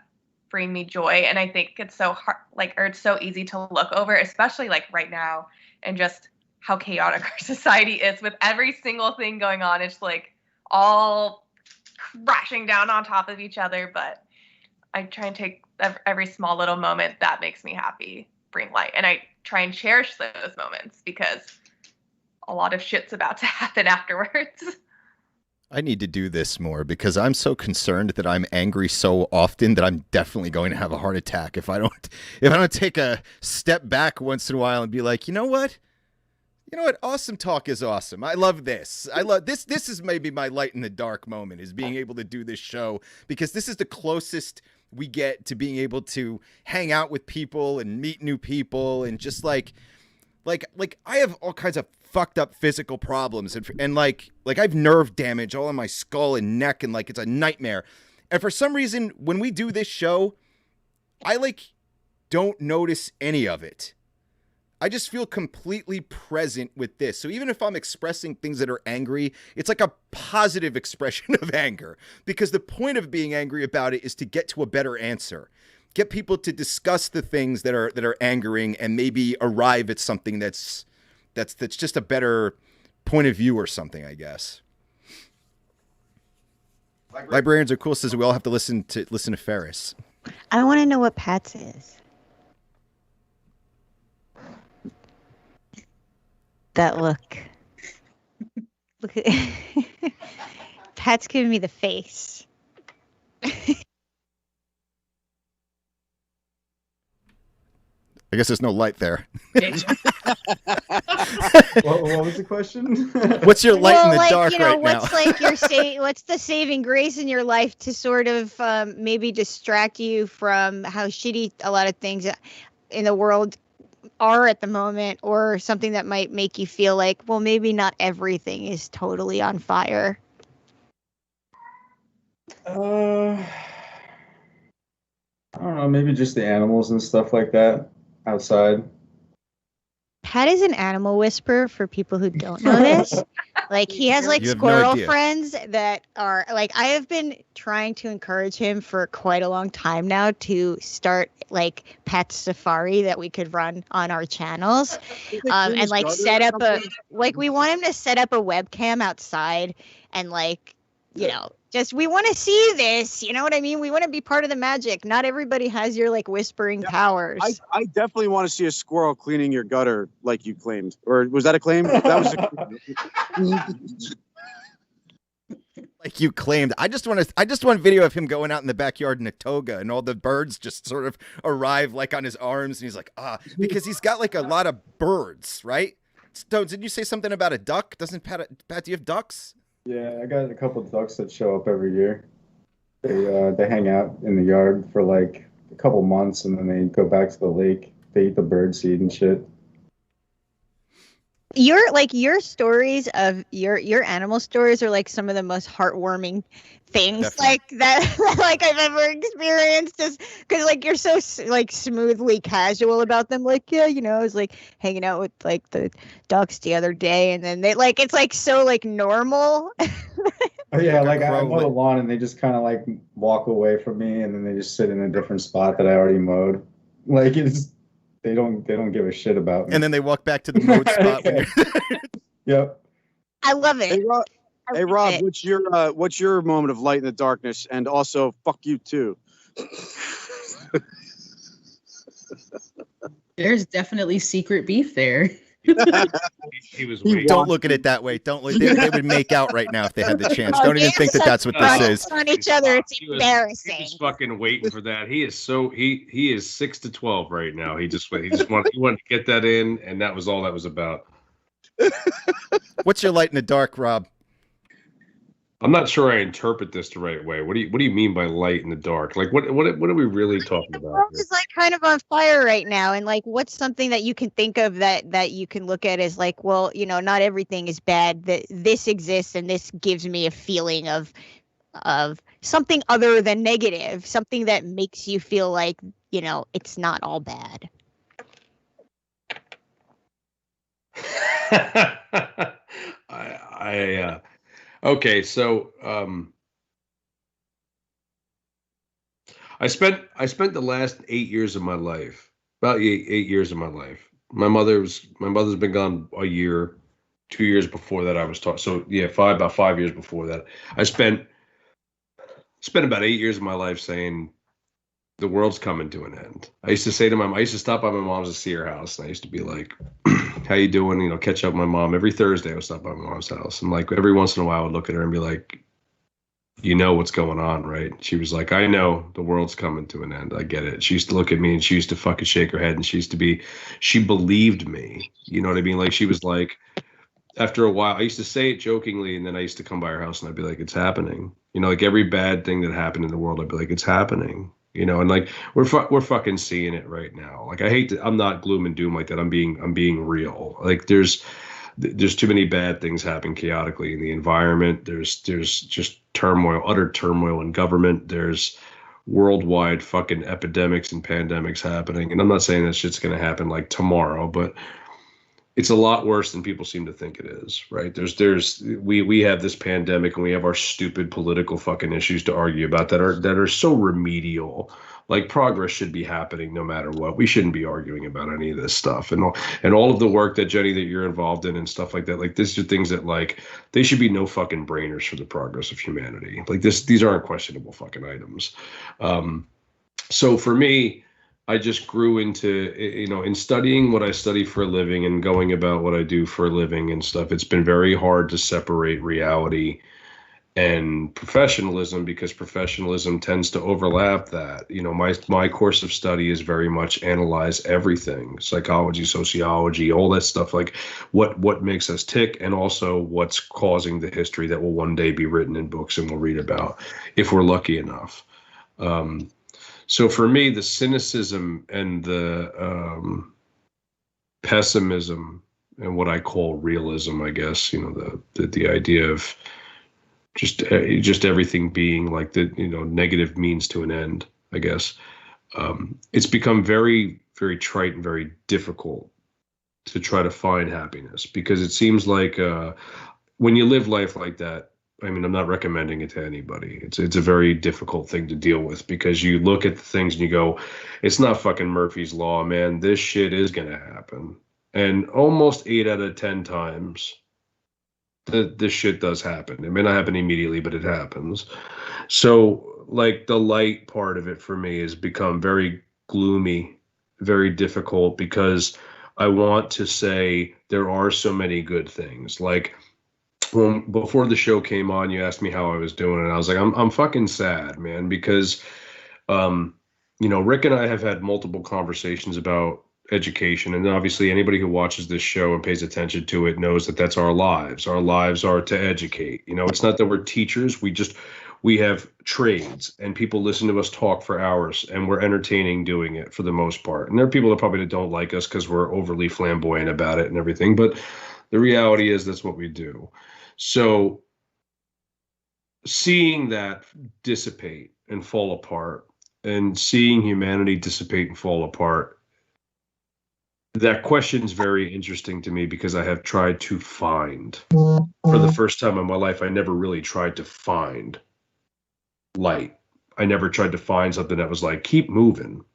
bring me joy. And I think it's so hard, it's so easy to look over, especially like right now, and just how chaotic our society is with every single thing going on. It's like all crashing down on top of each other. But I try and take every small little moment that makes me happy, bring light. And I try and cherish those moments because a lot of shit's about to happen afterwards. I need to do this more because I'm so concerned that I'm angry so often that I'm definitely going to have a heart attack if I don't take a step back once in a while and be like, you know what? Awesome talk is awesome. I love this. I love this. This is maybe my light in the dark moment, is being able to do this show, because this is the closest we get to being able to hang out with people and meet new people and just like like I have all kinds of fucked up physical problems, and like I have nerve damage all in my skull and neck, and like it's a nightmare. And for some reason, when we do this show, I like don't notice any of it. I just feel completely present with this. So even if I'm expressing things that are angry, it's like a positive expression of anger, because the point of being angry about it is to get to a better answer. Get people to discuss the things that are angering and maybe arrive at something that's just a better point of view or something, I guess. Librarians are cool, says we all have to listen to Ferris. I want to know what Pat's is. That look. Look at Pat's giving me the face. I guess there's no light there. What was the question? What's your light in the like, dark right what's now? like what's the saving grace in your life to sort of maybe distract you from how shitty a lot of things in the world are at the moment, or something that might make you feel like, well, maybe not everything is totally on fire? I don't know, maybe just the animals and stuff like that outside. Pat is an animal whisperer, for people who don't know this. Like, he has like You have no squirrel idea. friends that are like, I have been trying to encourage him for quite a long time now to start like pet safari that we could run on our channels. And like set up we want him to set up a webcam outside and like, just, we want to see this, you know what I mean? We want to be part of the magic. Not everybody has your like whispering powers. I definitely want to see a squirrel cleaning your gutter like you claimed. Or was that a claim? That was Like you claimed. I just want video of him going out in the backyard in a toga, and all the birds just sort of arrive like on his arms, and he's like, because he's got like a lot of birds, right? Stones, did you say something about a duck? Doesn't Pat, do you have ducks? Yeah, I got a couple of ducks that show up every year. They hang out in the yard for like a couple months, and then they go back to the lake. They eat the bird seed and shit. Your stories of your animal stories are like some of the most heartwarming things like that like I've ever experienced, just because like you're so like smoothly casual about them. Like, I was like hanging out with like the ducks the other day, and then they like, it's like so like normal. Oh yeah, like I mow the lawn and they just kind of like walk away from me, and then they just sit in a different spot that I already mowed. Like they don't give a shit about me. And then they walk back to the mowed spot. When Yep. I love it. Hey Rob, what's your moment of light in the darkness? And also, fuck you too. There's definitely secret beef there. He was waiting. Don't look at it that way. Don't look. They would make out right now if they had the chance. Don't even think that that's what this is. On each other, it's embarrassing. He was fucking waiting for that. He is he is 6 to 12 right now. He wanted to get that in, and that was all that was about. What's your light in the dark, Rob? I'm not sure I interpret this the right way. What do you mean by light in the dark? Like what are we really talking The about? world is like kind of on fire right now, and like, what's something that you can think of that you can look at as like, well, not everything is bad. That this exists, and this gives me a feeling of something other than negative, something that makes you feel like it's not all bad. Okay, so I spent the last 8 years of my life, about 8 years of my life. My mother's been gone a year, 2 years before that I was taught. So yeah, about 5 years before that. I spent about 8 years of my life saying the world's coming to an end. I used to say to I used to stop by my mom's to see her house, and I used to be like, how you doing? Catch up with my mom. Every Thursday I would stop by my mom's house. And like every once in a while I would look at her and be like, what's going on, right? She was like, I know the world's coming to an end. I get it. She used to look at me and she used to fucking shake her head, and she believed me. You know what I mean? Like she was like, after a while, I used to say it jokingly, and then I used to come by her house and I'd be like, it's happening. Like every bad thing that happened in the world, I'd be like, it's happening. And like we're fucking seeing it right now. Like I hate to, I'm not gloom and doom like that. I'm being real. Like there's too many bad things happen chaotically in the environment. There's just turmoil, utter turmoil in government. There's worldwide fucking epidemics and pandemics happening. And I'm not saying that shit's going to happen like tomorrow, but it's a lot worse than people seem to think it is, right? We have this pandemic and we have our stupid political fucking issues to argue about that are so remedial. Like progress should be happening no matter what. We shouldn't be arguing about any of this stuff. And all of the work that Jenny, that you're involved in and stuff like that, like these are things that like they should be no fucking brainers for the progress of humanity. Like these aren't questionable fucking items. So for me, I just grew into, in studying what I study for a living and going about what I do for a living and stuff. It's been very hard to separate reality and professionalism because professionalism tends to overlap that. My course of study is very much analyze everything, psychology, sociology, all that stuff, like what makes us tick and also what's causing the history that will one day be written in books and we'll read about if we're lucky enough. So for me, the cynicism and the pessimism and what I call realism, I guess, the idea of just everything being like the negative means to an end, I guess. It's become very, very trite and very difficult to try to find happiness because it seems like when you live life like that, I mean, I'm not recommending it to anybody. It's a very difficult thing to deal with because you look at the things and you go, it's not fucking Murphy's Law, man. This shit is going to happen. And almost 8 out of 10 times, this shit does happen. It may not happen immediately, but it happens. So, like, the light part of it for me has become very gloomy, very difficult because I want to say there are so many good things. Like, before the show came on, you asked me how I was doing, and I was like, I'm fucking sad, man, because, Rick and I have had multiple conversations about education, and obviously anybody who watches this show and pays attention to it knows that that's our lives. Our lives are to educate. It's not that we're teachers. We have trades, and people listen to us talk for hours, and we're entertaining doing it for the most part. And there are people that probably don't like us because we're overly flamboyant about it and everything, but the reality is that's what we do. So seeing that dissipate and fall apart and seeing humanity dissipate and fall apart, that question is very interesting to me because I have tried to find, for the first time in my life, I never really tried to find light. I never tried to find something that was like, keep moving.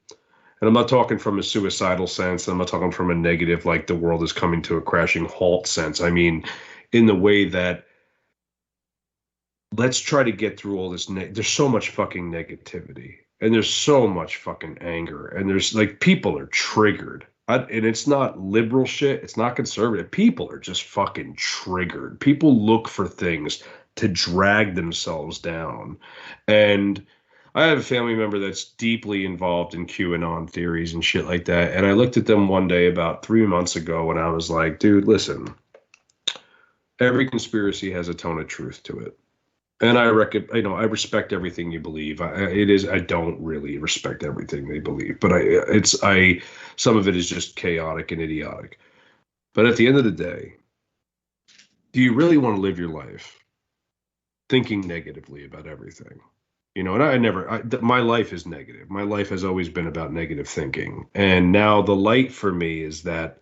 And I'm not talking from a suicidal sense. I'm not talking from a negative, like the world is coming to a crashing halt sense. I mean, in the way that let's try to get through all this. There's so much fucking negativity and there's so much fucking anger and there's like people are triggered. And it's not liberal shit. It's not conservative. People are just fucking triggered. People look for things to drag themselves down. And I have a family member that's deeply involved in QAnon theories and shit like that. And I looked at them one day about 3 months ago and I was like, dude, listen, every conspiracy has a tone of truth to it. And I respect everything you believe. I don't really respect everything they believe, but some of it is just chaotic and idiotic. But at the end of the day, do you really want to live your life thinking negatively about everything? And my life is negative. My life has always been about negative thinking. And now the light for me is that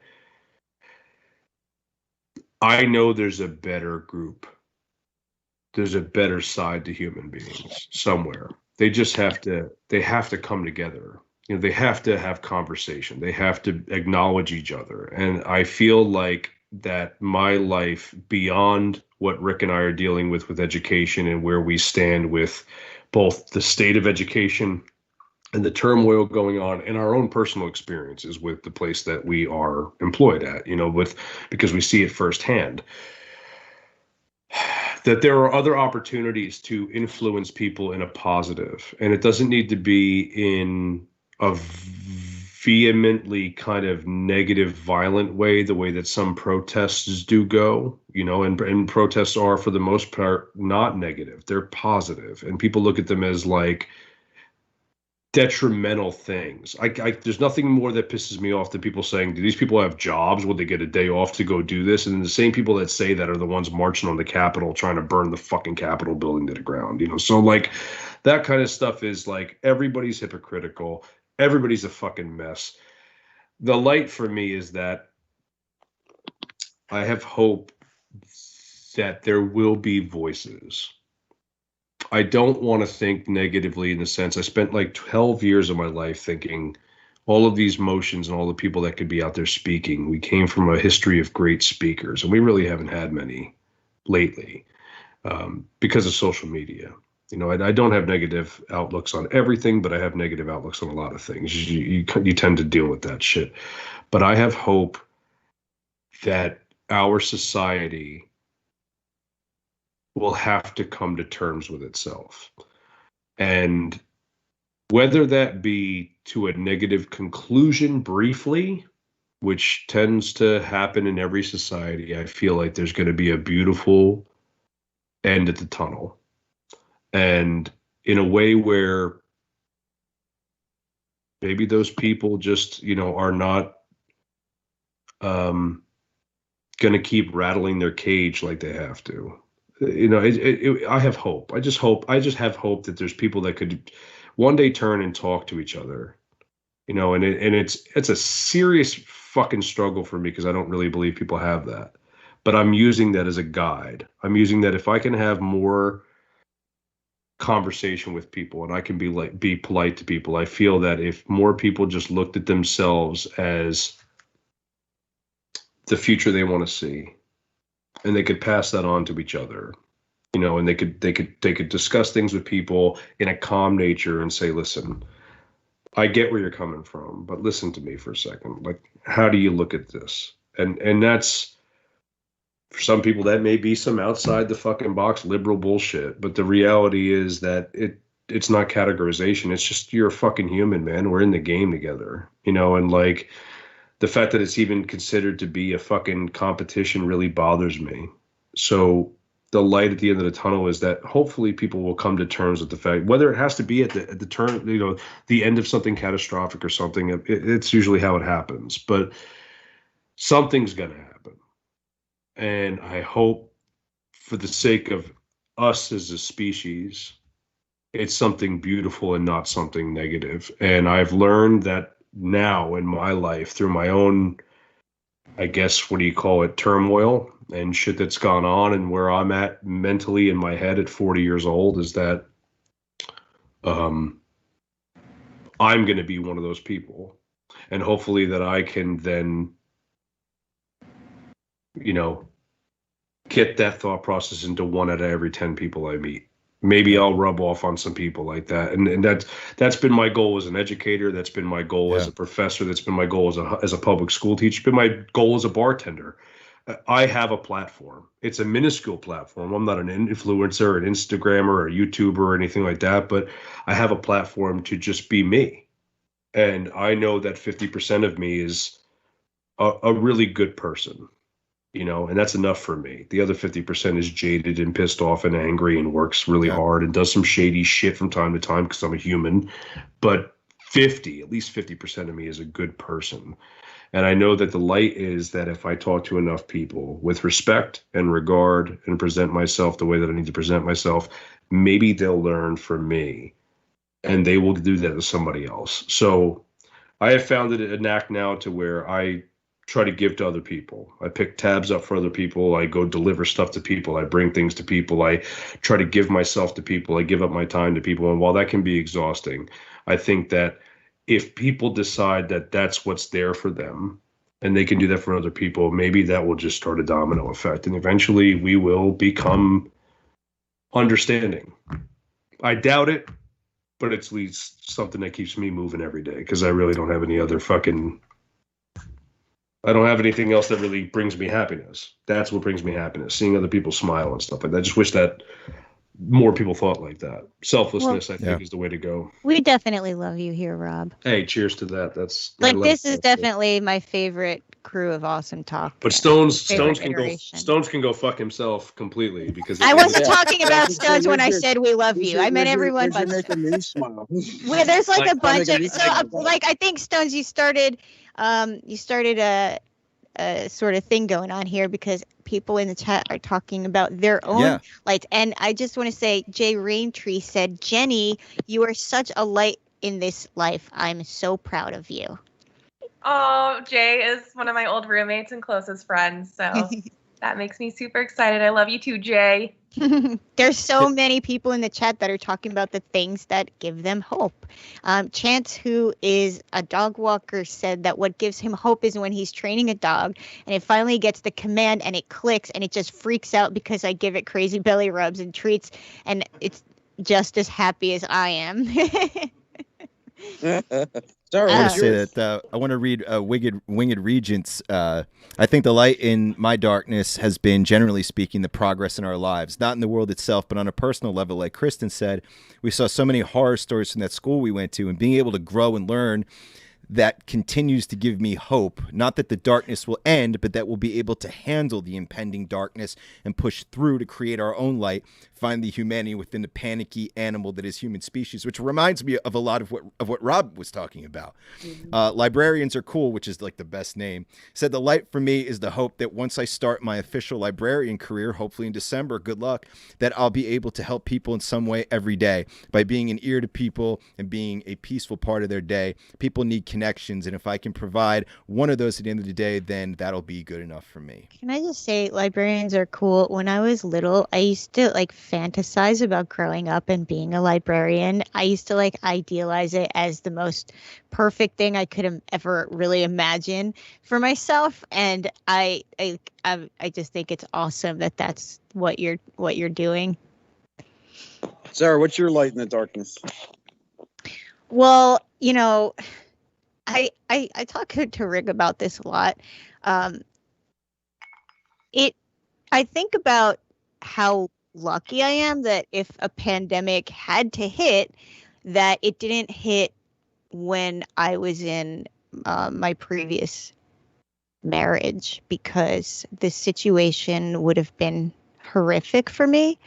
I know there's a better group. There's a better side to human beings somewhere. They just have to come together. They have to have conversation. They have to acknowledge each other. And I feel like that my life, beyond what Rick and I are dealing with education and where we stand with both the state of education and the turmoil going on and our own personal experiences with the place that we are employed at, because we see it firsthand, that there are other opportunities to influence people in a positive. And it doesn't need to be in a vehemently kind of negative, violent way, the way that some protests do go, and protests are for the most part not negative. They're positive. And people look at them as like, detrimental things. There's nothing more that pisses me off than people saying, do these people have jobs? Would they get a day off to go do this? And then the same people that say that are the ones marching on the Capitol trying to burn the fucking Capitol building to the ground, you know? So like that kind of stuff is like, everybody's hypocritical. Everybody's a fucking mess. The light for me is that I have hope that there will be voices. I don't want to think negatively in the sense I spent like 12 years of my life thinking all of these motions and all the people that could be out there speaking. We came from a history of great speakers, and we really haven't had many lately because of social media. You know, I don't have negative outlooks on everything, but I have negative outlooks on a lot of things. You tend to deal with that shit. But I have hope that our society will have to come to terms with itself. And whether that be to a negative conclusion briefly, which tends to happen in every society, I feel like there's going to be a beautiful end at the tunnel. And in a way where maybe those people just, you know, are not going to keep rattling their cage like they have to. You know, I have hope. I just have hope that there's people that could one day turn and talk to each other, you know, and it's a serious fucking struggle for me because I don't really believe people have that, but I'm using that as a guide. I'm using that if I can have more conversation with people and I can be polite to people, I feel that if more people just looked at themselves as the future they want to see, and they could pass that on to each other, you know, and they could discuss things with people in a calm nature and say, listen, I get where you're coming from, but listen to me for a second. Like, how do you look at this? And that's, for some people, that may be some outside the fucking box liberal bullshit, but the reality is that it's not categorization. It's just, you're a fucking human, man. We're in the game together, you know, and like, the fact that it's even considered to be a fucking competition really bothers me. So the light at the end of the tunnel is that hopefully people will come to terms with the fact, whether it has to be at the turn, you know, the end of something catastrophic or something, it's usually how it happens, but something's going to happen. And I hope for the sake of us as a species, it's something beautiful and not something negative. And I've learned that now in my life through my own, I guess, what do you call it, turmoil and shit that's gone on, and where I'm at mentally in my head at 40 years old, is that I'm going to be one of those people. And hopefully that I can then, you know, get that thought process into 1 out of every 10 people I meet. Maybe I'll rub off on some people like that. And that's been my goal as an educator. That's been my goal as a professor. That's been my goal as a public school teacher. It's been my goal as a bartender. I have a platform. It's a minuscule platform. I'm not an influencer, an Instagrammer, or a YouTuber or anything like that, but I have a platform to just be me. And I know that 50% of me is a really good person. You know, and that's enough for me. The other 50% is jaded and pissed off and angry and works really hard and does some shady shit from time to time because I'm a human. But at least 50% of me is a good person. And I know that the light is that if I talk to enough people with respect and regard and present myself the way that I need to present myself, maybe they'll learn from me and they will do that to somebody else. So I have found it a knack now to where I try to give to other people. I pick tabs up for other people. I go deliver stuff to people. I bring things to people. I try to give myself to people. I give up my time to people. And while that can be exhausting, I think that if people decide that that's what's there for them and they can do that for other people, maybe that will just start a domino effect. And eventually we will become understanding. I doubt it, but it's at least something that keeps me moving every day because I really don't have any other I don't have anything else that really brings me happiness. That's what brings me happiness, seeing other people smile and stuff like that. I just wish that more people thought like that. Selflessness, I think, is the way to go. We definitely love you here, Rob. Hey, cheers to that. That's like, this is definitely my favorite crew of Awesome Talk. But favorite Stones can go fuck himself completely because I wasn't talking about That's Stones when I you're- said we love you. I meant everyone You're but making me smile. Well, there's like Like, a bunch making of me smile. like I think Stones, you started a sort of thing going on here because people in the chat are talking about their own Yeah. lights, and I just want to say Jay Raintree said, Jenny, you are such a light in this life. I'm so proud of you. Oh, Jay is one of my old roommates and closest friends, so that makes me super excited. I love you too, Jay. There's so many people in the chat that are talking about the things that give them hope. Chance, who is a dog walker, said that what gives him hope is when he's training a dog and it finally gets the command and it clicks and it just freaks out because I give it crazy belly rubs and treats and it's just as happy as I am. Sorry, I want what's to say yours? that I want to read Winged Regents. I think the light in my darkness has been, generally speaking, the progress in our lives, not in the world itself, but on a personal level. Like Kristen said, we saw so many horror stories from that school we went to, and being able to grow and learn that continues to give me hope. Not that the darkness will end, but that we'll be able to handle the impending darkness and push through to create our own light, find the humanity within the panicky animal that is human species, which reminds me of a lot of what Rob was talking about. Librarians are cool, which is like the best name. Said the light for me is the hope that once I start my official librarian career, hopefully in December, good luck, that I'll be able to help people in some way every day by being an ear to people and being a peaceful part of their day. People need connections, and if I can provide one of those at the end of the day, then that'll be good enough for me. Can I just say librarians are cool? When I was little, I used to like fantasize about growing up and being a librarian. I used to like idealize it as the most perfect thing I could ever really imagine for myself, and I just think it's awesome that that's what you're doing. Sarah, what's your light in the darkness? Well, you know, I talk to Rick about this a lot. I think about how lucky I am that if a pandemic had to hit, that it didn't hit when I was in my previous marriage, because the situation would have been horrific for me.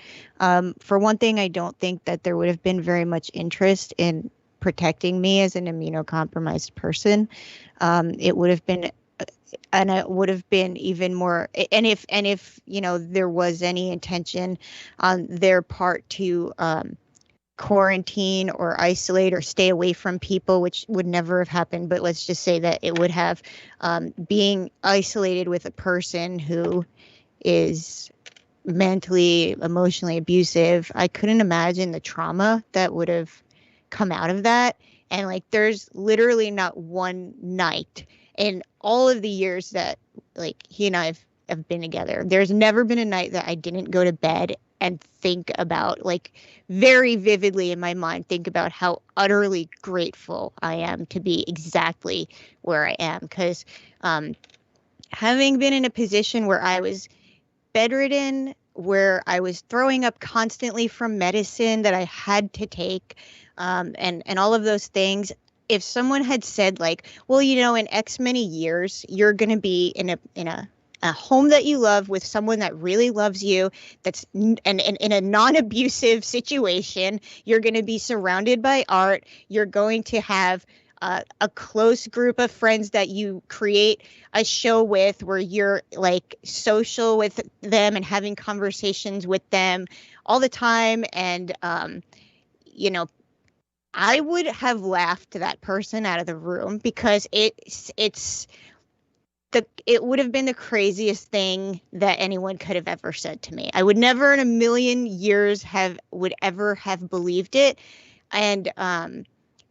For one thing, I don't think that there would have been very much interest in protecting me as an immunocompromised person. It would have been, and it would have been even more. And if you know there was any intention on their part to quarantine or isolate or stay away from people, which would never have happened, but let's just say that it would have, being isolated with a person who is mentally, emotionally abusive, I couldn't imagine the trauma that would have come out of that. And like there's literally not one night in all of the years that like he and I have been together, there's never been a night that I didn't go to bed and think about, like very vividly in my mind, think about how utterly grateful I am to be exactly where I am. Because having been in a position where I was bedridden, where I was throwing up constantly from medicine that I had to take, and all of those things, if someone had said like, well, you know, in X many years, you're going to be in a home that you love with someone that really loves you, that's and in a non-abusive situation, you're going to be surrounded by art, you're going to have a close group of friends that you create a show with where you're like social with them and having conversations with them all the time. And, you know, I would have laughed that person out of the room because it would have been the craziest thing that anyone could have ever said to me. I would never in a million years would ever have believed it. And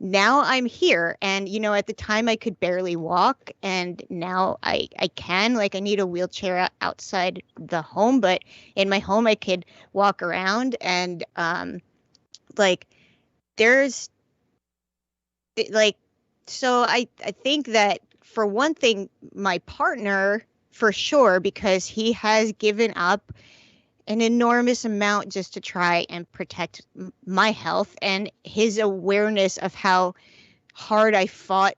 now I'm here, and you know, at the time I could barely walk, and now I can. Like I need a wheelchair outside the home, but in my home I could walk around. And like there's like, so I think that for one thing, my partner, for sure, because he has given up an enormous amount just to try and protect my health, and his awareness of how hard I fought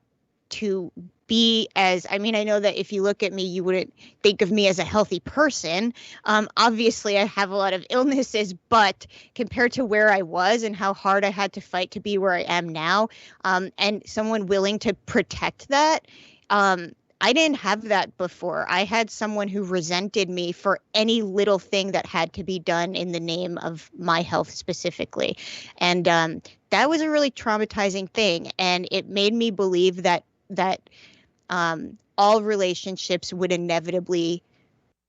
to be as, I mean, I know that if you look at me, you wouldn't think of me as a healthy person. Obviously, I have a lot of illnesses, but compared to where I was and how hard I had to fight to be where I am now, and someone willing to protect that, I didn't have that before. I had someone who resented me for any little thing that had to be done in the name of my health specifically. And that was a really traumatizing thing. And it made me believe that all relationships would inevitably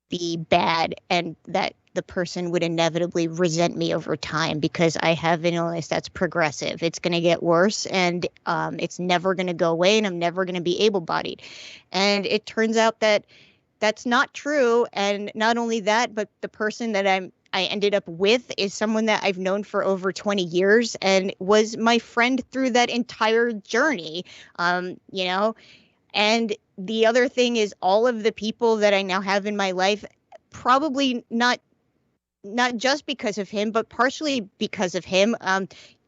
be bad and that the person would inevitably resent me over time because I have an illness that's progressive. It's going to get worse and it's never going to go away and I'm never going to be able-bodied. And it turns out that that's not true. And not only that, but the person that I ended up with is someone that I've known for over 20 years and was my friend through that entire journey, you know. And the other thing is all of the people that I now have in my life, probably not just because of him, but partially because of him,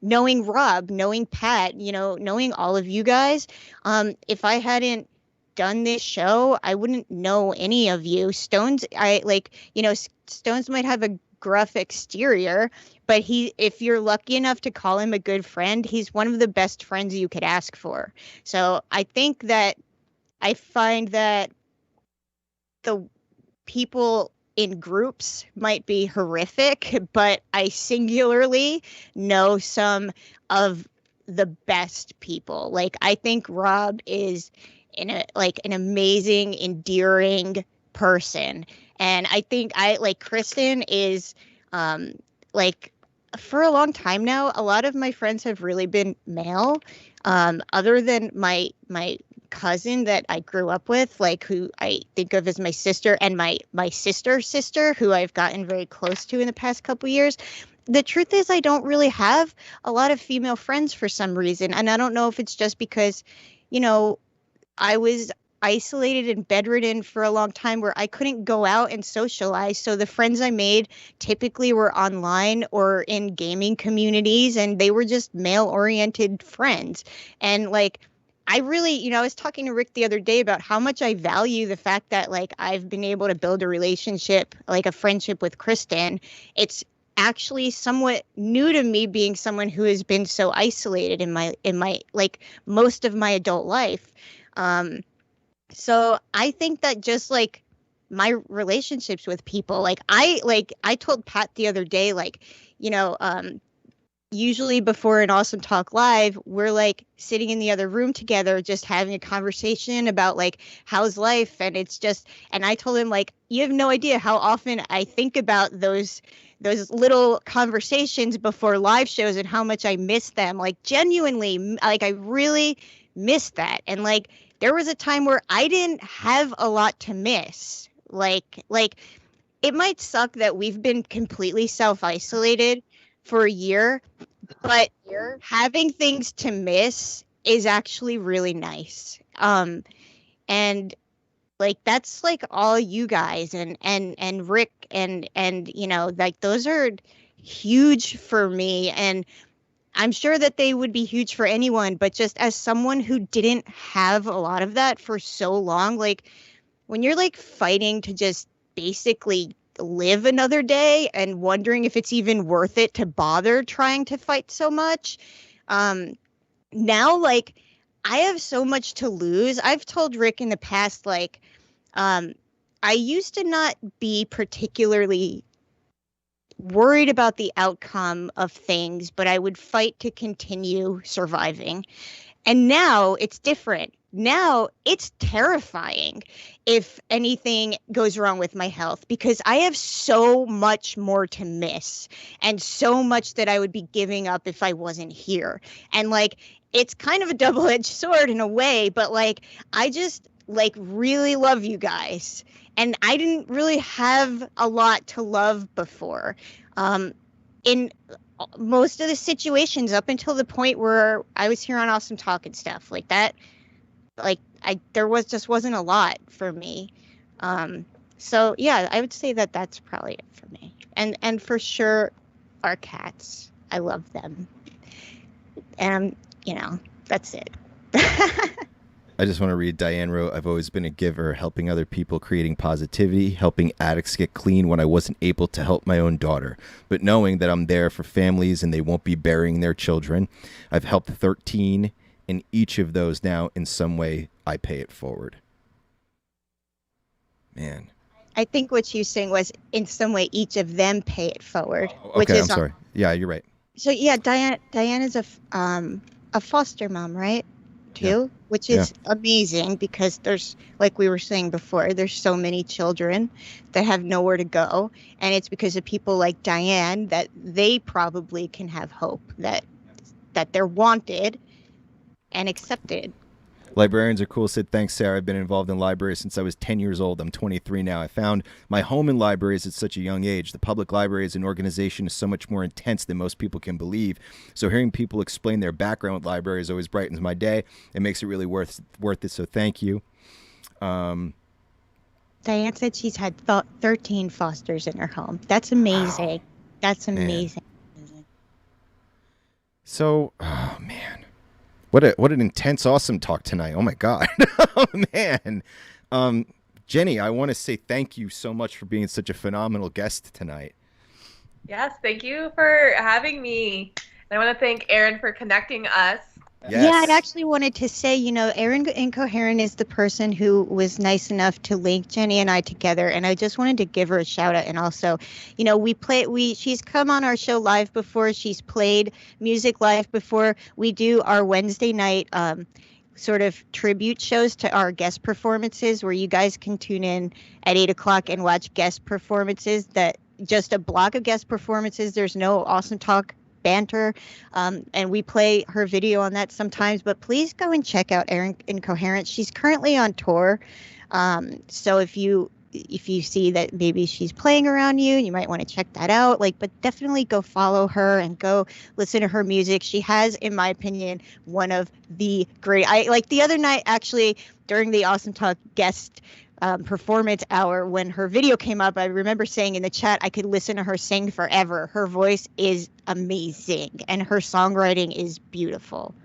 knowing Rob, knowing Pat, you know, knowing all of you guys, if I hadn't done this show, I wouldn't know any of you. Stones, Stones might have a gruff exterior, but if you're lucky enough to call him a good friend, he's one of the best friends you could ask for. So I think that I find that the people in groups might be horrific, but I singularly know some of the best people. Like, I think Rob is an amazing, endearing person. And I think Kristen is, for a long time now, a lot of my friends have really been male, other than my cousin that I grew up with, like, who I think of as my sister, and my sister's sister, who I've gotten very close to in the past couple years. The truth is, I don't really have a lot of female friends for some reason. And I don't know if it's just because, you know, I was isolated and bedridden for a long time where I couldn't go out and socialize. So the friends I made typically were online or in gaming communities, and they were just male-oriented friends. And like, I really, you know, I was talking to Rick the other day about how much I value the fact that, like, I've been able to build a relationship, like a friendship with Kristen. It's actually somewhat new to me, being someone who has been so isolated in my like most of my adult life. So I think that just like my relationships with people, I told Pat the other day, like, you know, usually before an Awesome Talk Live, we're like sitting in the other room together, just having a conversation about like, how's life? And it's just, and I told him, like, you have no idea how often I think about those little conversations before live shows and how much I miss them. Like, genuinely, like, I really miss that. And like, there was a time where I didn't have a lot to miss. Like it might suck that we've been completely self-isolated for a year, but having things to miss is actually really nice. And like, that's like all you guys and Rick and you know, like, those are huge for me, and I'm sure that they would be huge for anyone, but just as someone who didn't have a lot of that for so long, like, when you're like fighting to just basically live another day and wondering if it's even worth it to bother trying to fight so much. Now, like, I have so much to lose. I've told Rick in the past, like, I used to not be particularly worried about the outcome of things, but I would fight to continue surviving. And now it's different. Now it's terrifying if anything goes wrong with my health, because I have so much more to miss and so much that I would be giving up if I wasn't here. And like, it's kind of a double-edged sword in a way, but like, I just like really love you guys. And I didn't really have a lot to love before. In most of the situations up until the point where I was here on Awesome Talk and stuff like that, like, there wasn't a lot for me. So yeah, I would say that that's probably it for me. And for sure, our cats, I love them. And you know, that's it. I just want to read. Diane wrote, I've always been a giver, helping other people, creating positivity, helping addicts get clean when I wasn't able to help my own daughter, but knowing that I'm there for families and they won't be burying their children. I've helped 13, and each of those now in some way I pay it forward. Man. I think what she's saying was in some way each of them pay it forward. Okay, which is I'm sorry. Yeah, you're right. So yeah, Diane is a foster mom, right? Too, which is amazing because there's, like we were saying before, there's so many children that have nowhere to go, and it's because of people like Diane that they probably can have hope that they're wanted and accepted. Librarians are cool. Said, thanks, Sarah. I've been involved in libraries since I was 10 years old. I'm 23 now. I found my home in libraries at such a young age. The public library as an organization is so much more intense than most people can believe. So hearing people explain their background with libraries always brightens my day. It makes it really worth it. So thank you. Diane said she's had 13 fosters in her home. That's amazing. Wow. That's amazing. Man. So, oh man. What an intense, awesome talk tonight. Oh, my God. Oh, man. Jenny, I want to say thank you so much for being such a phenomenal guest tonight. Yes, thank you for having me. And I want to thank Aaron for connecting us. Yes. Yeah, I actually wanted to say, Aaron Incoherent is the person who was nice enough to link Jenny and I together, and I just wanted to give her a shout out. And also, she's come on our show live before. She's played music live before. We do our Wednesday night sort of tribute shows to our guest performances, where you guys can tune in at 8:00 and watch guest performances. That just a block of guest performances. There's no Awesome Talk banter, and we play her video on that sometimes, but please go and check out Erin Incoherent. She's currently on tour, so if you see that maybe she's playing around you might want to check that out, but definitely go follow her and go listen to her music. She has, in my opinion, one of the great, the other night actually during the Awesome Talk guest performance hour, when her video came up, I remember saying in the chat I could listen to her sing forever. Her voice is amazing and her songwriting is beautiful.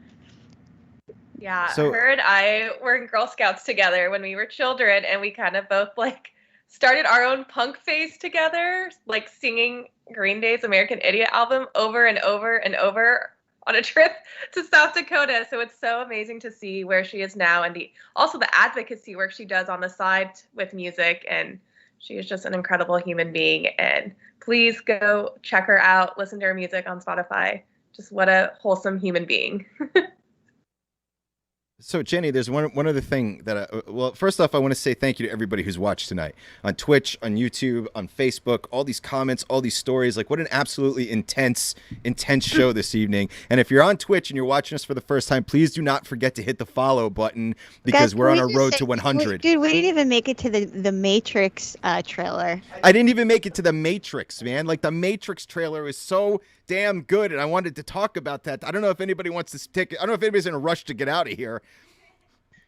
Yeah, her and I were in Girl Scouts together when we were children, and we kind of both started our own punk phase together, singing Green Day's American Idiot album over and over and over on a trip to South Dakota. So it's so amazing to see where she is now, and also the advocacy work she does on the side with music. And she is just an incredible human being. And please go check her out, listen to her music on Spotify. Just what a wholesome human being. So, Jenny, there's one other thing that first off, I want to say thank you to everybody who's watched tonight on Twitch, on YouTube, on Facebook, all these comments, all these stories. What an absolutely intense show this evening. And if you're on Twitch and you're watching us for the first time, please do not forget to hit the follow button, because we're on our road to 100. Dude, we didn't even make it to the Matrix trailer. I didn't even make it to the Matrix, man. The Matrix trailer is so damn good, and I wanted to talk about that. I don't know if anybody wants to stick. I don't know if anybody's in a rush to get out of here,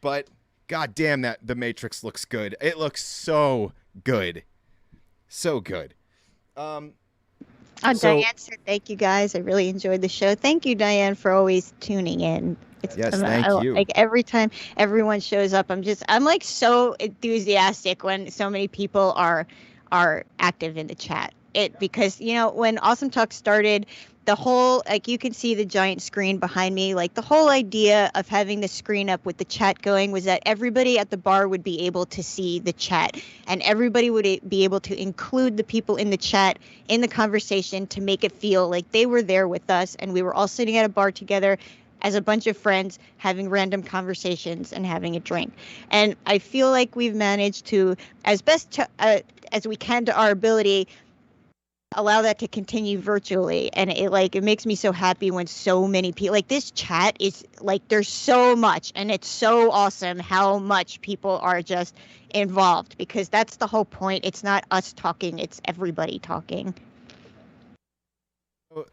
but god damn, that the Matrix looks good. It looks so good, so good. Diane said, "Thank you guys. I really enjoyed the show. Thank you, Diane, for always tuning in." Yes, thank you. Every time everyone shows up, I'm so enthusiastic when so many people are active in the chat. Because when Awesome Talk started, the whole, you can see the giant screen behind me, the whole idea of having the screen up with the chat going was that everybody at the bar would be able to see the chat, and everybody would be able to include the people in the chat in the conversation to make it feel like they were there with us, and we were all sitting at a bar together as a bunch of friends having random conversations and having a drink. And I feel like we've managed to, as best as we can to our ability, allow that to continue virtually. And it makes me so happy when so many people, this chat is there's so much, and it's so awesome how much people are just involved, because that's the whole point. It's not us talking, it's everybody talking.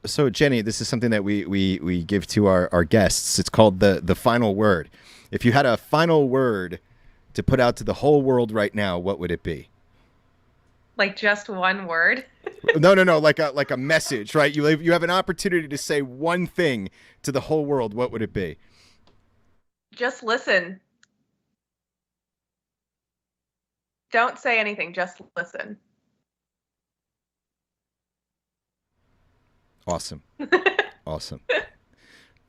So, Jenny, this is something that we give to our guests. It's called the final word. If you had a final word to put out to the whole world right now, what would it be? Just one word? No, like a message, right? You have an opportunity to say one thing to the whole world. What would it be? Just listen. Don't say anything, just listen. Awesome. Awesome.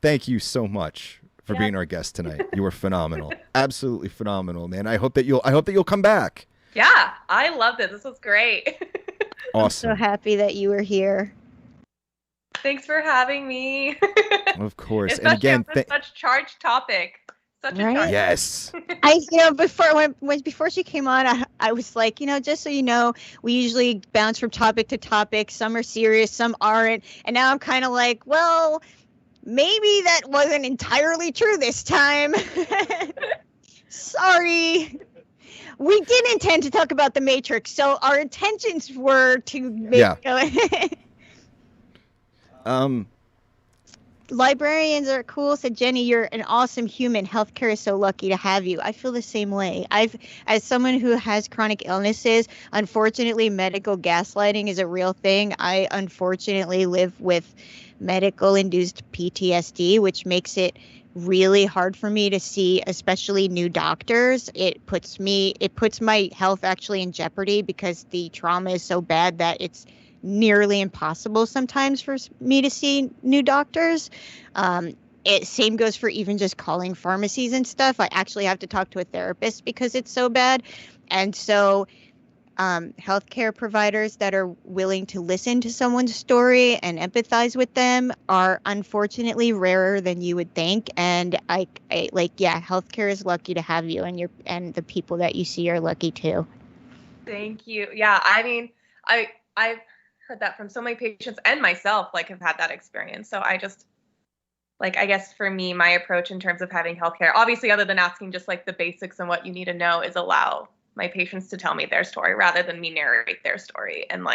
Thank you so much for being our guest tonight. You were phenomenal. Absolutely phenomenal, man. I hope that you'll come back. Yeah, I loved it. This was great. Awesome. I'm so happy that you were here. Thanks for having me. Of course. Especially And again, on such charged topic. Such a charged. Yes. Before she came on, I was like, just so you know, we usually bounce from topic to topic. Some are serious, some aren't. And now I'm kind of like, well, maybe that wasn't entirely true this time. Sorry. We did intend to talk about the Matrix, so our intentions were to make Librarians are cool, said Jenny. You're an awesome human. Healthcare is so lucky to have you. I feel the same way. As someone who has chronic illnesses, unfortunately, medical gaslighting is a real thing. I unfortunately live with medical-induced PTSD, which makes it really hard for me to see, especially new doctors. It puts my health actually in jeopardy because the trauma is so bad that it's nearly impossible sometimes for me to see new doctors. Same goes for even just calling pharmacies and stuff. I actually have to talk to a therapist because it's so bad. And so healthcare providers that are willing to listen to someone's story and empathize with them are unfortunately rarer than you would think. And healthcare is lucky to have you, and the people that you see are lucky too. Thank you. Yeah, I mean, I've heard that from so many patients and myself, have had that experience. So I just, I guess for me, my approach in terms of having healthcare, obviously other than asking just the basics and what you need to know, is allow my patients to tell me their story rather than me narrate their story. And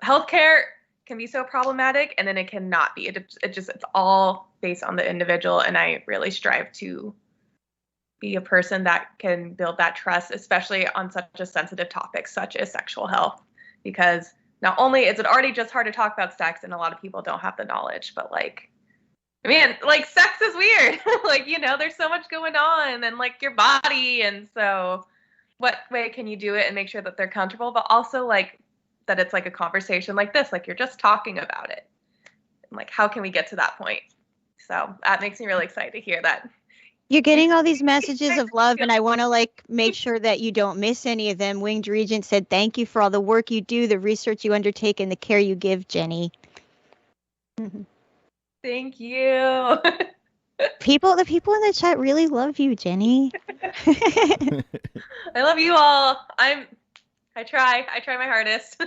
healthcare can be so problematic, and then it cannot be. It's all based on the individual. And I really strive to be a person that can build that trust, especially on such a sensitive topic, such as sexual health, because not only is it already just hard to talk about sex, and a lot of people don't have the knowledge, but sex is weird. There's so much going on, and your body. And so what way can you do it and make sure that they're comfortable, but also that it's a conversation like this, you're just talking about it. And how can we get to that point? So that makes me really excited to hear that. You're getting all these messages of love, and I want to make sure that you don't miss any of them. Winged Regent said, "Thank you for all the work you do, the research you undertake, and the care you give, Jenny." Thank you. The people in the chat really love you, Jenny. I love you all. I try my hardest.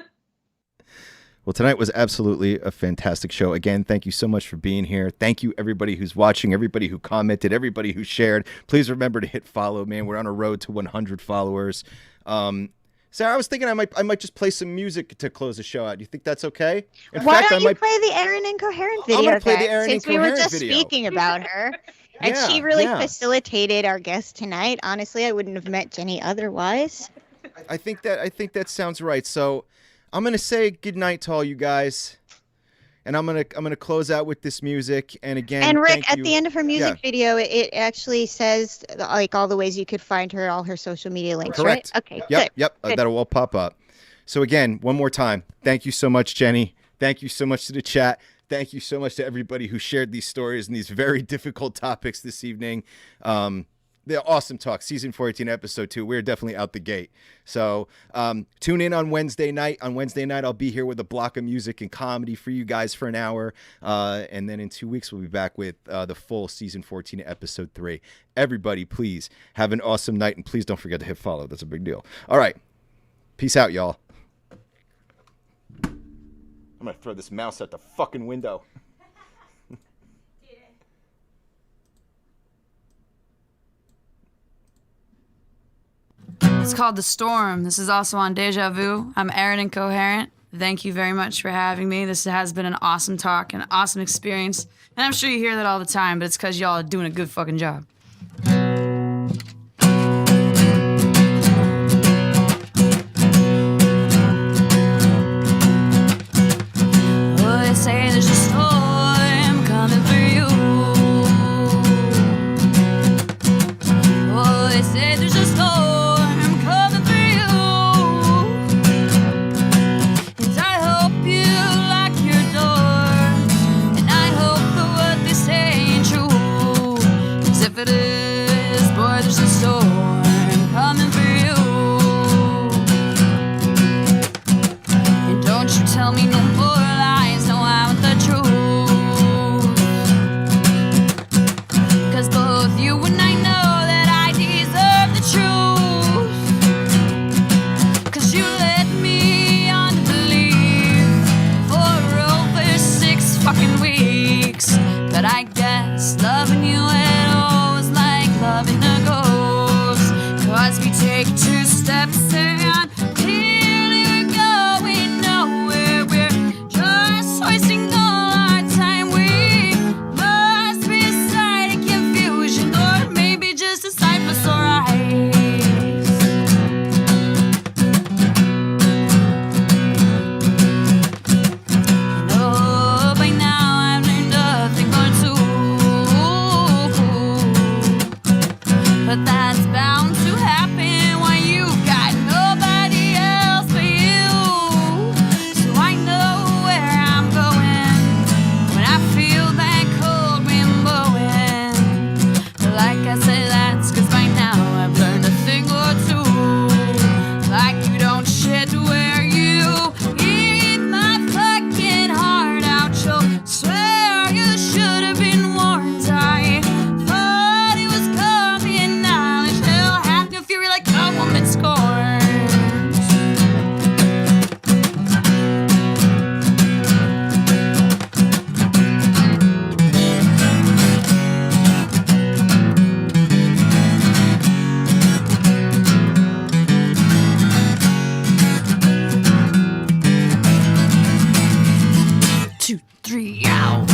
Well, tonight was absolutely a fantastic show. Again, thank you so much for being here. Thank you, everybody who's watching, everybody who commented, everybody who shared. Please remember to hit follow, man. We're on a road to 100 followers. Sarah, I was thinking I might just play some music to close the show out. Do you think that's okay? Why don't you play the Erin Incoherent video? I'm going to play the Erin Since Incoherent we were just video. speaking about her. And she really facilitated our guest tonight. Honestly, I wouldn't have met Jenny otherwise. I think that sounds right. So I'm gonna say goodnight to all you guys, and I'm gonna close out with this music. And again, and Rick, at the end of her music video, it actually says all the ways you could find her, all her social media links. Correct. Right? Okay. Yep. Good. Yep. Good. That'll all pop up. So again, one more time, thank you so much, Jenny. Thank you so much to the chat. Thank you so much to everybody who shared these stories and these very difficult topics this evening. The awesome talk, season 14, episode 2. We're definitely out the gate. So tune in on Wednesday night. On Wednesday night, I'll be here with a block of music and comedy for you guys for an hour. And then in 2 weeks, we'll be back with the full season 14, episode 3. Everybody, please have an awesome night. And please don't forget to hit follow. That's a big deal. All right. Peace out, y'all. I'm going to throw this mouse out the fucking window. It's called The Storm. This is also on Deja Vu. I'm Erin Incoherent. Thank you very much for having me. This has been an awesome talk, an awesome experience. And I'm sure you hear that all the time, but it's because y'all are doing a good fucking job. Oh, they say there's a storm coming for you. Oh, they say there's a storm there's a storm coming for you. And don't you tell me no more lies, no, I want the truth. 'Cause both you and I know that I deserve the truth. 'Cause you led me on to believe for over 6 fucking weeks. But I guess loving you at all was like loving a ghost. 'Cause we take 2 steps and clearly we're going nowhere. We're just wasting all our time. We must be a sight of confusion, or maybe just a sight for sore eyes. Oh, by now I've learned a thing or two. But that's bound to happen when you've got nobody else but you. So I know where I'm going when I feel that cold wind blowing. Like I say, that's 'cause by now I've learned a thing or two. Like you don't shit where you eat my fucking heart out. You'll swear you should have been warned. I thought it was common knowledge. Hell, have no fury like a woman scorned. Two, three, out.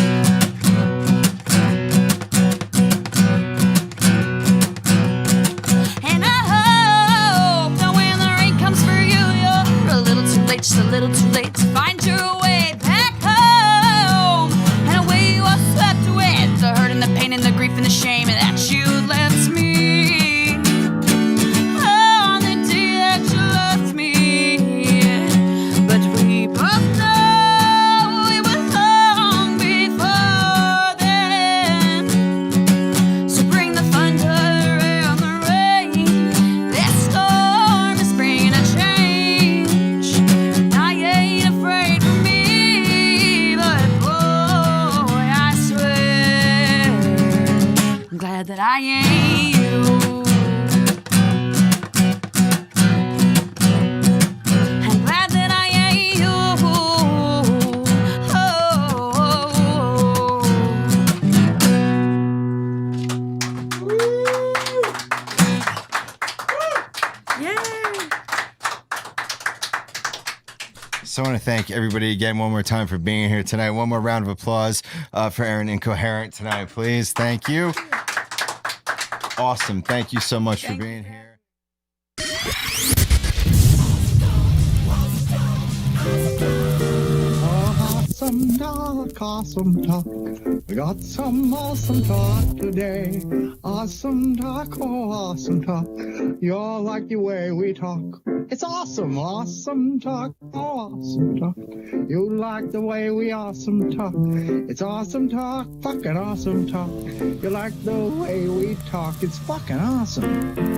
And I hope that when the rain comes for you, you're a little too late, just a little too late to find your way back home. And away you are swept with the hurt and the pain and the grief and the shame that you left me. On the day that you left me. But we both know it was long before then. So bring the thunder and the rain. This storm is bringing a change. I ain't afraid for me, but boy, I swear I'm glad that I ain't you. I'm glad that I ain't you. So I want to thank everybody again one more time for being here tonight. One more round of applause for Aaron Incoherent tonight, please. Thank you. Awesome. Thank you so much for being here. Awesome talk, awesome talk. We got some awesome talk today. Awesome talk, oh, awesome talk. You're like the way we talk. It's awesome, awesome talk, oh, awesome talk. You like the way we awesome talk. It's awesome talk, fucking awesome talk. You like the way we talk. It's fucking awesome.